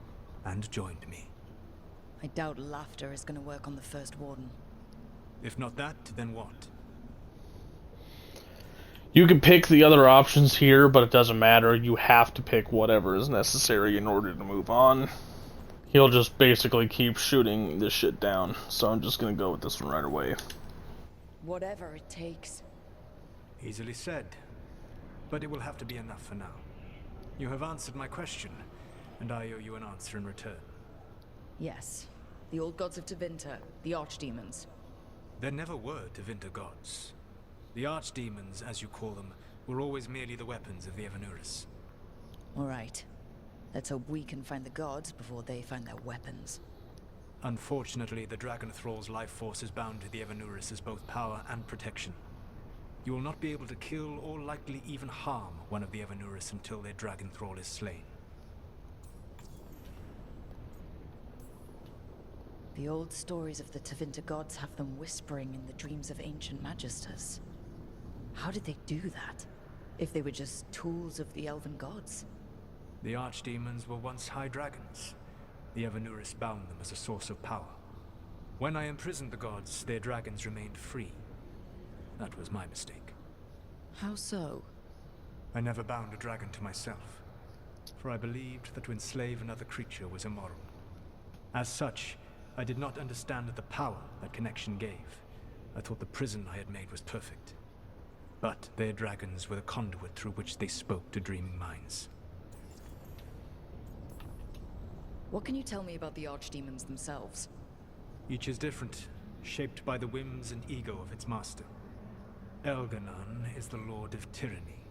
and joined me. I doubt laughter is going to work on the First Warden. If not that, then what? You can pick the other options here, but it doesn't matter. You have to pick whatever is necessary in order to move on. He'll just basically keep shooting this shit down, so I'm just gonna go with this one right away. Whatever it takes. Easily said, but it will have to be enough for now. You have answered my question, and I owe you an answer in return. Yes. The old gods of Tevinter, the archdemons. There never were Tevinter gods. The archdemons, as you call them, were always merely the weapons of the Evanurus. All right. Let's hope we can find the gods before they find their weapons. Unfortunately, the Dragon Thrall's life force is bound to the Evanurus as both power and protection. You will not be able to kill or likely even harm one of the Evanurus until their Dragon Thrall is slain. The old stories of the Tevinter gods have them whispering in the dreams of ancient magisters. How did they do that? If they were just tools of the elven gods? The archdemons were once high dragons. The Evanurus bound them as a source of power. When I imprisoned the gods, their dragons remained free. That was my mistake. How so? I never bound a dragon to myself, for I believed that to enslave another creature was immoral. As such, I did not understand the power that connection gave. I thought the prison I had made was perfect. But their dragons were the conduit through which they spoke to dreaming minds. What can you tell me about the archdemons themselves? Each is different, shaped by the whims and ego of its master. Elganon is the Lord of Tyranny.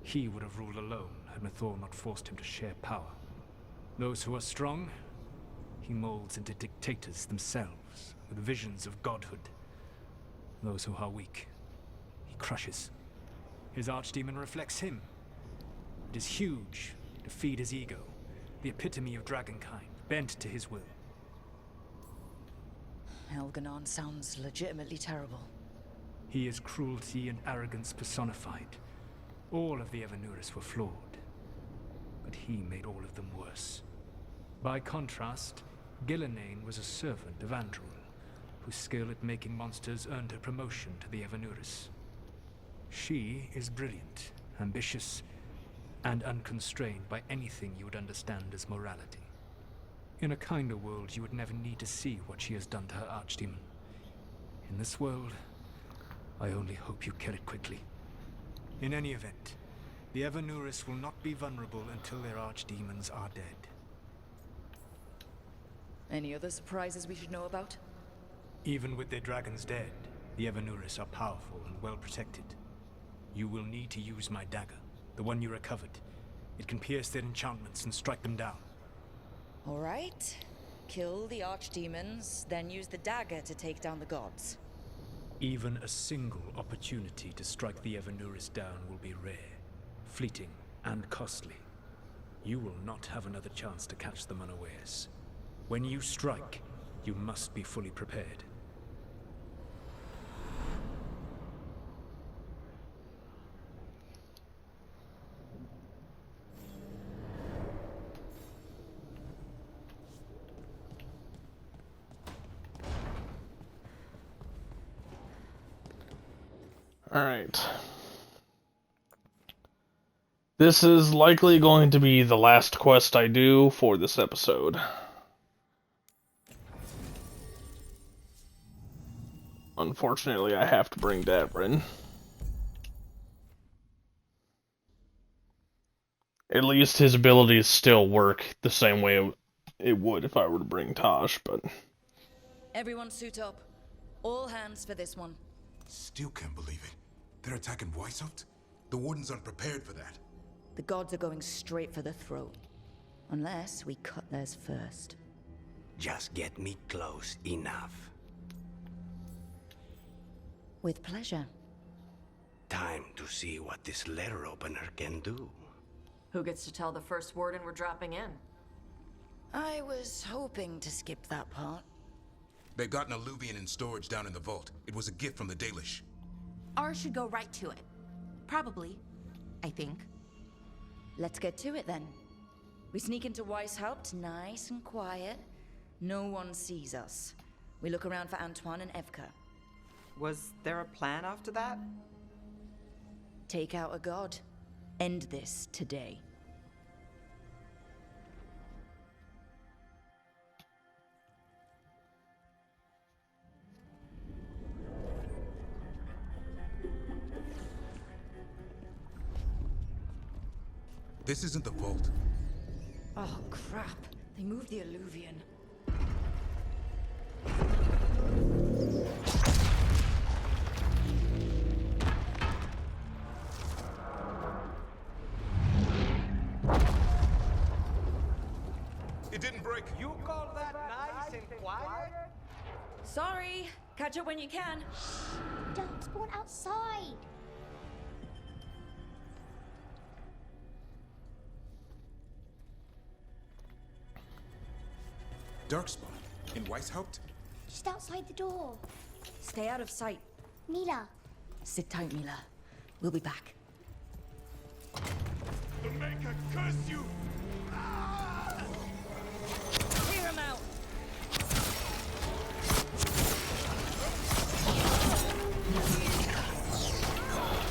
He would have ruled alone had Mythor not forced him to share power. Those who are strong, he molds into dictators themselves, with visions of godhood. Those who are weak, he crushes. His archdemon reflects him. It is huge to feed his ego, the epitome of dragonkind, bent to his will. Elganon sounds legitimately terrible. He is cruelty and arrogance personified. All of the Evanurus were flawed, but he made all of them worse. By contrast, Gillenane was a servant of Andrul, whose skill at making monsters earned her promotion to the Evanurus. She is brilliant, ambitious, and unconstrained by anything you would understand as morality. In a kinder world, you would never need to see what she has done to her archdemon. In this world, I only hope you kill it quickly. In any event, the Evanurus will not be vulnerable until their archdemons are dead. Any other surprises we should know about? Even with their dragons dead, the Evanurus are powerful and well protected. You will need to use my dagger, the one you recovered. It can pierce their enchantments and strike them down. All right. Kill the archdemons, then use the dagger to take down the gods. Even a single opportunity to strike the Evanurus down will be rare, fleeting, and costly. You will not have another chance to catch them unawares. When you strike, you must be fully prepared. Alright. This is likely going to be the last quest I do for this episode. Unfortunately, I have to bring Davrin. At least his abilities still work the same way it would if I were to bring Tosh, but Everyone suit up. All hands for this one. Still can't believe it. They're attacking Weishaupt? The Wardens aren't prepared for that. The gods are going straight for the throat. Unless we cut theirs first. Just get me close enough. With pleasure. Time to see what this letter opener can do. Who gets to tell the first warden we're dropping in? I was hoping to skip that part. They've got an alluvian in storage down in the vault. It was a gift from the Dalish. Ours should go right to it. Probably. I think. Let's get to it then. We sneak into Weishaupt, nice and quiet. No one sees us. We look around for Antoine and Evka. Was there a plan after that? Take out a god. End this today. This isn't the vault. Oh, crap. They moved the alluvian. It didn't break. You call that nice and quiet? Sorry. Catch up when you can. Don't spawn outside. Darkspawn? In Weishaupt? Just outside the door. Stay out of sight. Mila. Sit tight, Mila. We'll be back. The Maker curse you! Clear him out!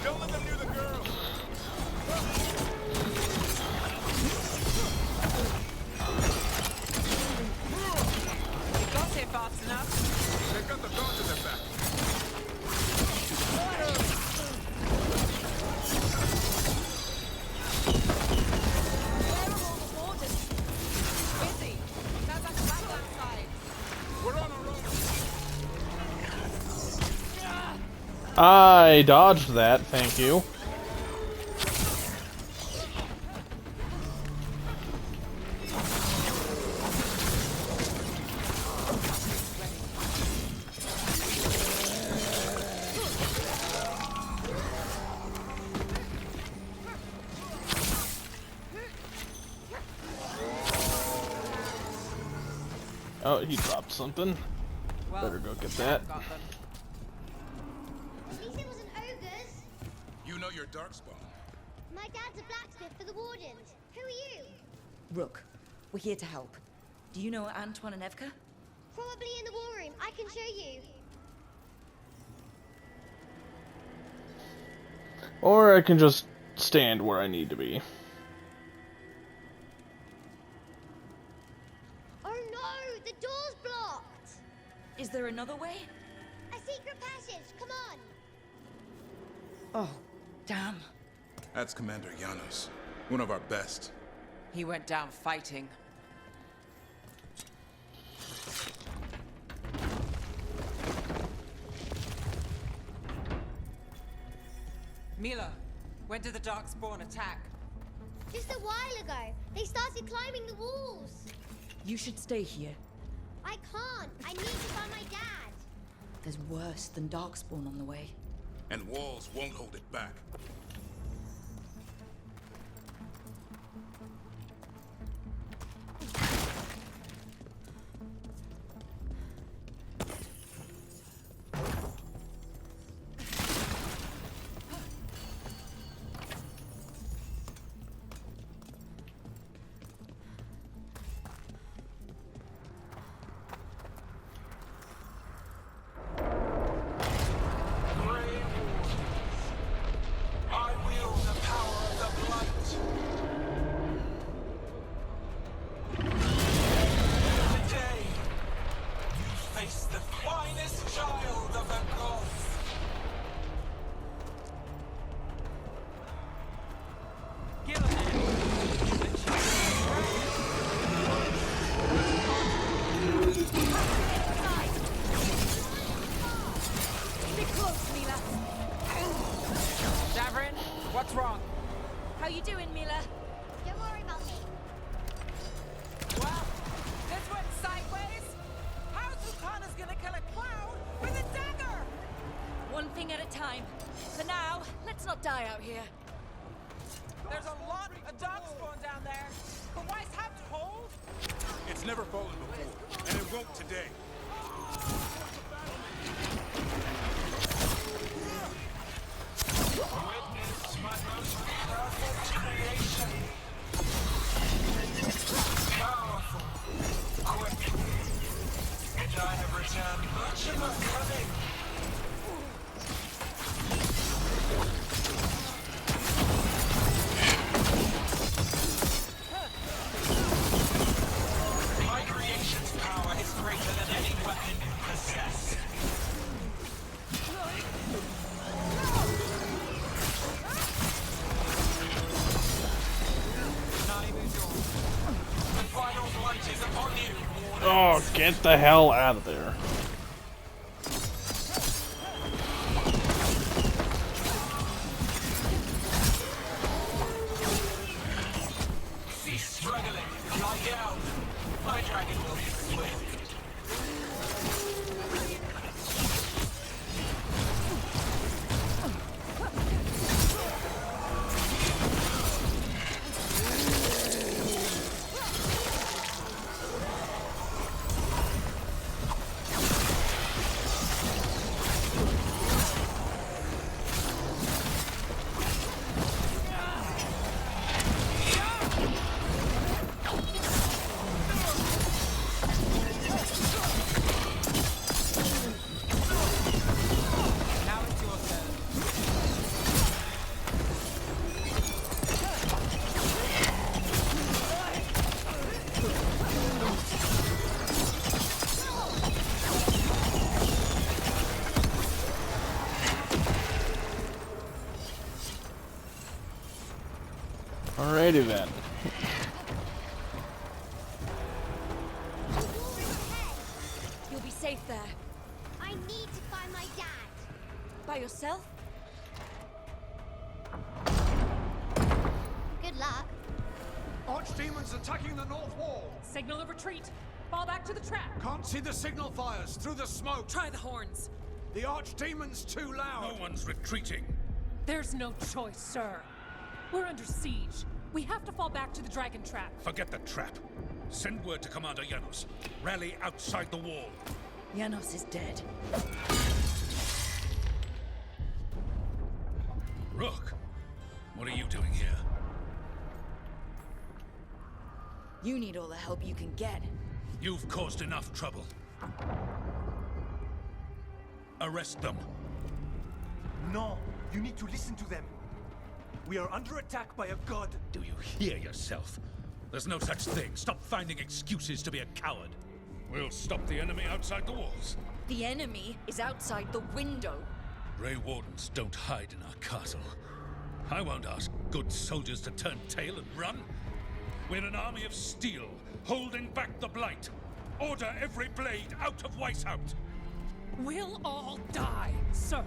Don't let them near the girl! Got here fast enough. They've got the guards in their back. Busy. Sounds like a battle outside. We're on our own. I dodged that, thank you. Oh, he dropped something. Well, Better go get that. got them. At least it wasn't ogres. You know your Darkspawn. My dad's a blacksmith for the Wardens. Who are you? Rook, we're here to help. Do you know Antoine and Evka? Probably in the war room. I can show you. Or I can just stand where I need to be. Oh no! The door's blocked! Is there another way? A secret passage. Come on. Oh, damn. That's Commander Janos. One of our best. He went down fighting. Mila, when did the Darkspawn attack? Just a while ago, they started climbing the walls. You should stay here. I can't. I need to find my dad. There's worse than Darkspawn on the way. And walls won't hold it back. you doing, Mila? Don't worry about me. Well, this went sideways. How's Lucana's gonna kill a clown with a dagger? One thing at a time. For now, let's not die out here. There's a lot of darkspawn down there. Can Weiss have to hold? It's never fallen before, and it won't today. Witness my most perfect creation. Powerful, quick, and I have returned much of my cunning. My creation's power is greater than any weapon you possess. The final blight is upon you. Oh, get the hell out of there. Cease struggling. Lie down. My dragon will be swift. Alrighty then. You'll be safe there. I need to find my dad. By yourself? Good luck. Archdemons attacking the north wall. Signal of retreat. Fall back to the trap. Can't see the signal fires through the smoke. Try the horns. The Archdemon's too loud. No one's retreating. There's no choice, sir. We're under siege. We have to fall back to the dragon trap. Forget the trap. Send word to Commander Janos. Rally outside the wall. Janos is dead. Rook, what are you doing here? You need all the help you can get. You've caused enough trouble. Arrest them. No, you need to listen to them. We are under attack by a god. Do you hear yourself? There's no such thing. Stop finding excuses to be a coward. We'll stop the enemy outside the walls. The enemy is outside the window. Grey Wardens don't hide in our castle. I won't ask good soldiers to turn tail and run. We're an army of steel, holding back the blight. Order every blade out of Weishaupt. We'll all die, sir.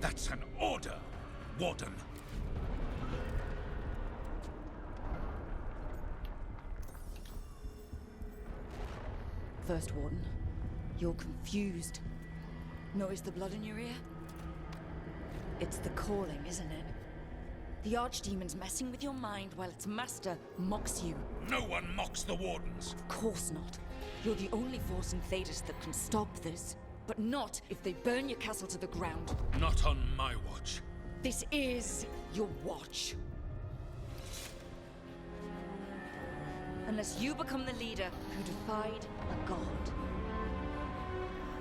That's an order, Warden. First Warden, you're confused. Notice the blood in your ear? It's the calling, isn't it? The Archdemon's messing with your mind while its master mocks you. No one mocks the Wardens. Of course not. You're the only force in Thedas that can stop this. But not if they burn your castle to the ground. Not on my watch. This is your watch. Unless you become the leader who defied a god.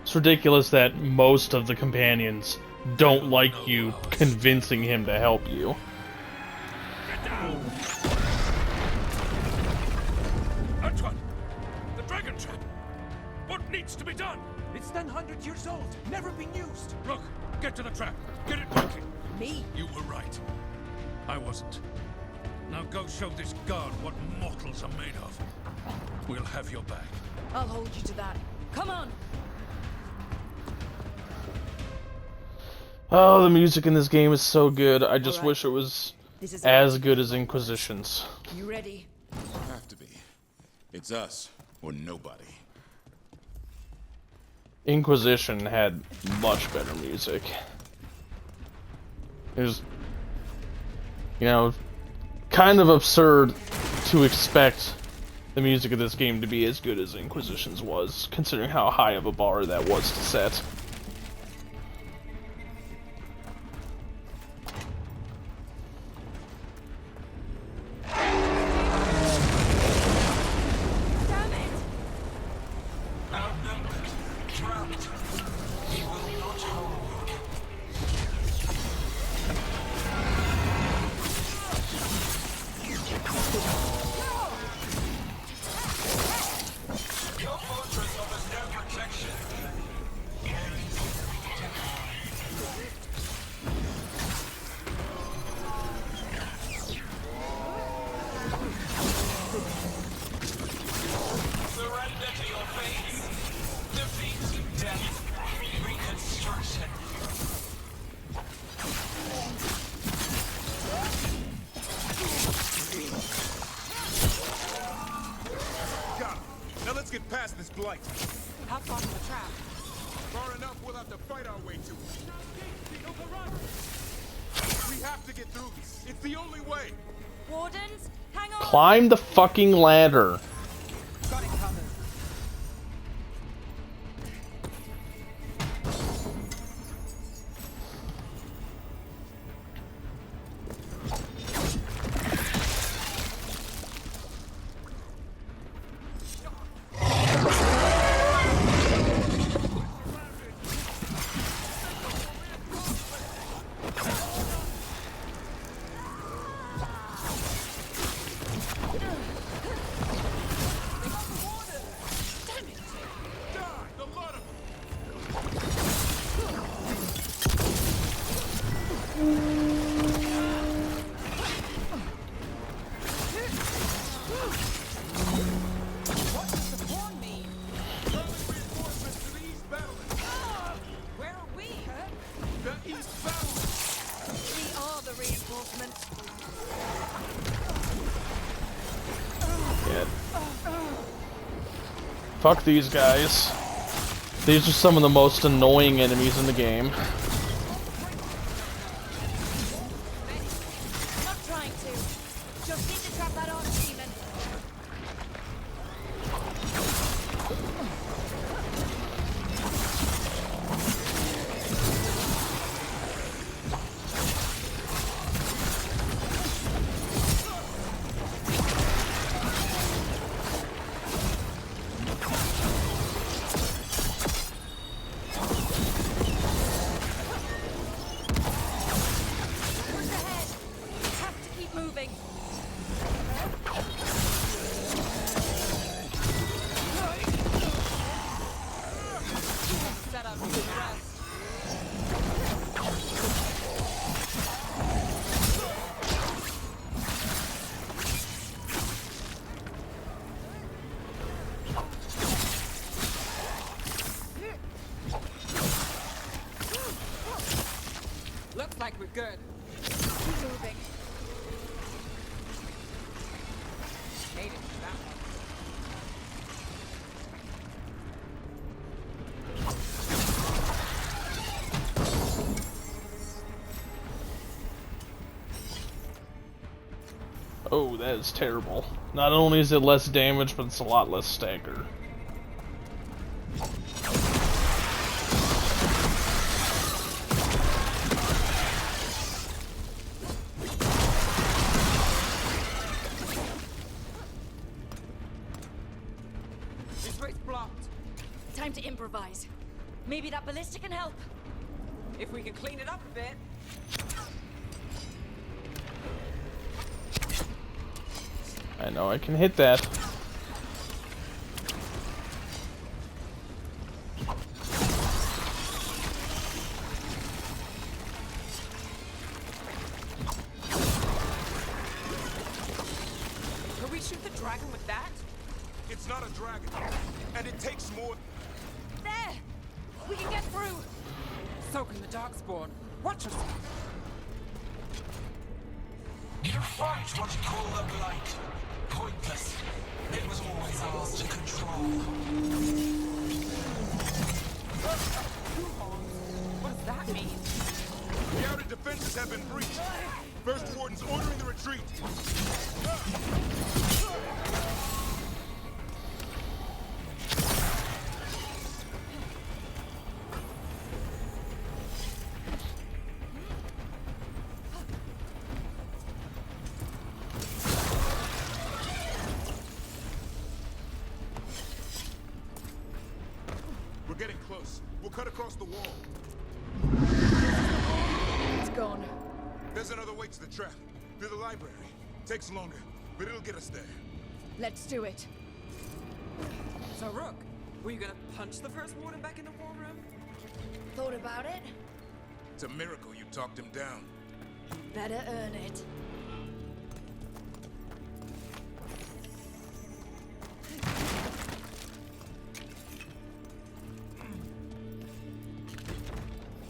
It's ridiculous that most of the companions don't like you convincing him to help you. Antoine! The dragon trap! What needs to be done? It's 100 years old, never been used. Look, get to the trap. Get it working. Me? You were right. I wasn't. Now go show this guard what mortals are made of. We'll have your back. I'll hold you to that. Come on! Oh, the music in this game is so good. I just Alright. wish it was This is as about to good be as my Inquisition's. You ready? Have to be. It's us or nobody. Inquisition had much better music. It was, you know, kind of absurd to expect the music of this game to be as good as Inquisition's was, considering how high of a bar that was to set. Now let's get past this blight. How far from the trap? Far enough we'll have to fight our way to it. We have to get through this. It's the only way. Wardens, hang on! Climb the fucking ladder. Got it covered. Fuck these guys. These are some of the most annoying enemies in the game. Not trying to. Just need to trap that archdemon. Looks like we're good. Keep moving. Made it to that one. Oh, that is terrible. Not only is it less damage, but it's a lot less stagger. This way's blocked. Time to improvise. Maybe that ballista can help. If we can clean it up a bit. I know I can hit that. Can we shoot the dragon with that? It's not a dragon, and it takes more. There! We can get through! So can the darkspawn. Watch yourself. You fight what you call the blight. Pointless. It was always ours to control. What does that mean? The outer defenses have been breached. First Warden's ordering the retreat. We're getting close. We'll cut across the wall. It's gone. There's another way to the trap. Through the library. Takes longer, but it'll get us there. Let's do it. So, Rook, were you gonna punch the First Warden back in the war room? Thought about it? It's a miracle you talked him down. Better earn it.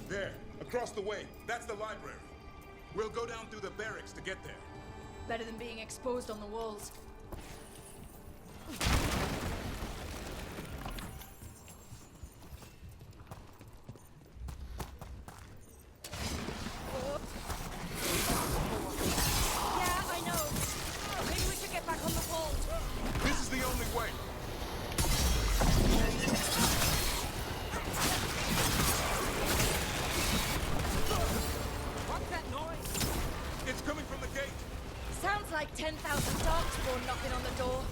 There, across the way. That's the library. We'll go down through the barracks to get there. Better than being exposed on the walls. Yeah, I know. Maybe we should get back on the vault. This is the only way. What's that noise? It's coming from the gate. Sounds like 10,000 darkspawn knocking on the door.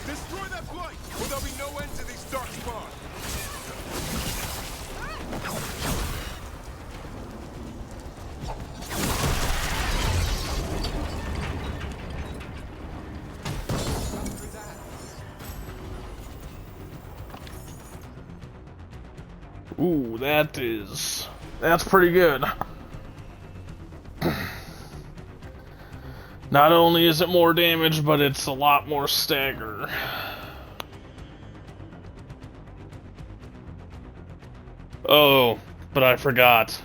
Destroy that blight, or there'll be no end to these dark spawn. Ooh, that's pretty good. Not only is it more damage, but it's a lot more stagger. Oh, but I forgot.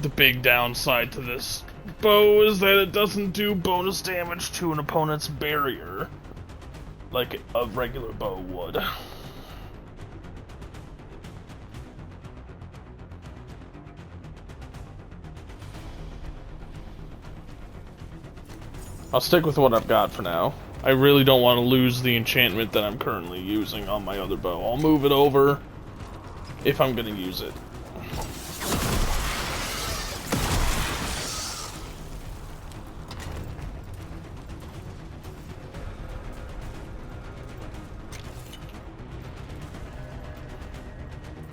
The big downside to this bow is that it doesn't do bonus damage to an opponent's barrier, like a regular bow would. I'll stick with what I've got for now. I really don't want to lose the enchantment that I'm currently using on my other bow. I'll move it over if I'm going to use it.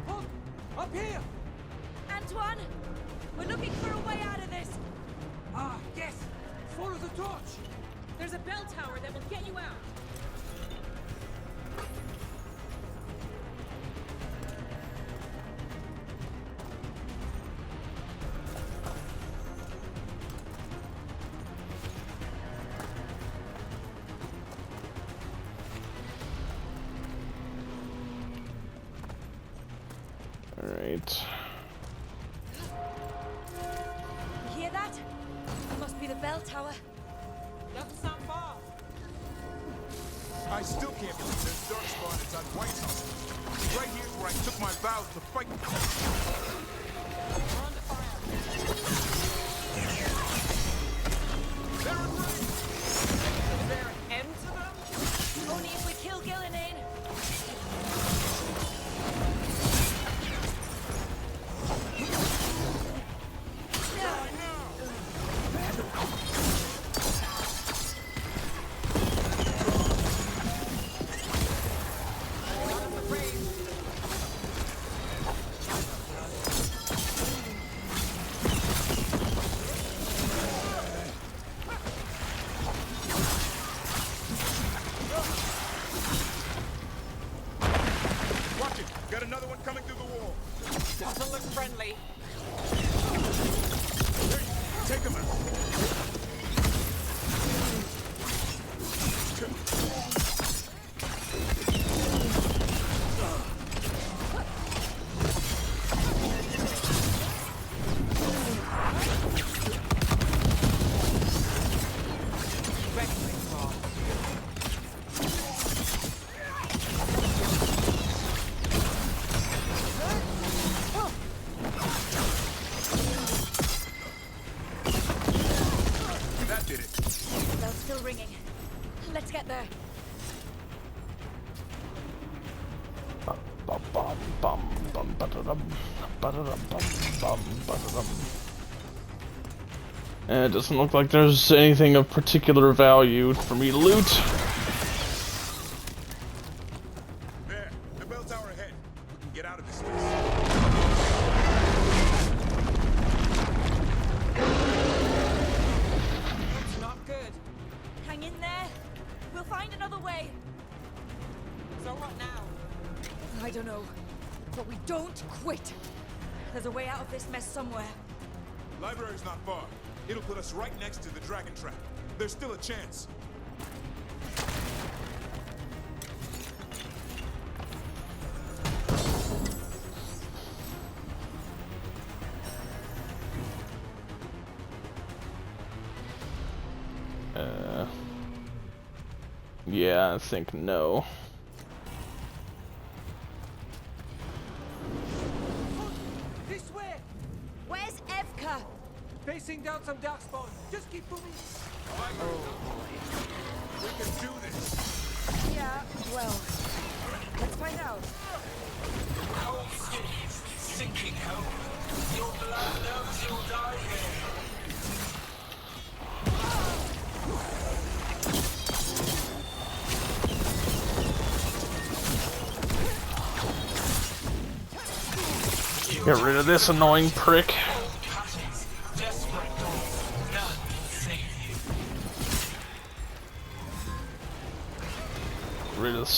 Look! Up here! Antoine! We're looking for a way out of this! Ah, yes! Follow the torch! There's a bell tower that will get you out. Alright. You hear that? It must be the bell tower. Doesn't sound far. I still can't believe there's dark spawn inside White House. Right here's where I took my vows to fight. We're under fire. They're in range! Is there an end to them? Only if we kill Gillenane. Watch it! Got another one coming through the wall. Doesn't look friendly. Take him out. there. And it doesn't look like there's anything of particular value for me to loot. There, the bell tower ahead. We can get out of this mess. It's not good. Hang in there. We'll find another way. So what now? I don't know. But we don't quit. There's a way out of this mess somewhere. Library's not far. It'll put us right next to the dragon trap. There's still a chance. Yeah, I think no. This way! Where's Evka? Facing down some darkspawn. Just keep moving. We can do this. Yeah, well, let's find out. Cold cities, sinking home. Your blood knows you'll die here. Get rid of this annoying prick. Desperate doors, none will save you. Rid of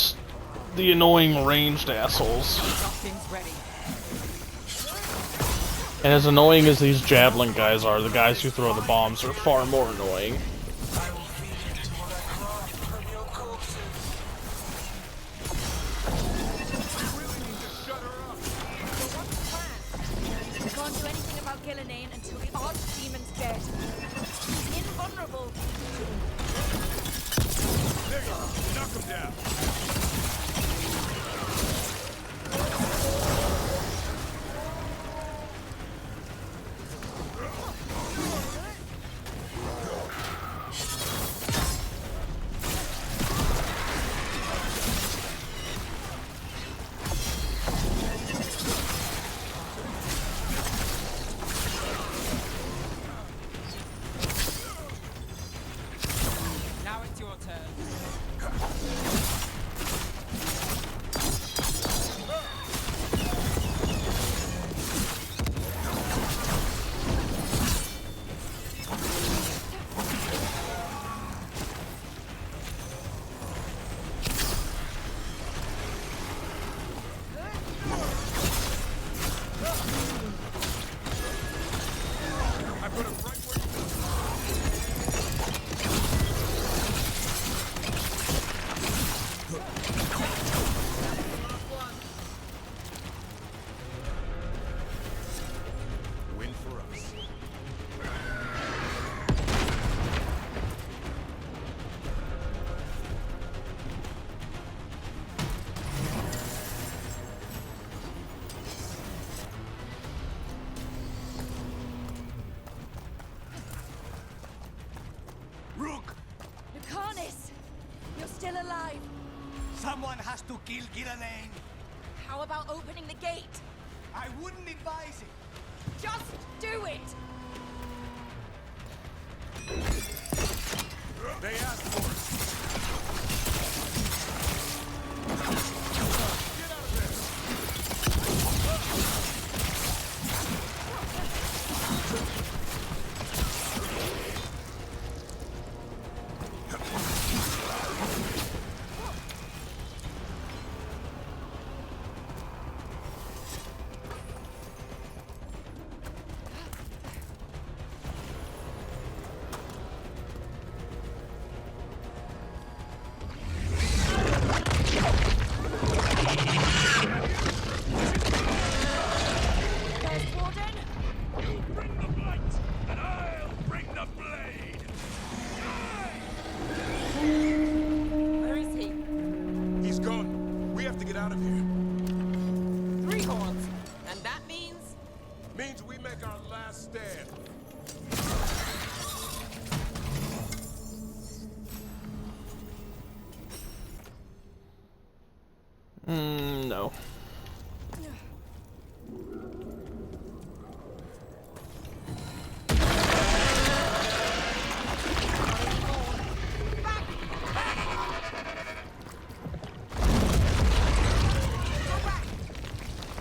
the annoying ranged assholes. Nothing's ready. And as annoying as these javelin guys are, the guys who throw the bombs are far more annoying. We can't do anything about Gillenane until the Archdemon's dead. He's invulnerable. There you go. Knock him down. Now it's your turn. I put him right where win for us. Rook! Lucanis! You're still alive. Someone has to kill Gillenane. How about opening the gate? I wouldn't advise it. Just do it! They asked for There's Warden. You bring the blight, and I'll bring the blade. Where is he? He's gone. We have to get out of here. 3 horns. And that means? Means we make our last stand.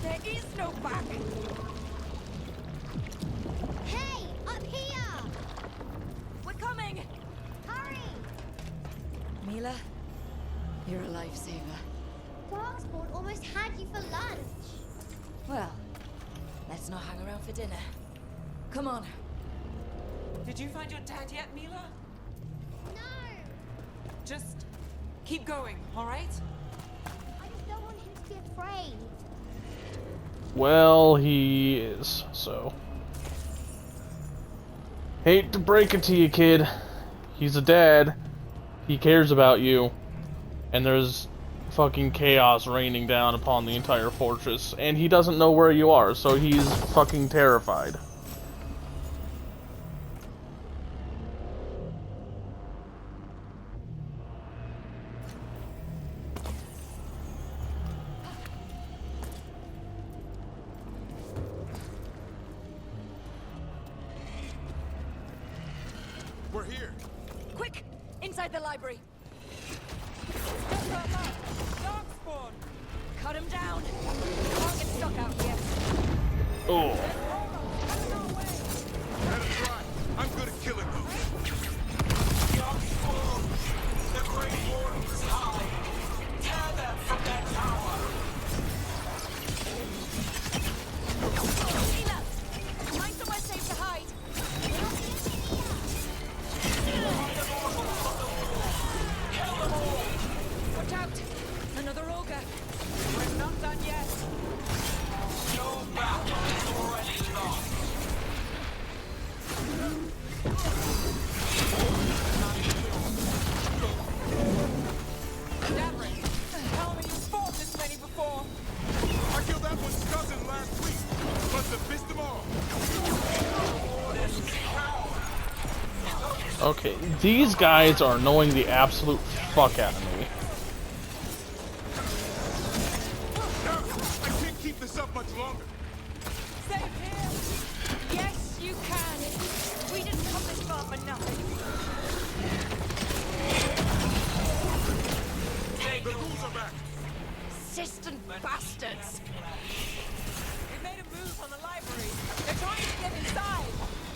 There is no back! Hey, up here! We're coming! Hurry! Mila, you're a lifesaver. Darkspawn almost had you for lunch. Well, let's not hang around for dinner. Come on. Did you find your dad yet, Mila? No! Just keep going, alright? I just don't want him to be afraid. Well, he is, so. Hate to break it to you, kid. He's a dad. He cares about you. And there's fucking chaos raining down upon the entire fortress. And he doesn't know where you are, so he's fucking terrified. We're here. Quick! Inside the library. Darkspawn! Cut him down. Can't get stuck out here. Oh. Let him try. I'm good at killing them. The Great Wardens hide. Tear them from their tower. Mila! Find somewhere safe to hide. Watch out! Another ogre. We're not done yet. Your battle is already lost. Davrin, tell me you fought this many before. I killed that one's cousin last week. Must have pissed them off. Okay, these guys are annoying the absolute fuck out of me. I can't keep this up much longer. Save him! Yes, you can. We didn't come this far for nothing. The ghouls are back. Persistent bastards. We made a move on the library. They're trying to get inside.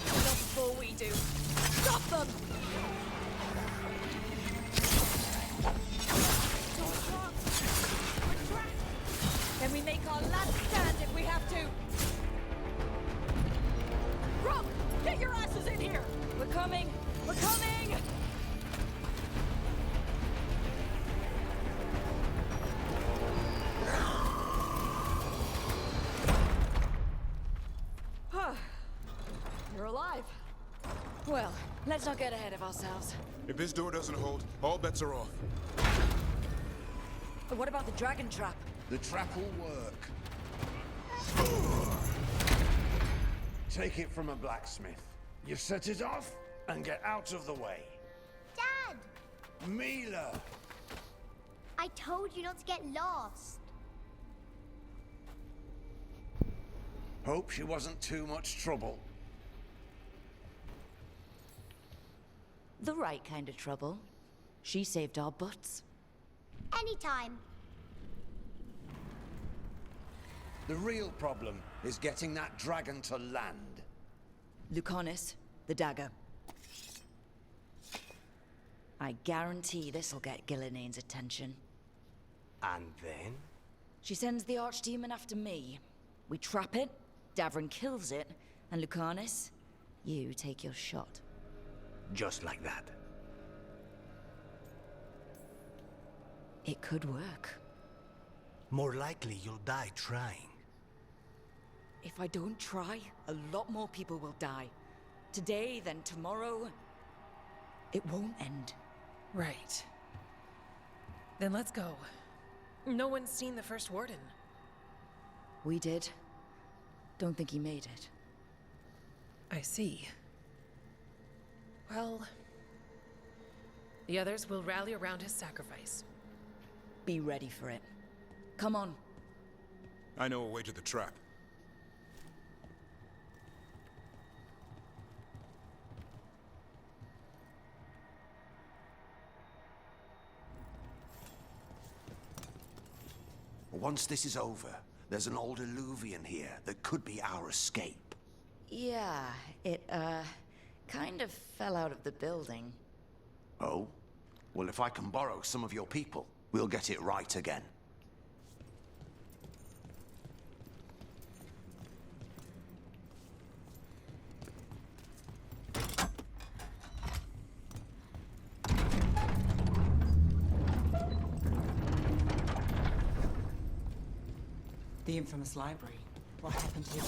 Not before we do. Stop them! Then we make our last stand if we have to. Rob, get your asses in here! We're coming! We're coming! You're alive. Well, let's not get ahead of ourselves. If this door doesn't hold, all bets are off. But what about the dragon trap? The trap will work. Take it from a blacksmith. You set it off and get out of the way. Dad! Mila! I told you not to get lost. Hope she wasn't too much trouble. The right kind of trouble. She saved our butts. Anytime. The real problem is getting that dragon to land. Lucanus, the dagger. I guarantee this'll get Gillinea's attention. And then? She sends the archdemon after me. We trap it, Davrin kills it, and Lucanus, you take your shot. Just like that. It could work. More likely you'll die trying. If I don't try, a lot more people will die. Today, then tomorrow. It won't end. Right. Then let's go. No one's seen the first warden. We did. Don't think he made it. I see. Well, the others will rally around his sacrifice. Be ready for it. Come on. I know a way to the trap. Once this is over, There's an old Illuvian here that could be our escape. Yeah, it, kind of fell out of the building. Oh? Well, if I can borrow some of your people, we'll get it right again. The infamous library. What happened here?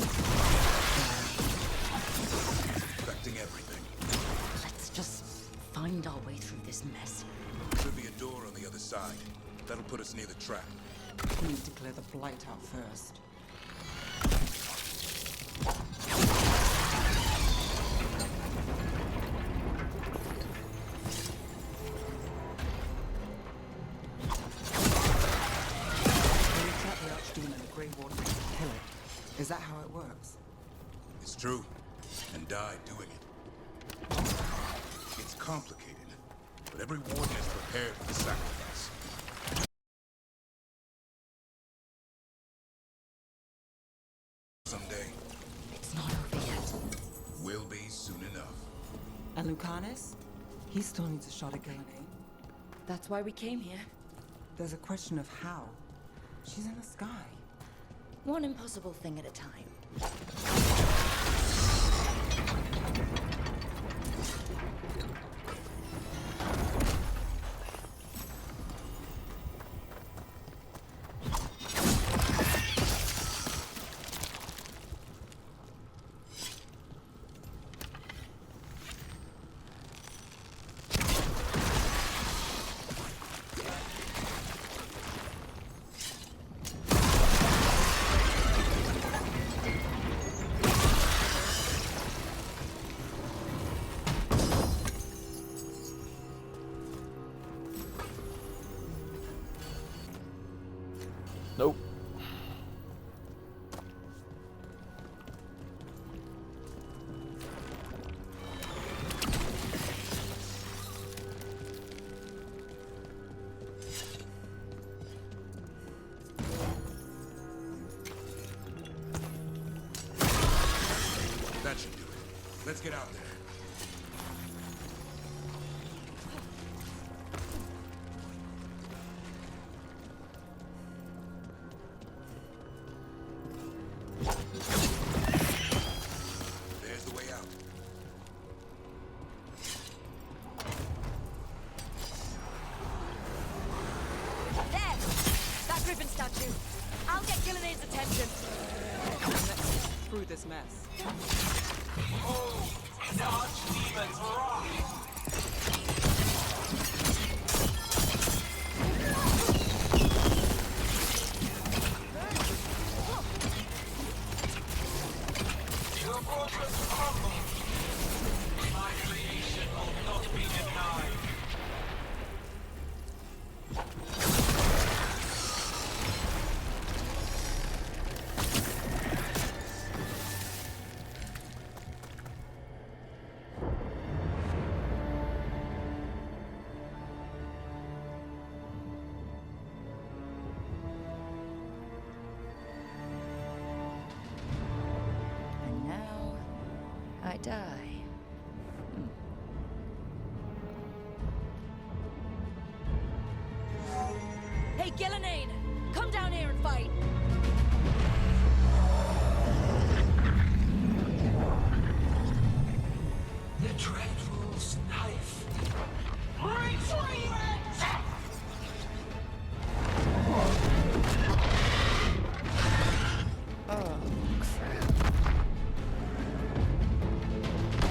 Affecting everything. Let's just find our way through this mess. Should be a door on the other side. That'll put us near the trap. We need to clear the blight out first. Is that how it works? It's true. And died doing it. It's complicated, but every warden is prepared for the sacrifice. Someday. It's not over yet. Will be soon enough. And Lucanus? He still needs a shot at Gillian. That's why we came here. There's a question of how. She's in the sky. One impossible thing at a time. Nope. That should do it. Let's get out there. There's the way out. There! That Griffin statue! I'll get Gillian's attention! Let's through this mess. Oh, the archdemons rock! Your fortress crumbles. My creation will not be denied. And now, I die. Hey, Gillian! Come down here and fight! The Dreadful's knife. Retreat!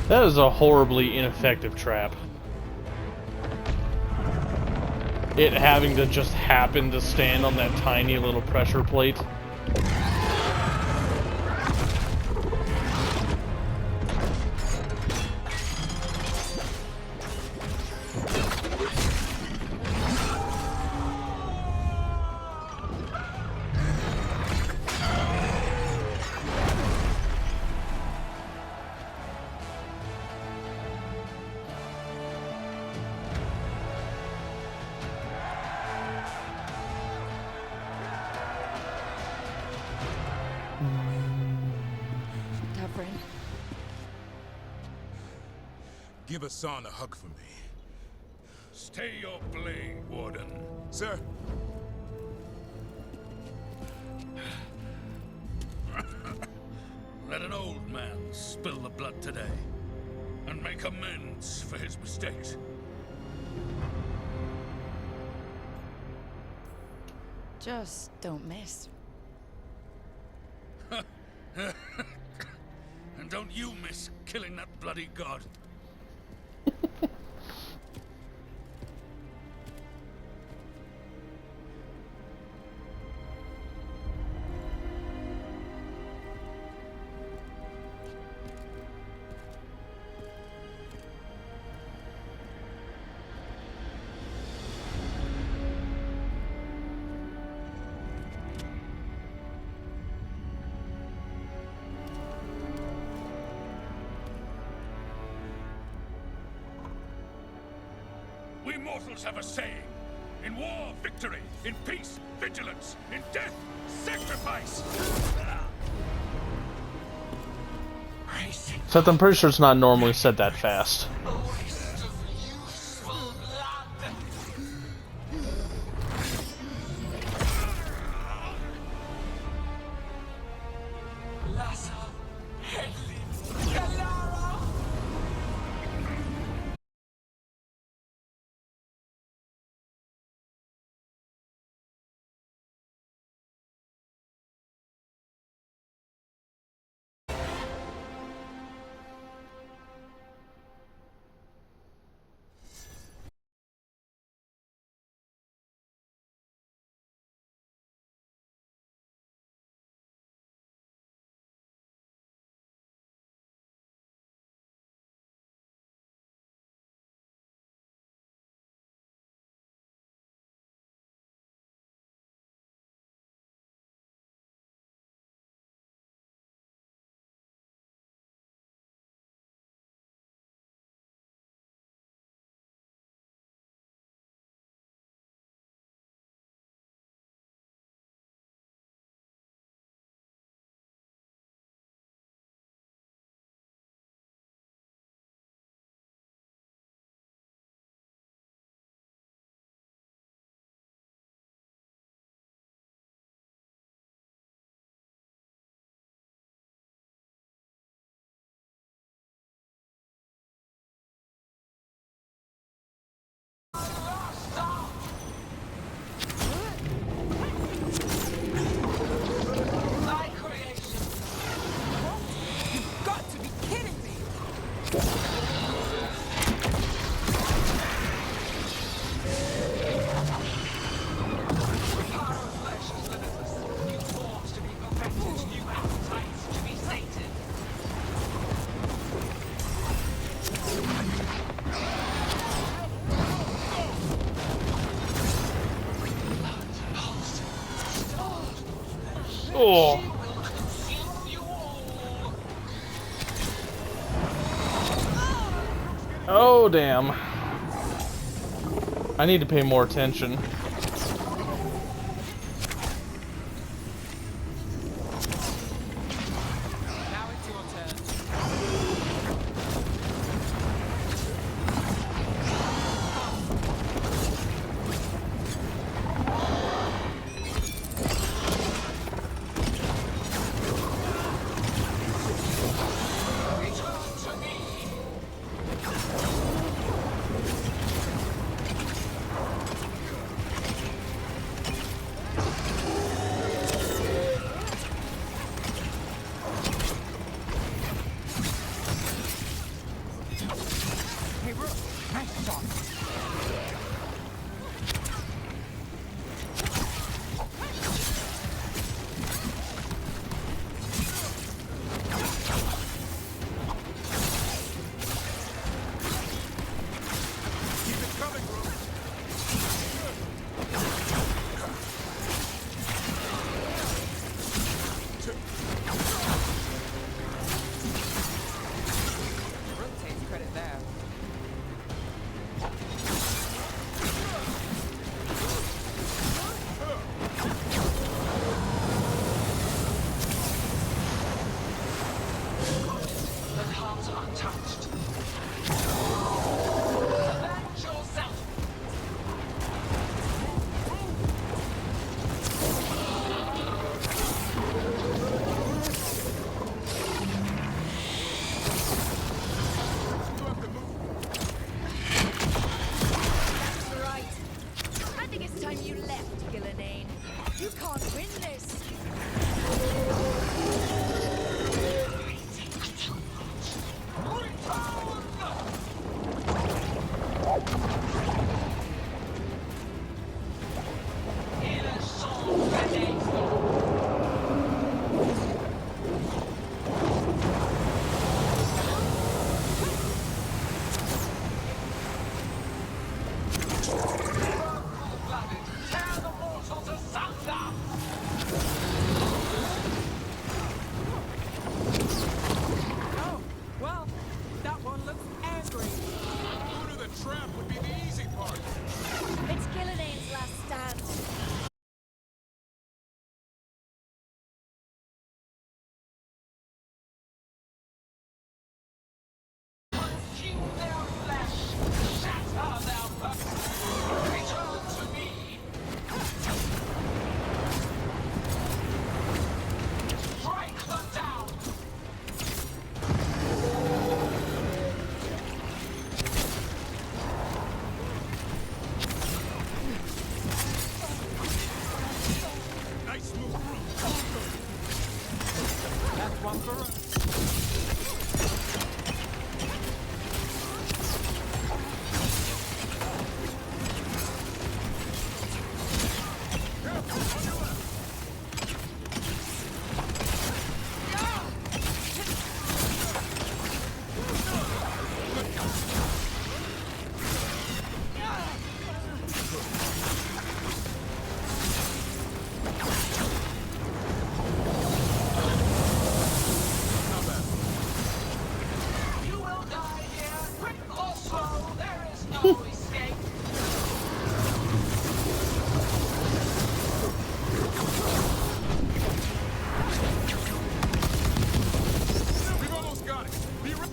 That is a horribly ineffective trap. It having to just happen to stand on that tiny little pressure plate. suffering. Give Hassan a hug for me. Stay your blade, Warden. Sir. Let an old man spill the blood today, and make amends for his mistakes. Just don't miss. And don't you miss killing that bloody god. We mortals have a saying. In war, victory. In peace, vigilance. In death, sacrifice. Except I'm pretty sure it's not normally said that fast. Oh. Oh, damn. I need to pay more attention. touched. Avenge yourself! That's right. I think it's time you left, Gillenane. You can't win this. Oh, well, that one looks angry. Through the trap would be the easy part. It's Gillenane's last stand. Consume their flesh, shatter their purpose. Return to me. Strike them down. Nice move, bro. That's one for us. You will die here, quick or slow. There is no escape. We've almost got it. Be ready.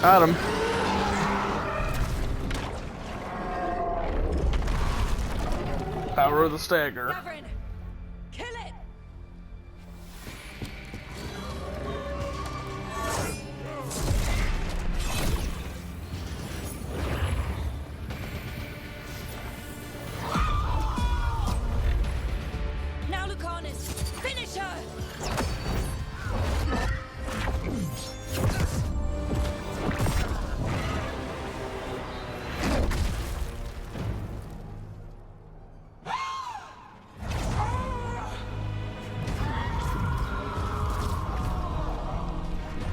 Got him. Power of the stagger. Reverend, kill it! Now, Lucanus, finish her!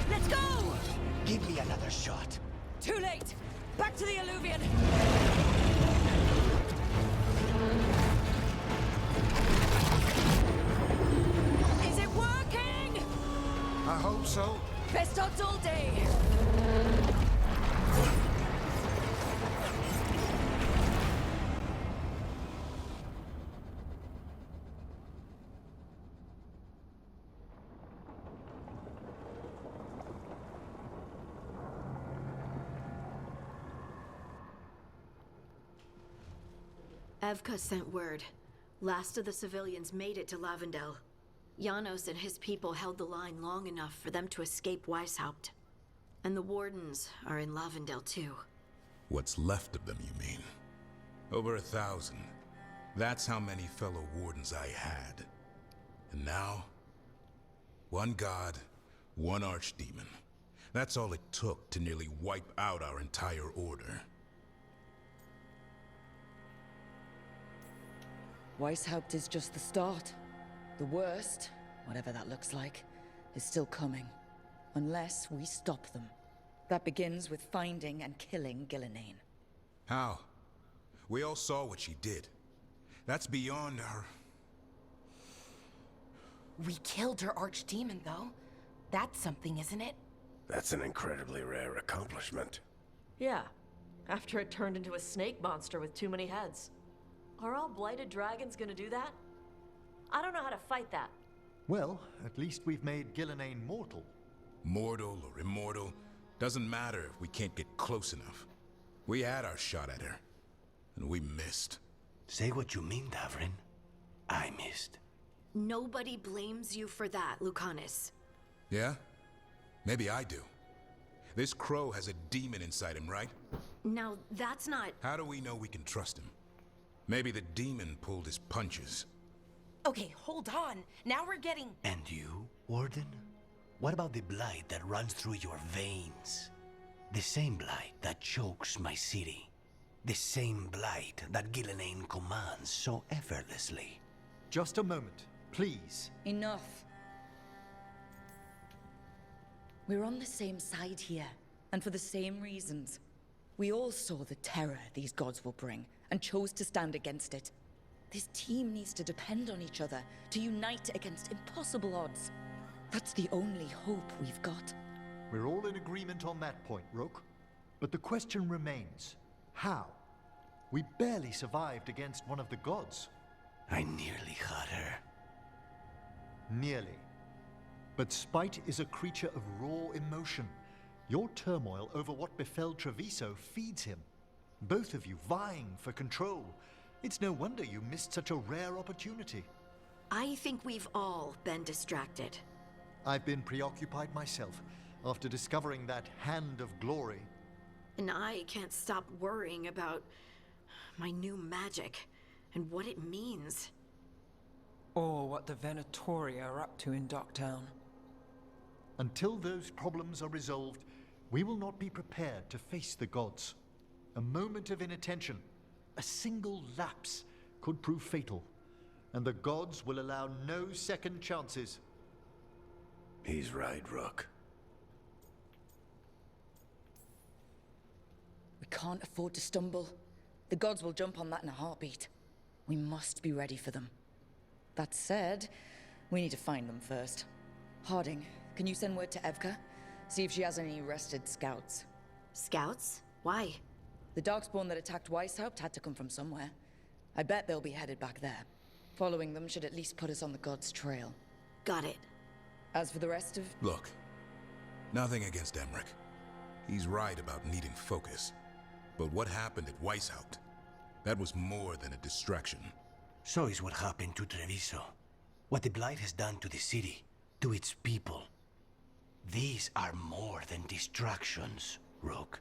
Let's go! Give me another shot. Too late! Back to the Alluvion! Is it working? I hope so. Best odds all day! Evka sent word. Last of the civilians made it to Lavendel. Janos and his people held the line long enough for them to escape Weishaupt. And the Wardens are in Lavendel too. What's left of them, you mean? Over 1,000. That's how many fellow Wardens I had. And now, one god, one archdemon. That's all it took to nearly wipe out our entire order. Weishaupt is just the start. The worst, whatever that looks like, is still coming. Unless we stop them. That begins with finding and killing Gillenane. How? We all saw what she did. That's beyond our... We killed her archdemon, though. That's something, isn't it? That's an incredibly rare accomplishment. Yeah, after it turned into a snake monster with too many heads. Are all blighted dragons gonna do that? I don't know how to fight that. Well, at least we've made Gillenane mortal. Mortal or immortal, Doesn't matter if we can't get close enough. We had our shot at her, and we missed. Say what you mean, Davrin. I missed. Nobody blames you for that, Lucanus. Yeah? Maybe I do. This crow has a demon inside him, right? Now, that's not... How do we know we can trust him? Maybe the demon pulled his punches. Okay, hold on. Now we're getting... And you, Warden? What about the blight that runs through your veins? The same blight that chokes my city. The same blight that Gillenane commands so effortlessly. Just a moment, please. Enough. We're on the same side here, and for the same reasons. We all saw the terror these gods will bring, and chose to stand against it. This team needs to depend on each other, to unite against impossible odds. That's the only hope we've got. We're all in agreement on that point, Rook. But the question remains, how? We barely survived against one of the gods. I nearly had her. Nearly. But spite is a creature of raw emotion. Your turmoil over what befell Treviso feeds him. Both of you vying for control. It's no wonder you missed such a rare opportunity. I think we've all been distracted. I've been preoccupied myself after discovering that hand of glory. And I can't stop worrying about my new magic and what it means. Or what the Venatori are up to in Docktown. Until those problems are resolved, we will not be prepared to face the gods. A moment of inattention, a single lapse, could prove fatal, and the gods will allow no second chances. He's right, Rook. We can't afford to stumble. The gods will jump on that in a heartbeat. We must be ready for them. That said, we need to find them first. Harding, can you send word to Evka? See if she has any rested scouts. Scouts? Why? The Darkspawn that attacked Weishaupt had to come from somewhere. I bet they'll be headed back there. Following them should at least put us on the gods' trail. Got it. As for the rest of... Look, nothing against Emmerich. He's right about needing focus. But what happened at Weishaupt? That was more than a distraction. So is what happened to Treviso. What the Blight has done to the city, to its people. These are more than distractions, Rook.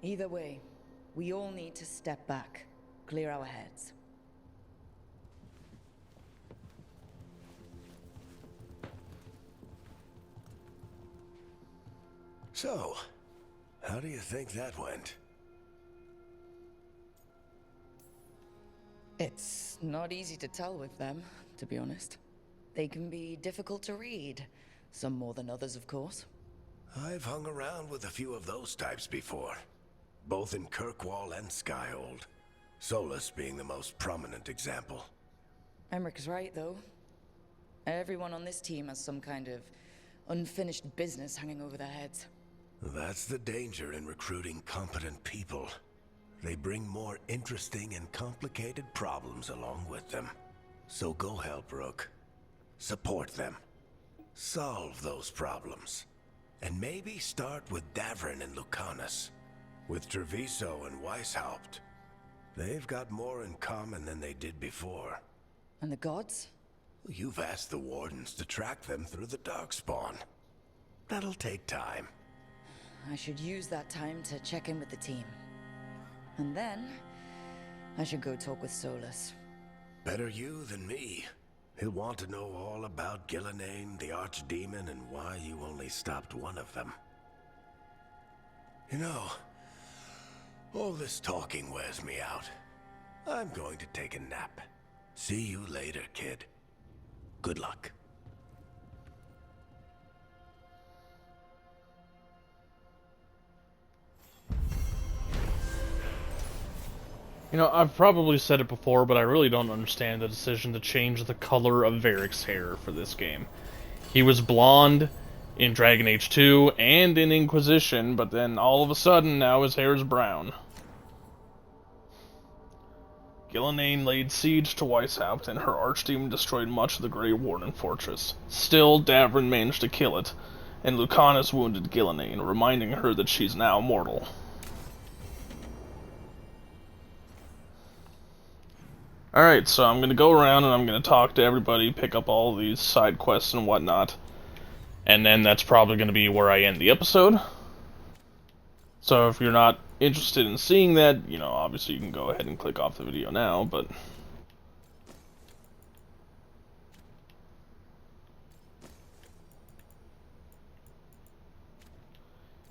Either way, we all need to step back, clear our heads. So, how do you think that went? It's not easy to tell with them, to be honest. They can be difficult to read. Some more than others, of course. I've hung around with a few of those types before. Both in Kirkwall and Skyhold. Solus being the most prominent example. Emmerich's right, though. Everyone on this team has some kind of unfinished business hanging over their heads. That's the danger in recruiting competent people. They bring more interesting and complicated problems along with them. So go help, Rook. Support them. Solve those problems. And maybe start with Davrin and Lucanus. With Treviso and Weishaupt. They've got more in common than they did before. And the gods? You've asked the Wardens to track them through the Darkspawn. That'll take time. I should use that time to check in with the team. And then, I should go talk with Solus. Better you than me. He'll want to know all about Gillenane, the Archdemon, and why you only stopped one of them. You know, all this talking wears me out. I'm going to take a nap. See you later, kid. Good luck. You know, I've probably said it before, but I really don't understand the decision to change the color of Varric's hair for this game. He was blonde in Dragon Age 2 and in Inquisition, but then all of a sudden now his hair is brown. Gillenane laid siege to Weishaupt, and her archdemon destroyed much of the Grey Warden fortress. Still, Davrin managed to kill it, and Lucanus wounded Gillenane, reminding her that she's now mortal. Alright, so I'm gonna go around and I'm gonna talk to everybody, pick up all these side quests and whatnot, and then that's probably gonna be where I end the episode. So if you're not interested in seeing that, you know, obviously you can go ahead and click off the video now, but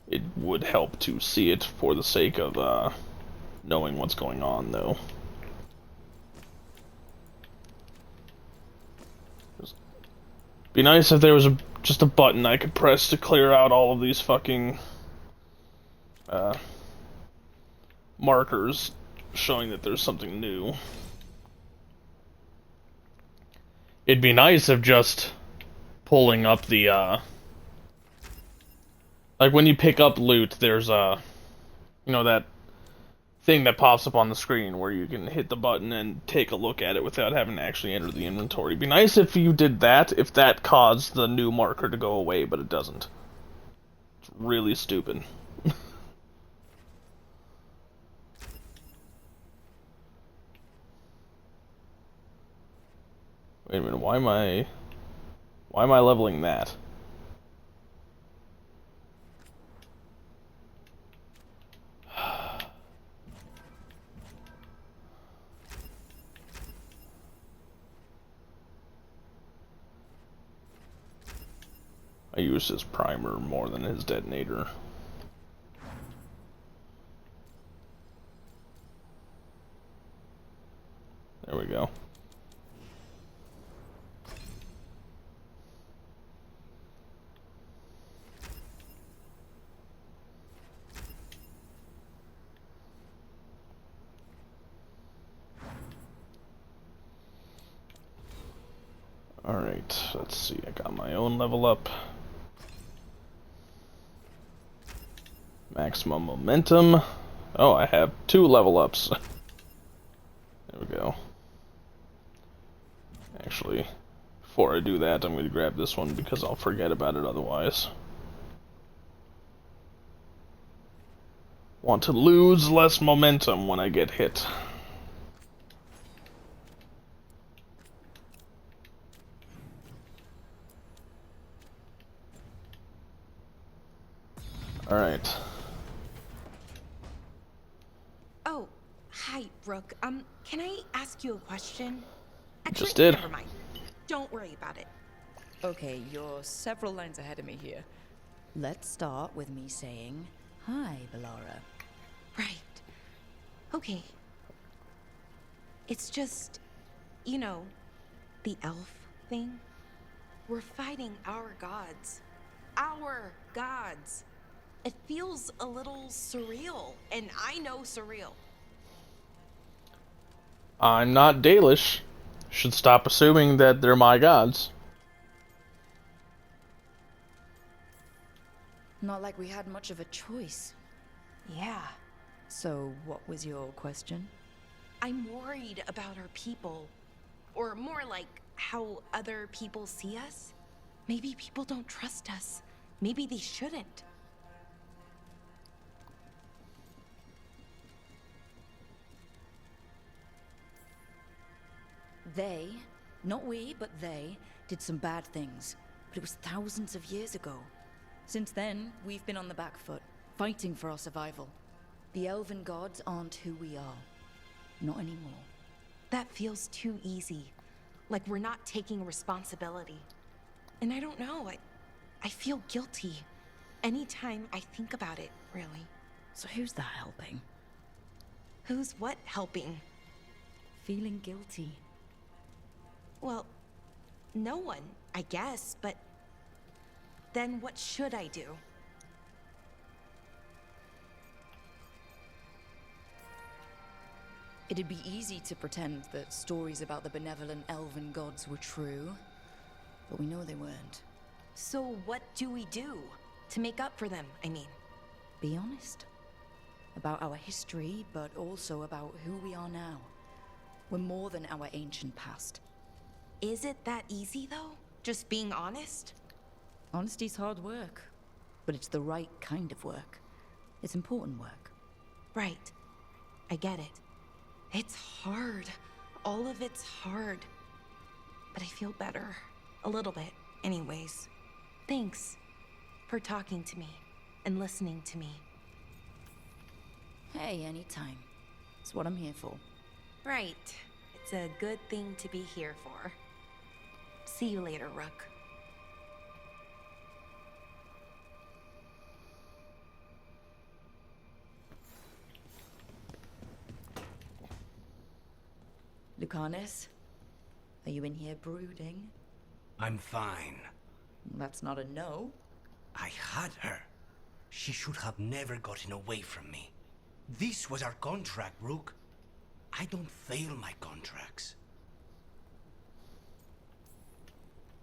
it would help to see it for the sake of knowing what's going on, though. Be nice if there was just a button I could press to clear out all of these fucking markers showing that there's something new. It'd be nice if just pulling up the like when you pick up loot, there's you know, that thing that pops up on the screen where you can hit the button and take a look at it without having to actually enter the inventory. It'd be nice if you did that, if that caused the new marker to go away, but it doesn't. It's really stupid. Wait a minute, why am I leveling that? I used his primer more than his detonator. There we go. Alright, let's see, I got my own level up. Maximum momentum. Oh, I have 2 level ups. There we go. Actually, before I do that, I'm going to grab this one because I'll forget about it otherwise. Want to lose less momentum when I get hit. Alright. Oh, hi, Rook. Can I ask you a question? Actually, Just did. Never mind. Don't worry about it. Okay, you're several lines ahead of me here. Let's start with me saying, hi, Bellara. Right. Okay. It's just, you know, the elf thing. We're fighting our gods. Our gods. It feels a little surreal, and I know surreal. I'm not Dalish. Should stop assuming that they're my gods. Not like we had much of a choice. Yeah. So, what was your question? I'm worried about our people. Or more like, how other people see us. Maybe people don't trust us. Maybe they shouldn't. They, not we, but they, did some bad things. But it was thousands of years ago. Since then, we've been on the back foot, fighting for our survival. The elven gods aren't who we are. Not anymore. That feels too easy. Like we're not taking responsibility. And I don't know, I feel guilty. Anytime I think about it, really. So who's that helping? Who's what helping? Feeling guilty. Well, no one, I guess, but then what should I do? It'd be easy to pretend that stories about the benevolent elven gods were true, but we know they weren't. So what do we do to make up for them, I mean? Be honest. About our history, but also about who we are now. We're more than our ancient past. Is it that easy, though? Just being honest? Honesty's hard work, but it's the right kind of work. It's important work. Right. I get it. It's hard. All of it's hard. But I feel better. A little bit, anyways. Thanks for talking to me and listening to me. Hey, anytime. It's what I'm here for. Right. It's a good thing to be here for. See you later, Rook. Lucanus, are you in here brooding? I'm fine. That's not a no. I had her. She should have never gotten away from me. This was our contract, Rook. I don't fail my contracts.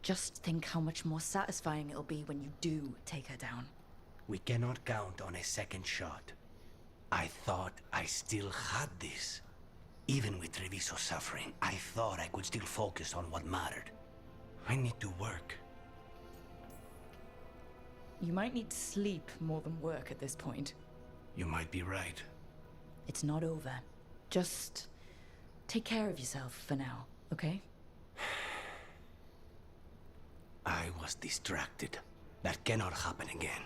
Just think how much more satisfying it'll be when you do take her down. We cannot count on a second shot. I thought I still had this. Even with Treviso suffering, I thought I could still focus on what mattered. I need to work. You might need sleep more than work at this point. You might be right. It's not over. Just take care of yourself for now, okay? I was distracted. That cannot happen again.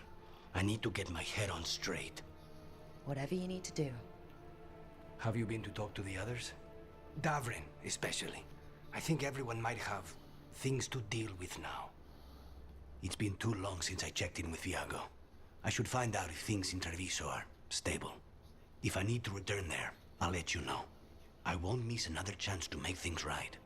I need to get my head on straight. Whatever you need to do. Have you been to talk to the others? Davrin, especially. I think everyone might have things to deal with now. It's been too long since I checked in with Viago. I should find out if things in Treviso are stable. If I need to return there, I'll let you know. I won't miss another chance to make things right.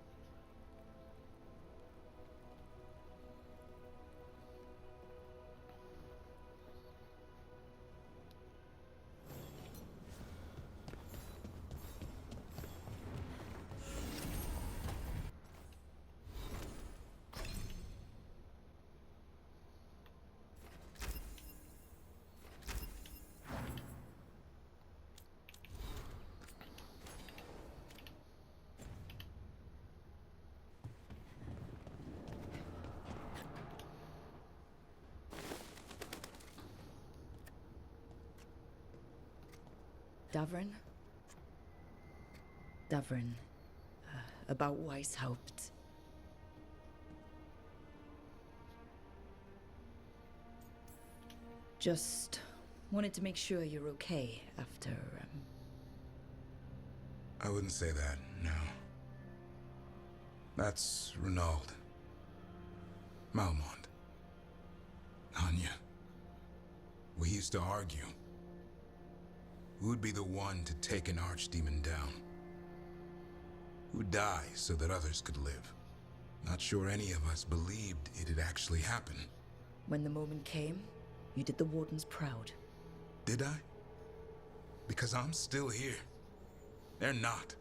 Davrin, about Weishaupt. Just wanted to make sure you're okay after, I wouldn't say that, no. That's Renaud. Malmont. Anya. We used to argue. Who'd be the one to take an archdemon down? Who'd die so that others could live? Not sure any of us believed it'd actually happen. When the moment came, you did the Wardens proud. Did I? Because I'm still here. They're not.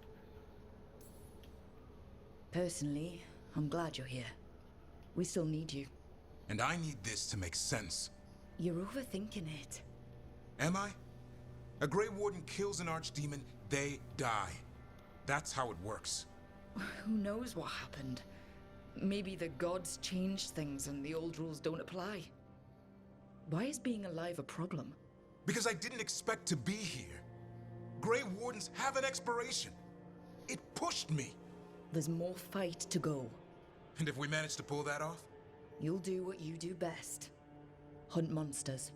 Personally, I'm glad you're here. We still need you. And I need this to make sense. You're overthinking it. Am I? A Grey Warden kills an archdemon, they die. That's how it works. Who knows what happened? Maybe the gods changed things and the old rules don't apply. Why is being alive a problem? Because I didn't expect to be here. Grey Wardens have an expiration. It pushed me. There's more fight to go. And if we manage to pull that off? You'll do what you do best. Hunt monsters.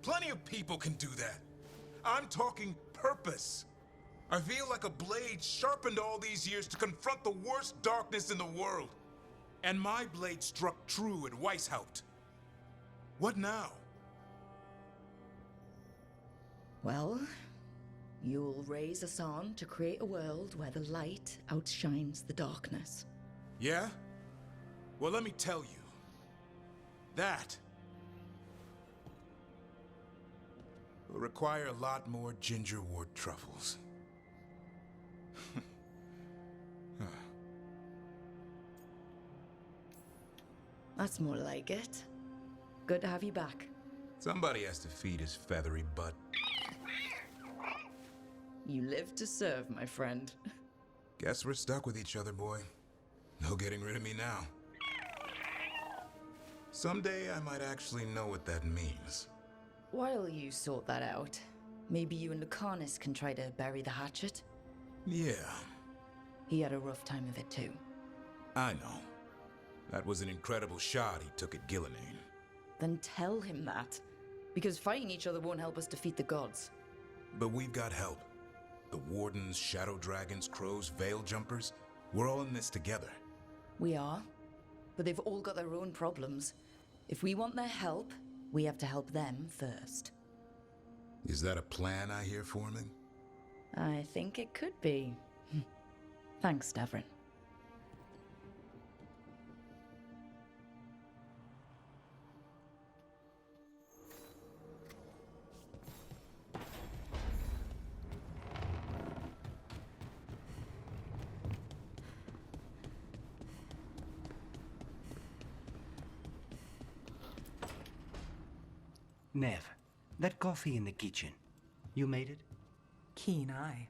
Plenty of people can do that. I'm talking purpose. I feel like a blade sharpened all these years to confront the worst darkness in the world. And my blade struck true at Weishaupt. What now? Well, you'll raise a song to create a world where the light outshines the darkness. Yeah? Well, let me tell you. That will require a lot more gingerwort truffles. That's more like it. Good to have you back. Somebody has to feed his feathery butt. You live to serve, my friend. Guess we're stuck with each other, boy. No getting rid of me now. Someday I might actually know what that means. While you sort that out, maybe you and Lucanus can try to bury the hatchet? Yeah, He had a rough time of it too. I know. That was an incredible shot he took at Gillinane. Then tell him that. Because fighting each other won't help us defeat the gods. But we've got help. The Wardens, Shadow Dragons, Crows, Veil Jumpers. We're all in this together. We are. But they've all got their own problems. If we want their help, we have to help them first. Is that a plan I hear forming? I think it could be. Thanks, Davrin. Nev, that coffee in the kitchen, you made it? Keen eye.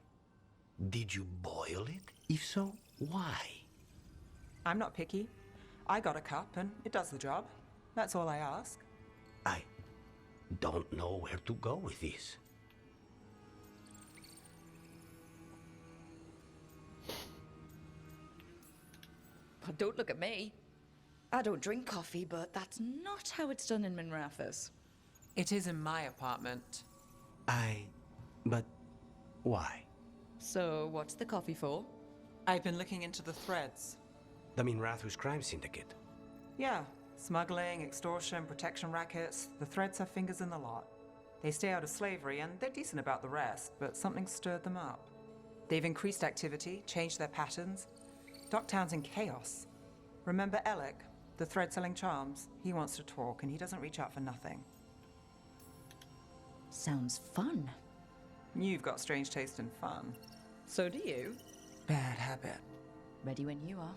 Did you boil it? If so, why? I'm not picky. I got a cup and it does the job. That's all I ask. I don't know where to go with this. Don't look at me. I don't drink coffee, but that's not how it's done in Minrathous. It is in my apartment. But why? So, what's the coffee for? I've been looking into the threads. The Minrathous crime syndicate. Yeah, smuggling, extortion, protection rackets. The threads have fingers in the lot. They stay out of slavery and they're decent about the rest, but something stirred them up. They've increased activity, changed their patterns. Docktown's in chaos. Remember Alec, the thread-selling charms? He wants to talk and he doesn't reach out for nothing. Sounds fun. You've got strange taste in fun. So do you. Bad habit. Ready when you are.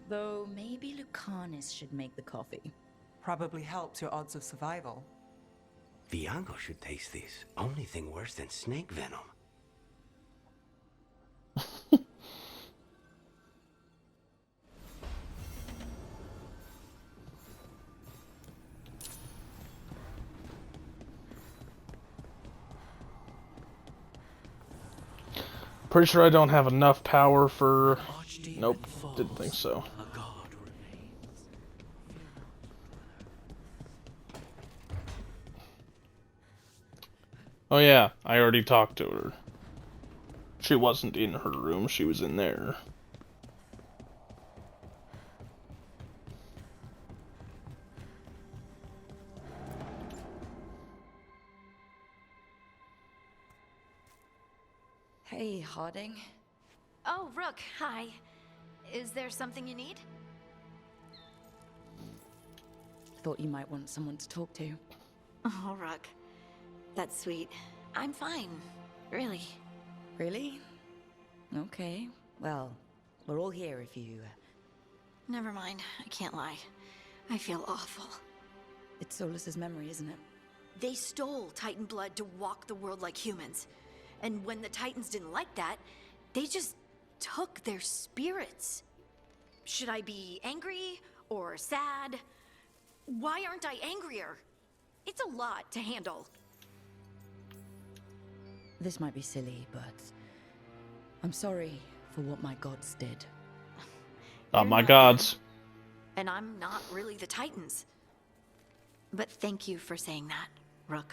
Though maybe Lucanus should make the coffee. Probably helps your odds of survival. Viango should taste this. Only thing worse than snake venom. Pretty sure I don't have enough power for... Nope, didn't think so. Oh yeah, I already talked to her. She wasn't in her room, she was in there. Hey, Harding. Oh, Rook, hi. Is there something you need? Thought you might want someone to talk to. Oh, Rook. That's sweet. I'm fine. Really. Really? Okay. Well, we're all here if you... Never mind. I can't lie. I feel awful. It's Solus's memory, isn't it? They stole Titan blood to walk the world like humans. And when the Titans didn't like that, they just took their spirits. Should I be angry or sad? Why aren't I angrier? It's a lot to handle. This might be silly, but... I'm sorry for what my gods did. Not my gods. And I'm not really the Titans. But thank you for saying that, Rook.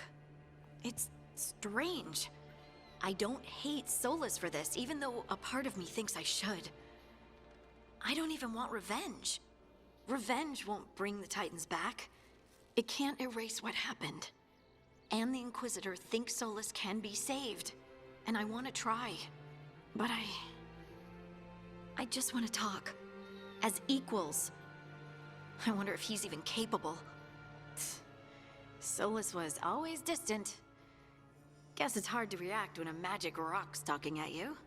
It's strange. I don't hate Solus for this, even though a part of me thinks I should. I don't even want revenge. Revenge won't bring the Titans back. It can't erase what happened. And the Inquisitor thinks Solus can be saved. And I want to try. But I just want to talk. As equals. I wonder if he's even capable. Solus was always distant. Guess it's hard to react when a magic rock's talking at you.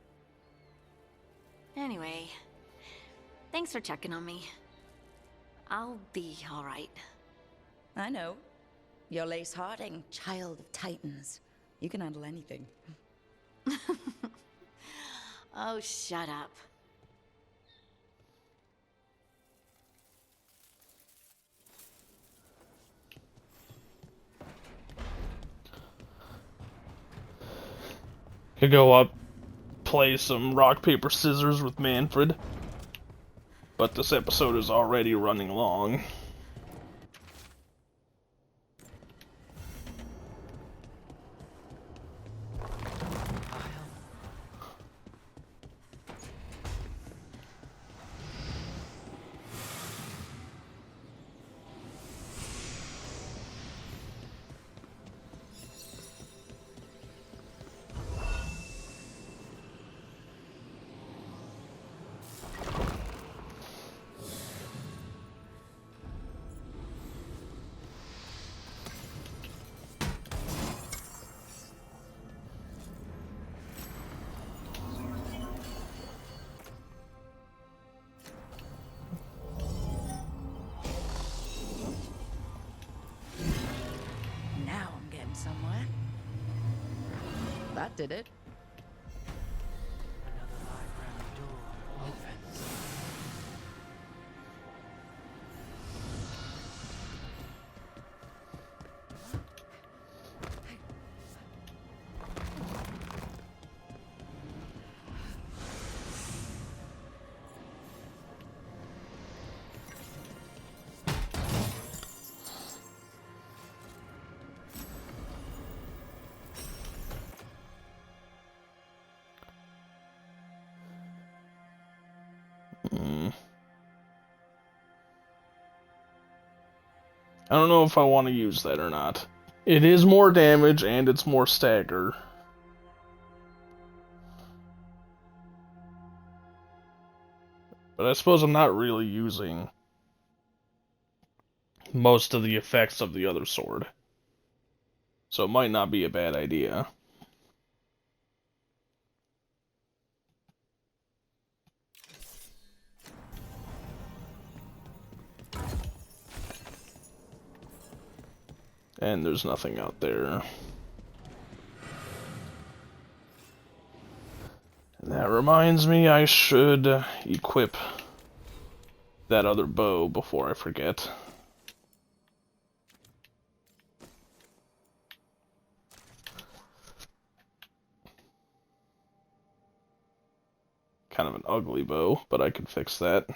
Anyway, thanks for checking on me. I'll be all right. I know. You're Lace Harding, child of Titans. You can handle anything. Oh, shut up. to go up, play some rock, paper, scissors with Manfred. But this episode is already running long. Now I'm getting somewhere. That did it. Another library door opens. I don't know if I want to use that or not. It is more damage and it's more stagger. But I suppose I'm not really using most of the effects of the other sword. So it might not be a bad idea. And there's nothing out there. And that reminds me, I should equip that other bow before I forget. Kind of an ugly bow, but I could fix that.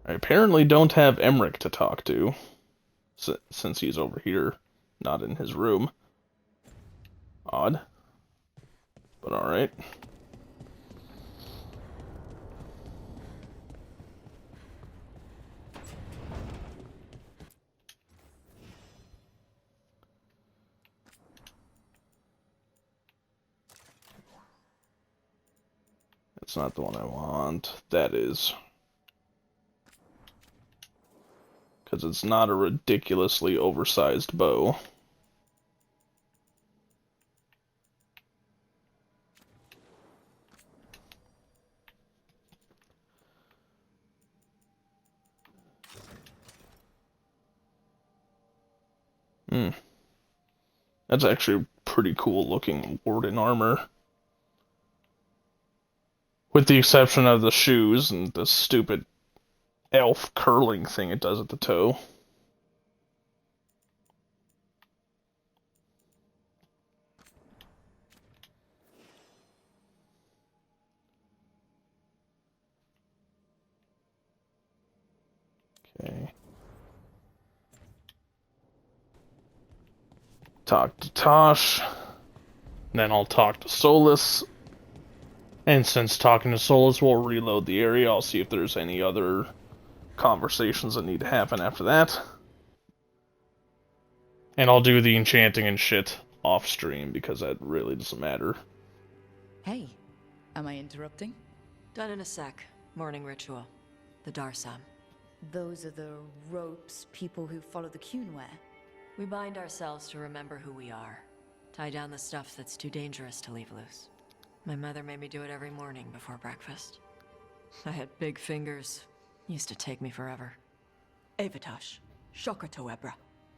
I apparently don't have Emmerich to talk to, since he's over here, not in his room. Odd. But alright. That's not the one I want. That is. Because it's not a ridiculously oversized bow. That's actually pretty cool looking Warden armor. With the exception of the shoes and the stupid elf curling thing it does at the toe. Okay. Talk to Tosh. Then I'll talk to Solus. And since talking to Solus will reload the area, I'll see if there's any other conversations that need to happen after that. And I'll do the enchanting and shit off stream because that really doesn't matter. Hey, am I interrupting? Done in a sec. Morning ritual. The Darsam. Those are the ropes people who follow the Qun wear. We bind ourselves to remember who we are. Tie down the stuff that's too dangerous to leave loose. My mother made me do it every morning before breakfast. I had big fingers. Used to take me forever. Avatash. Shokatoebra.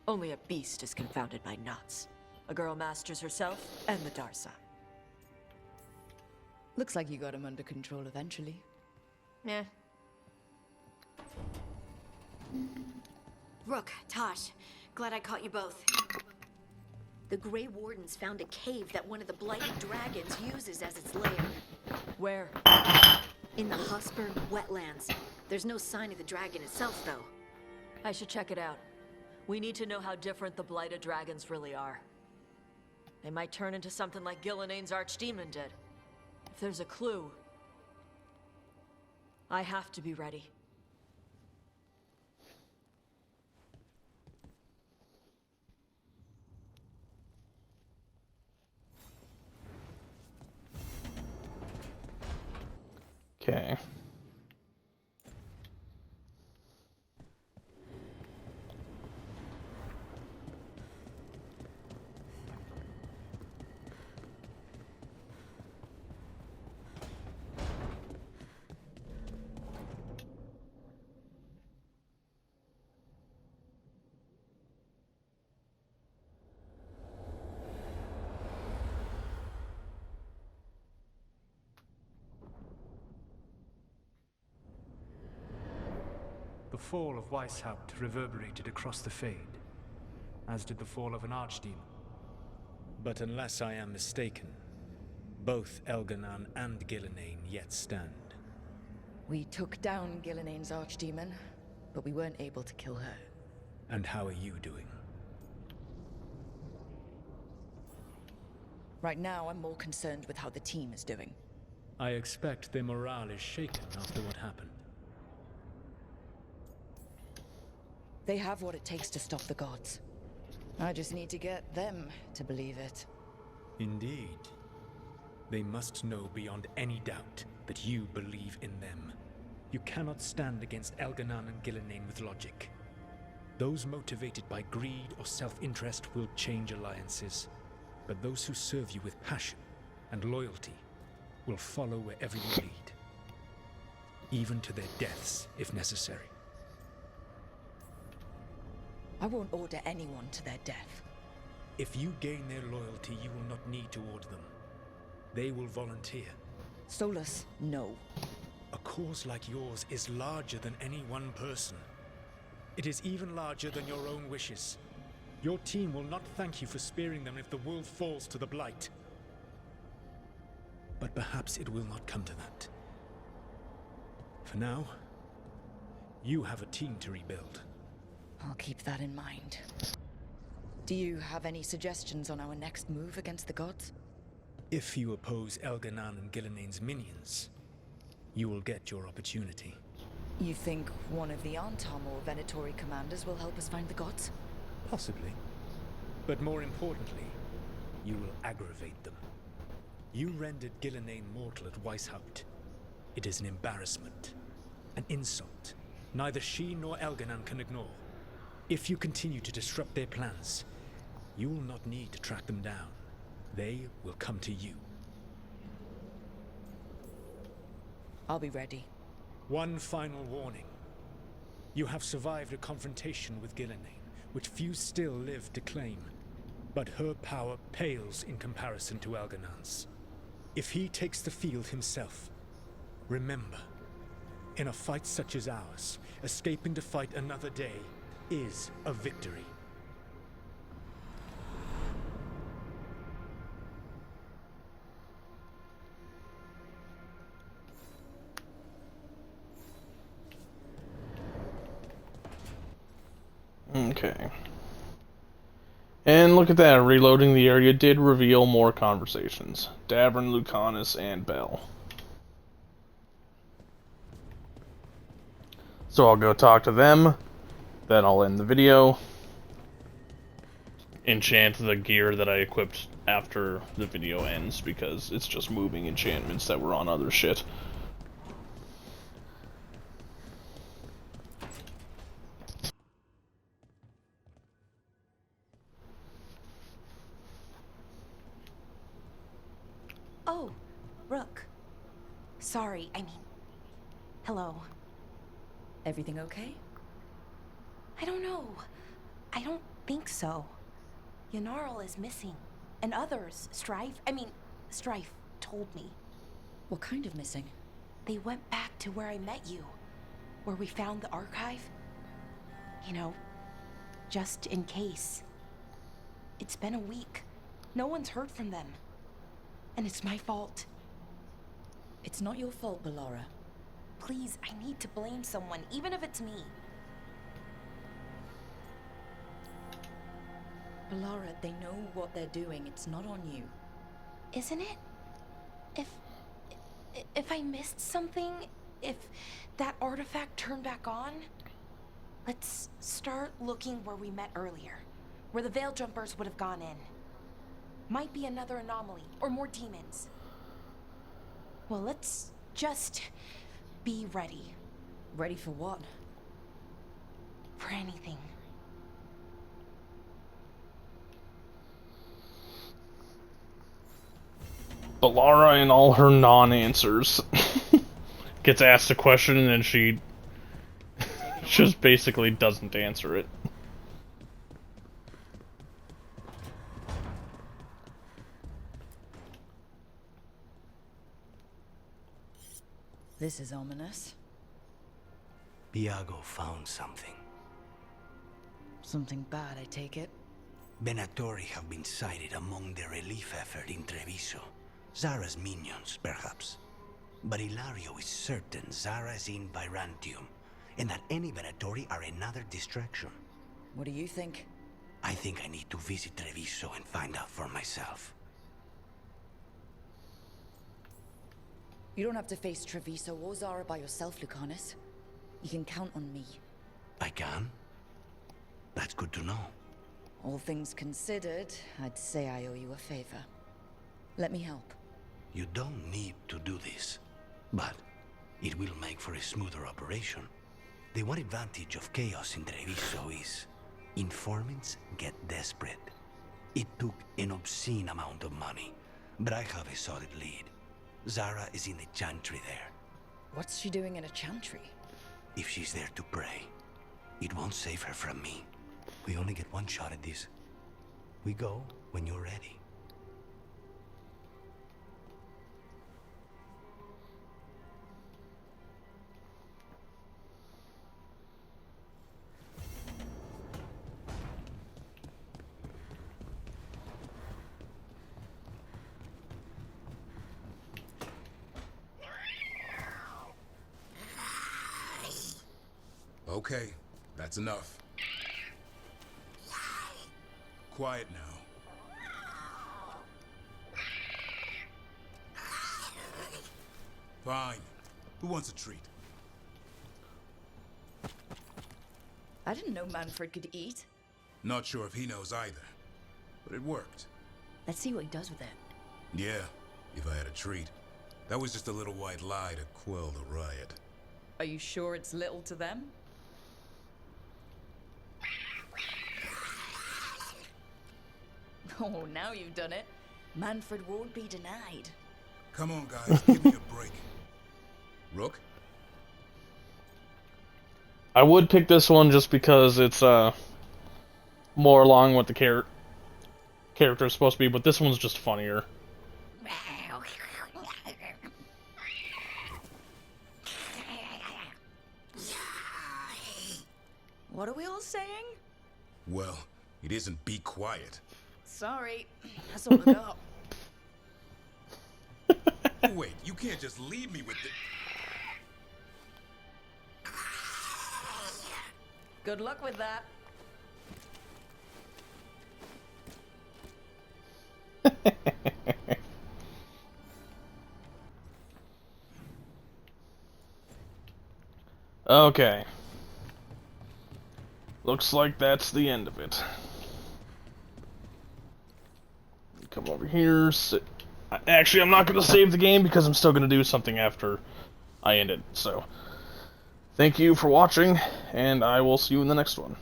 Only a beast is confounded by knots. A girl masters herself and the Darsam. Looks like you got him under control eventually. Yeah. Rook, Tosh, glad I caught you both. The Grey Wardens found a cave that one of the Blighted Dragons uses as its lair. Where? In the Hosper wetlands. There's no sign of the dragon itself, though. I should check it out. We need to know how different the Blighted Dragons really are. They might turn into something like Gilnenane's archdemon did. If there's a clue, I have to be ready. Okay. The fall of Weishaupt reverberated across the Fade, as did the fall of an archdemon. But unless I am mistaken, both Elganan and Gillenane yet stand. We took down Gilnenane's archdemon, but we weren't able to kill her. And how are you doing? Right now, I'm more concerned with how the team is doing. I expect their morale is shaken after what happened. They have what it takes to stop the gods. I just need to get them to believe it. Indeed. They must know beyond any doubt that you believe in them. You cannot stand against Elganan and Gillenane with logic. Those motivated by greed or self-interest will change alliances, but those who serve you with passion and loyalty will follow wherever you lead, even to their deaths if necessary. I won't order anyone to their death. If you gain their loyalty, you will not need to order them. They will volunteer. Solus, no. A cause like yours is larger than any one person. It is even larger than your own wishes. Your team will not thank you for sparing them if the world falls to the Blight. But perhaps it will not come to that. For now, you have a team to rebuild. I'll keep that in mind. Do you have any suggestions on our next move against the gods? If you oppose Elganan and Gillenane's minions, you will get your opportunity. You think one of the Antam or Venatori commanders will help us find the gods? Possibly. But more importantly, you will aggravate them. You rendered Gillenane mortal at Weishaupt. It is an embarrassment, an insult, neither she nor Elganan can ignore. If you continue to disrupt their plans, you will not need to track them down. They will come to you. I'll be ready. One final warning. You have survived a confrontation with Gillenane, which few still live to claim. But her power pales in comparison to Elganan's. If he takes the field himself, remember, in a fight such as ours, escaping to fight another day is a victory. Okay. And look at that, reloading the area did reveal more conversations. Davern, Lucanus, and Bell. So I'll go talk to them, then I'll end the video. Enchant the gear that I equipped after the video ends, because it's just moving enchantments that were on other shit. Oh, Rook. Sorry, I mean... Hello. Everything okay? I don't know. I don't think so. Yanarl is missing. And others, Strife told me. What kind of missing? They went back to where I met you, where we found the archive. You know, just in case. It's been a week. No one's heard from them. And it's my fault. It's not your fault, Ballora. Please, I need to blame someone, even if it's me. Ballora, they know what they're doing. It's not on you. Isn't it? If I missed something, if that artifact turned back on, let's start looking where we met earlier, where the Veil Jumpers would have gone in. Might be another anomaly, or more demons. Well, let's just be ready. Ready for what? For anything. Ballora and all her non-answers. Gets asked a question and then she just basically doesn't answer it. This is ominous. Iago found something. Something bad, I take it? Venatori have been sighted among the relief effort in Treviso. Zara's minions, perhaps. But Ilario is certain Zara is in Byrantium, and that any Venatori are another distraction. What do you think? I think I need to visit Treviso and find out for myself. You don't have to face Treviso or Zara by yourself, Lucanus. You can count on me. I can? That's good to know. All things considered, I'd say I owe you a favor. Let me help. You don't need to do this, but it will make for a smoother operation. The one advantage of chaos in Treviso is informants get desperate. It took an obscene amount of money, but I have a solid lead. Zara is in the chantry there. What's she doing in a chantry? If she's there to pray, it won't save her from me. We only get one shot at this. We go when you're ready. Okay, that's enough. Quiet now. Fine. Who wants a treat? I didn't know Manfred could eat. Not sure if he knows either, but it worked. Let's see what he does with it. Yeah, if I had a treat. That was just a little white lie to quell the riot. Are you sure it's little to them? Oh, now you've done it. Manfred won't be denied. Come on, guys, give me a break. Rook? I would pick this one just because it's more along what the character is supposed to be, but this one's just funnier. What are we all saying? Well, it isn't be quiet. Sorry, that's all I got. Wait, you can't just leave me with the... Good luck with that. Okay. Looks like that's the end of it. Come over here, sit. Actually, I'm not going to save the game because I'm still going to do something after I end it. So, thank you for watching, and I will see you in the next one.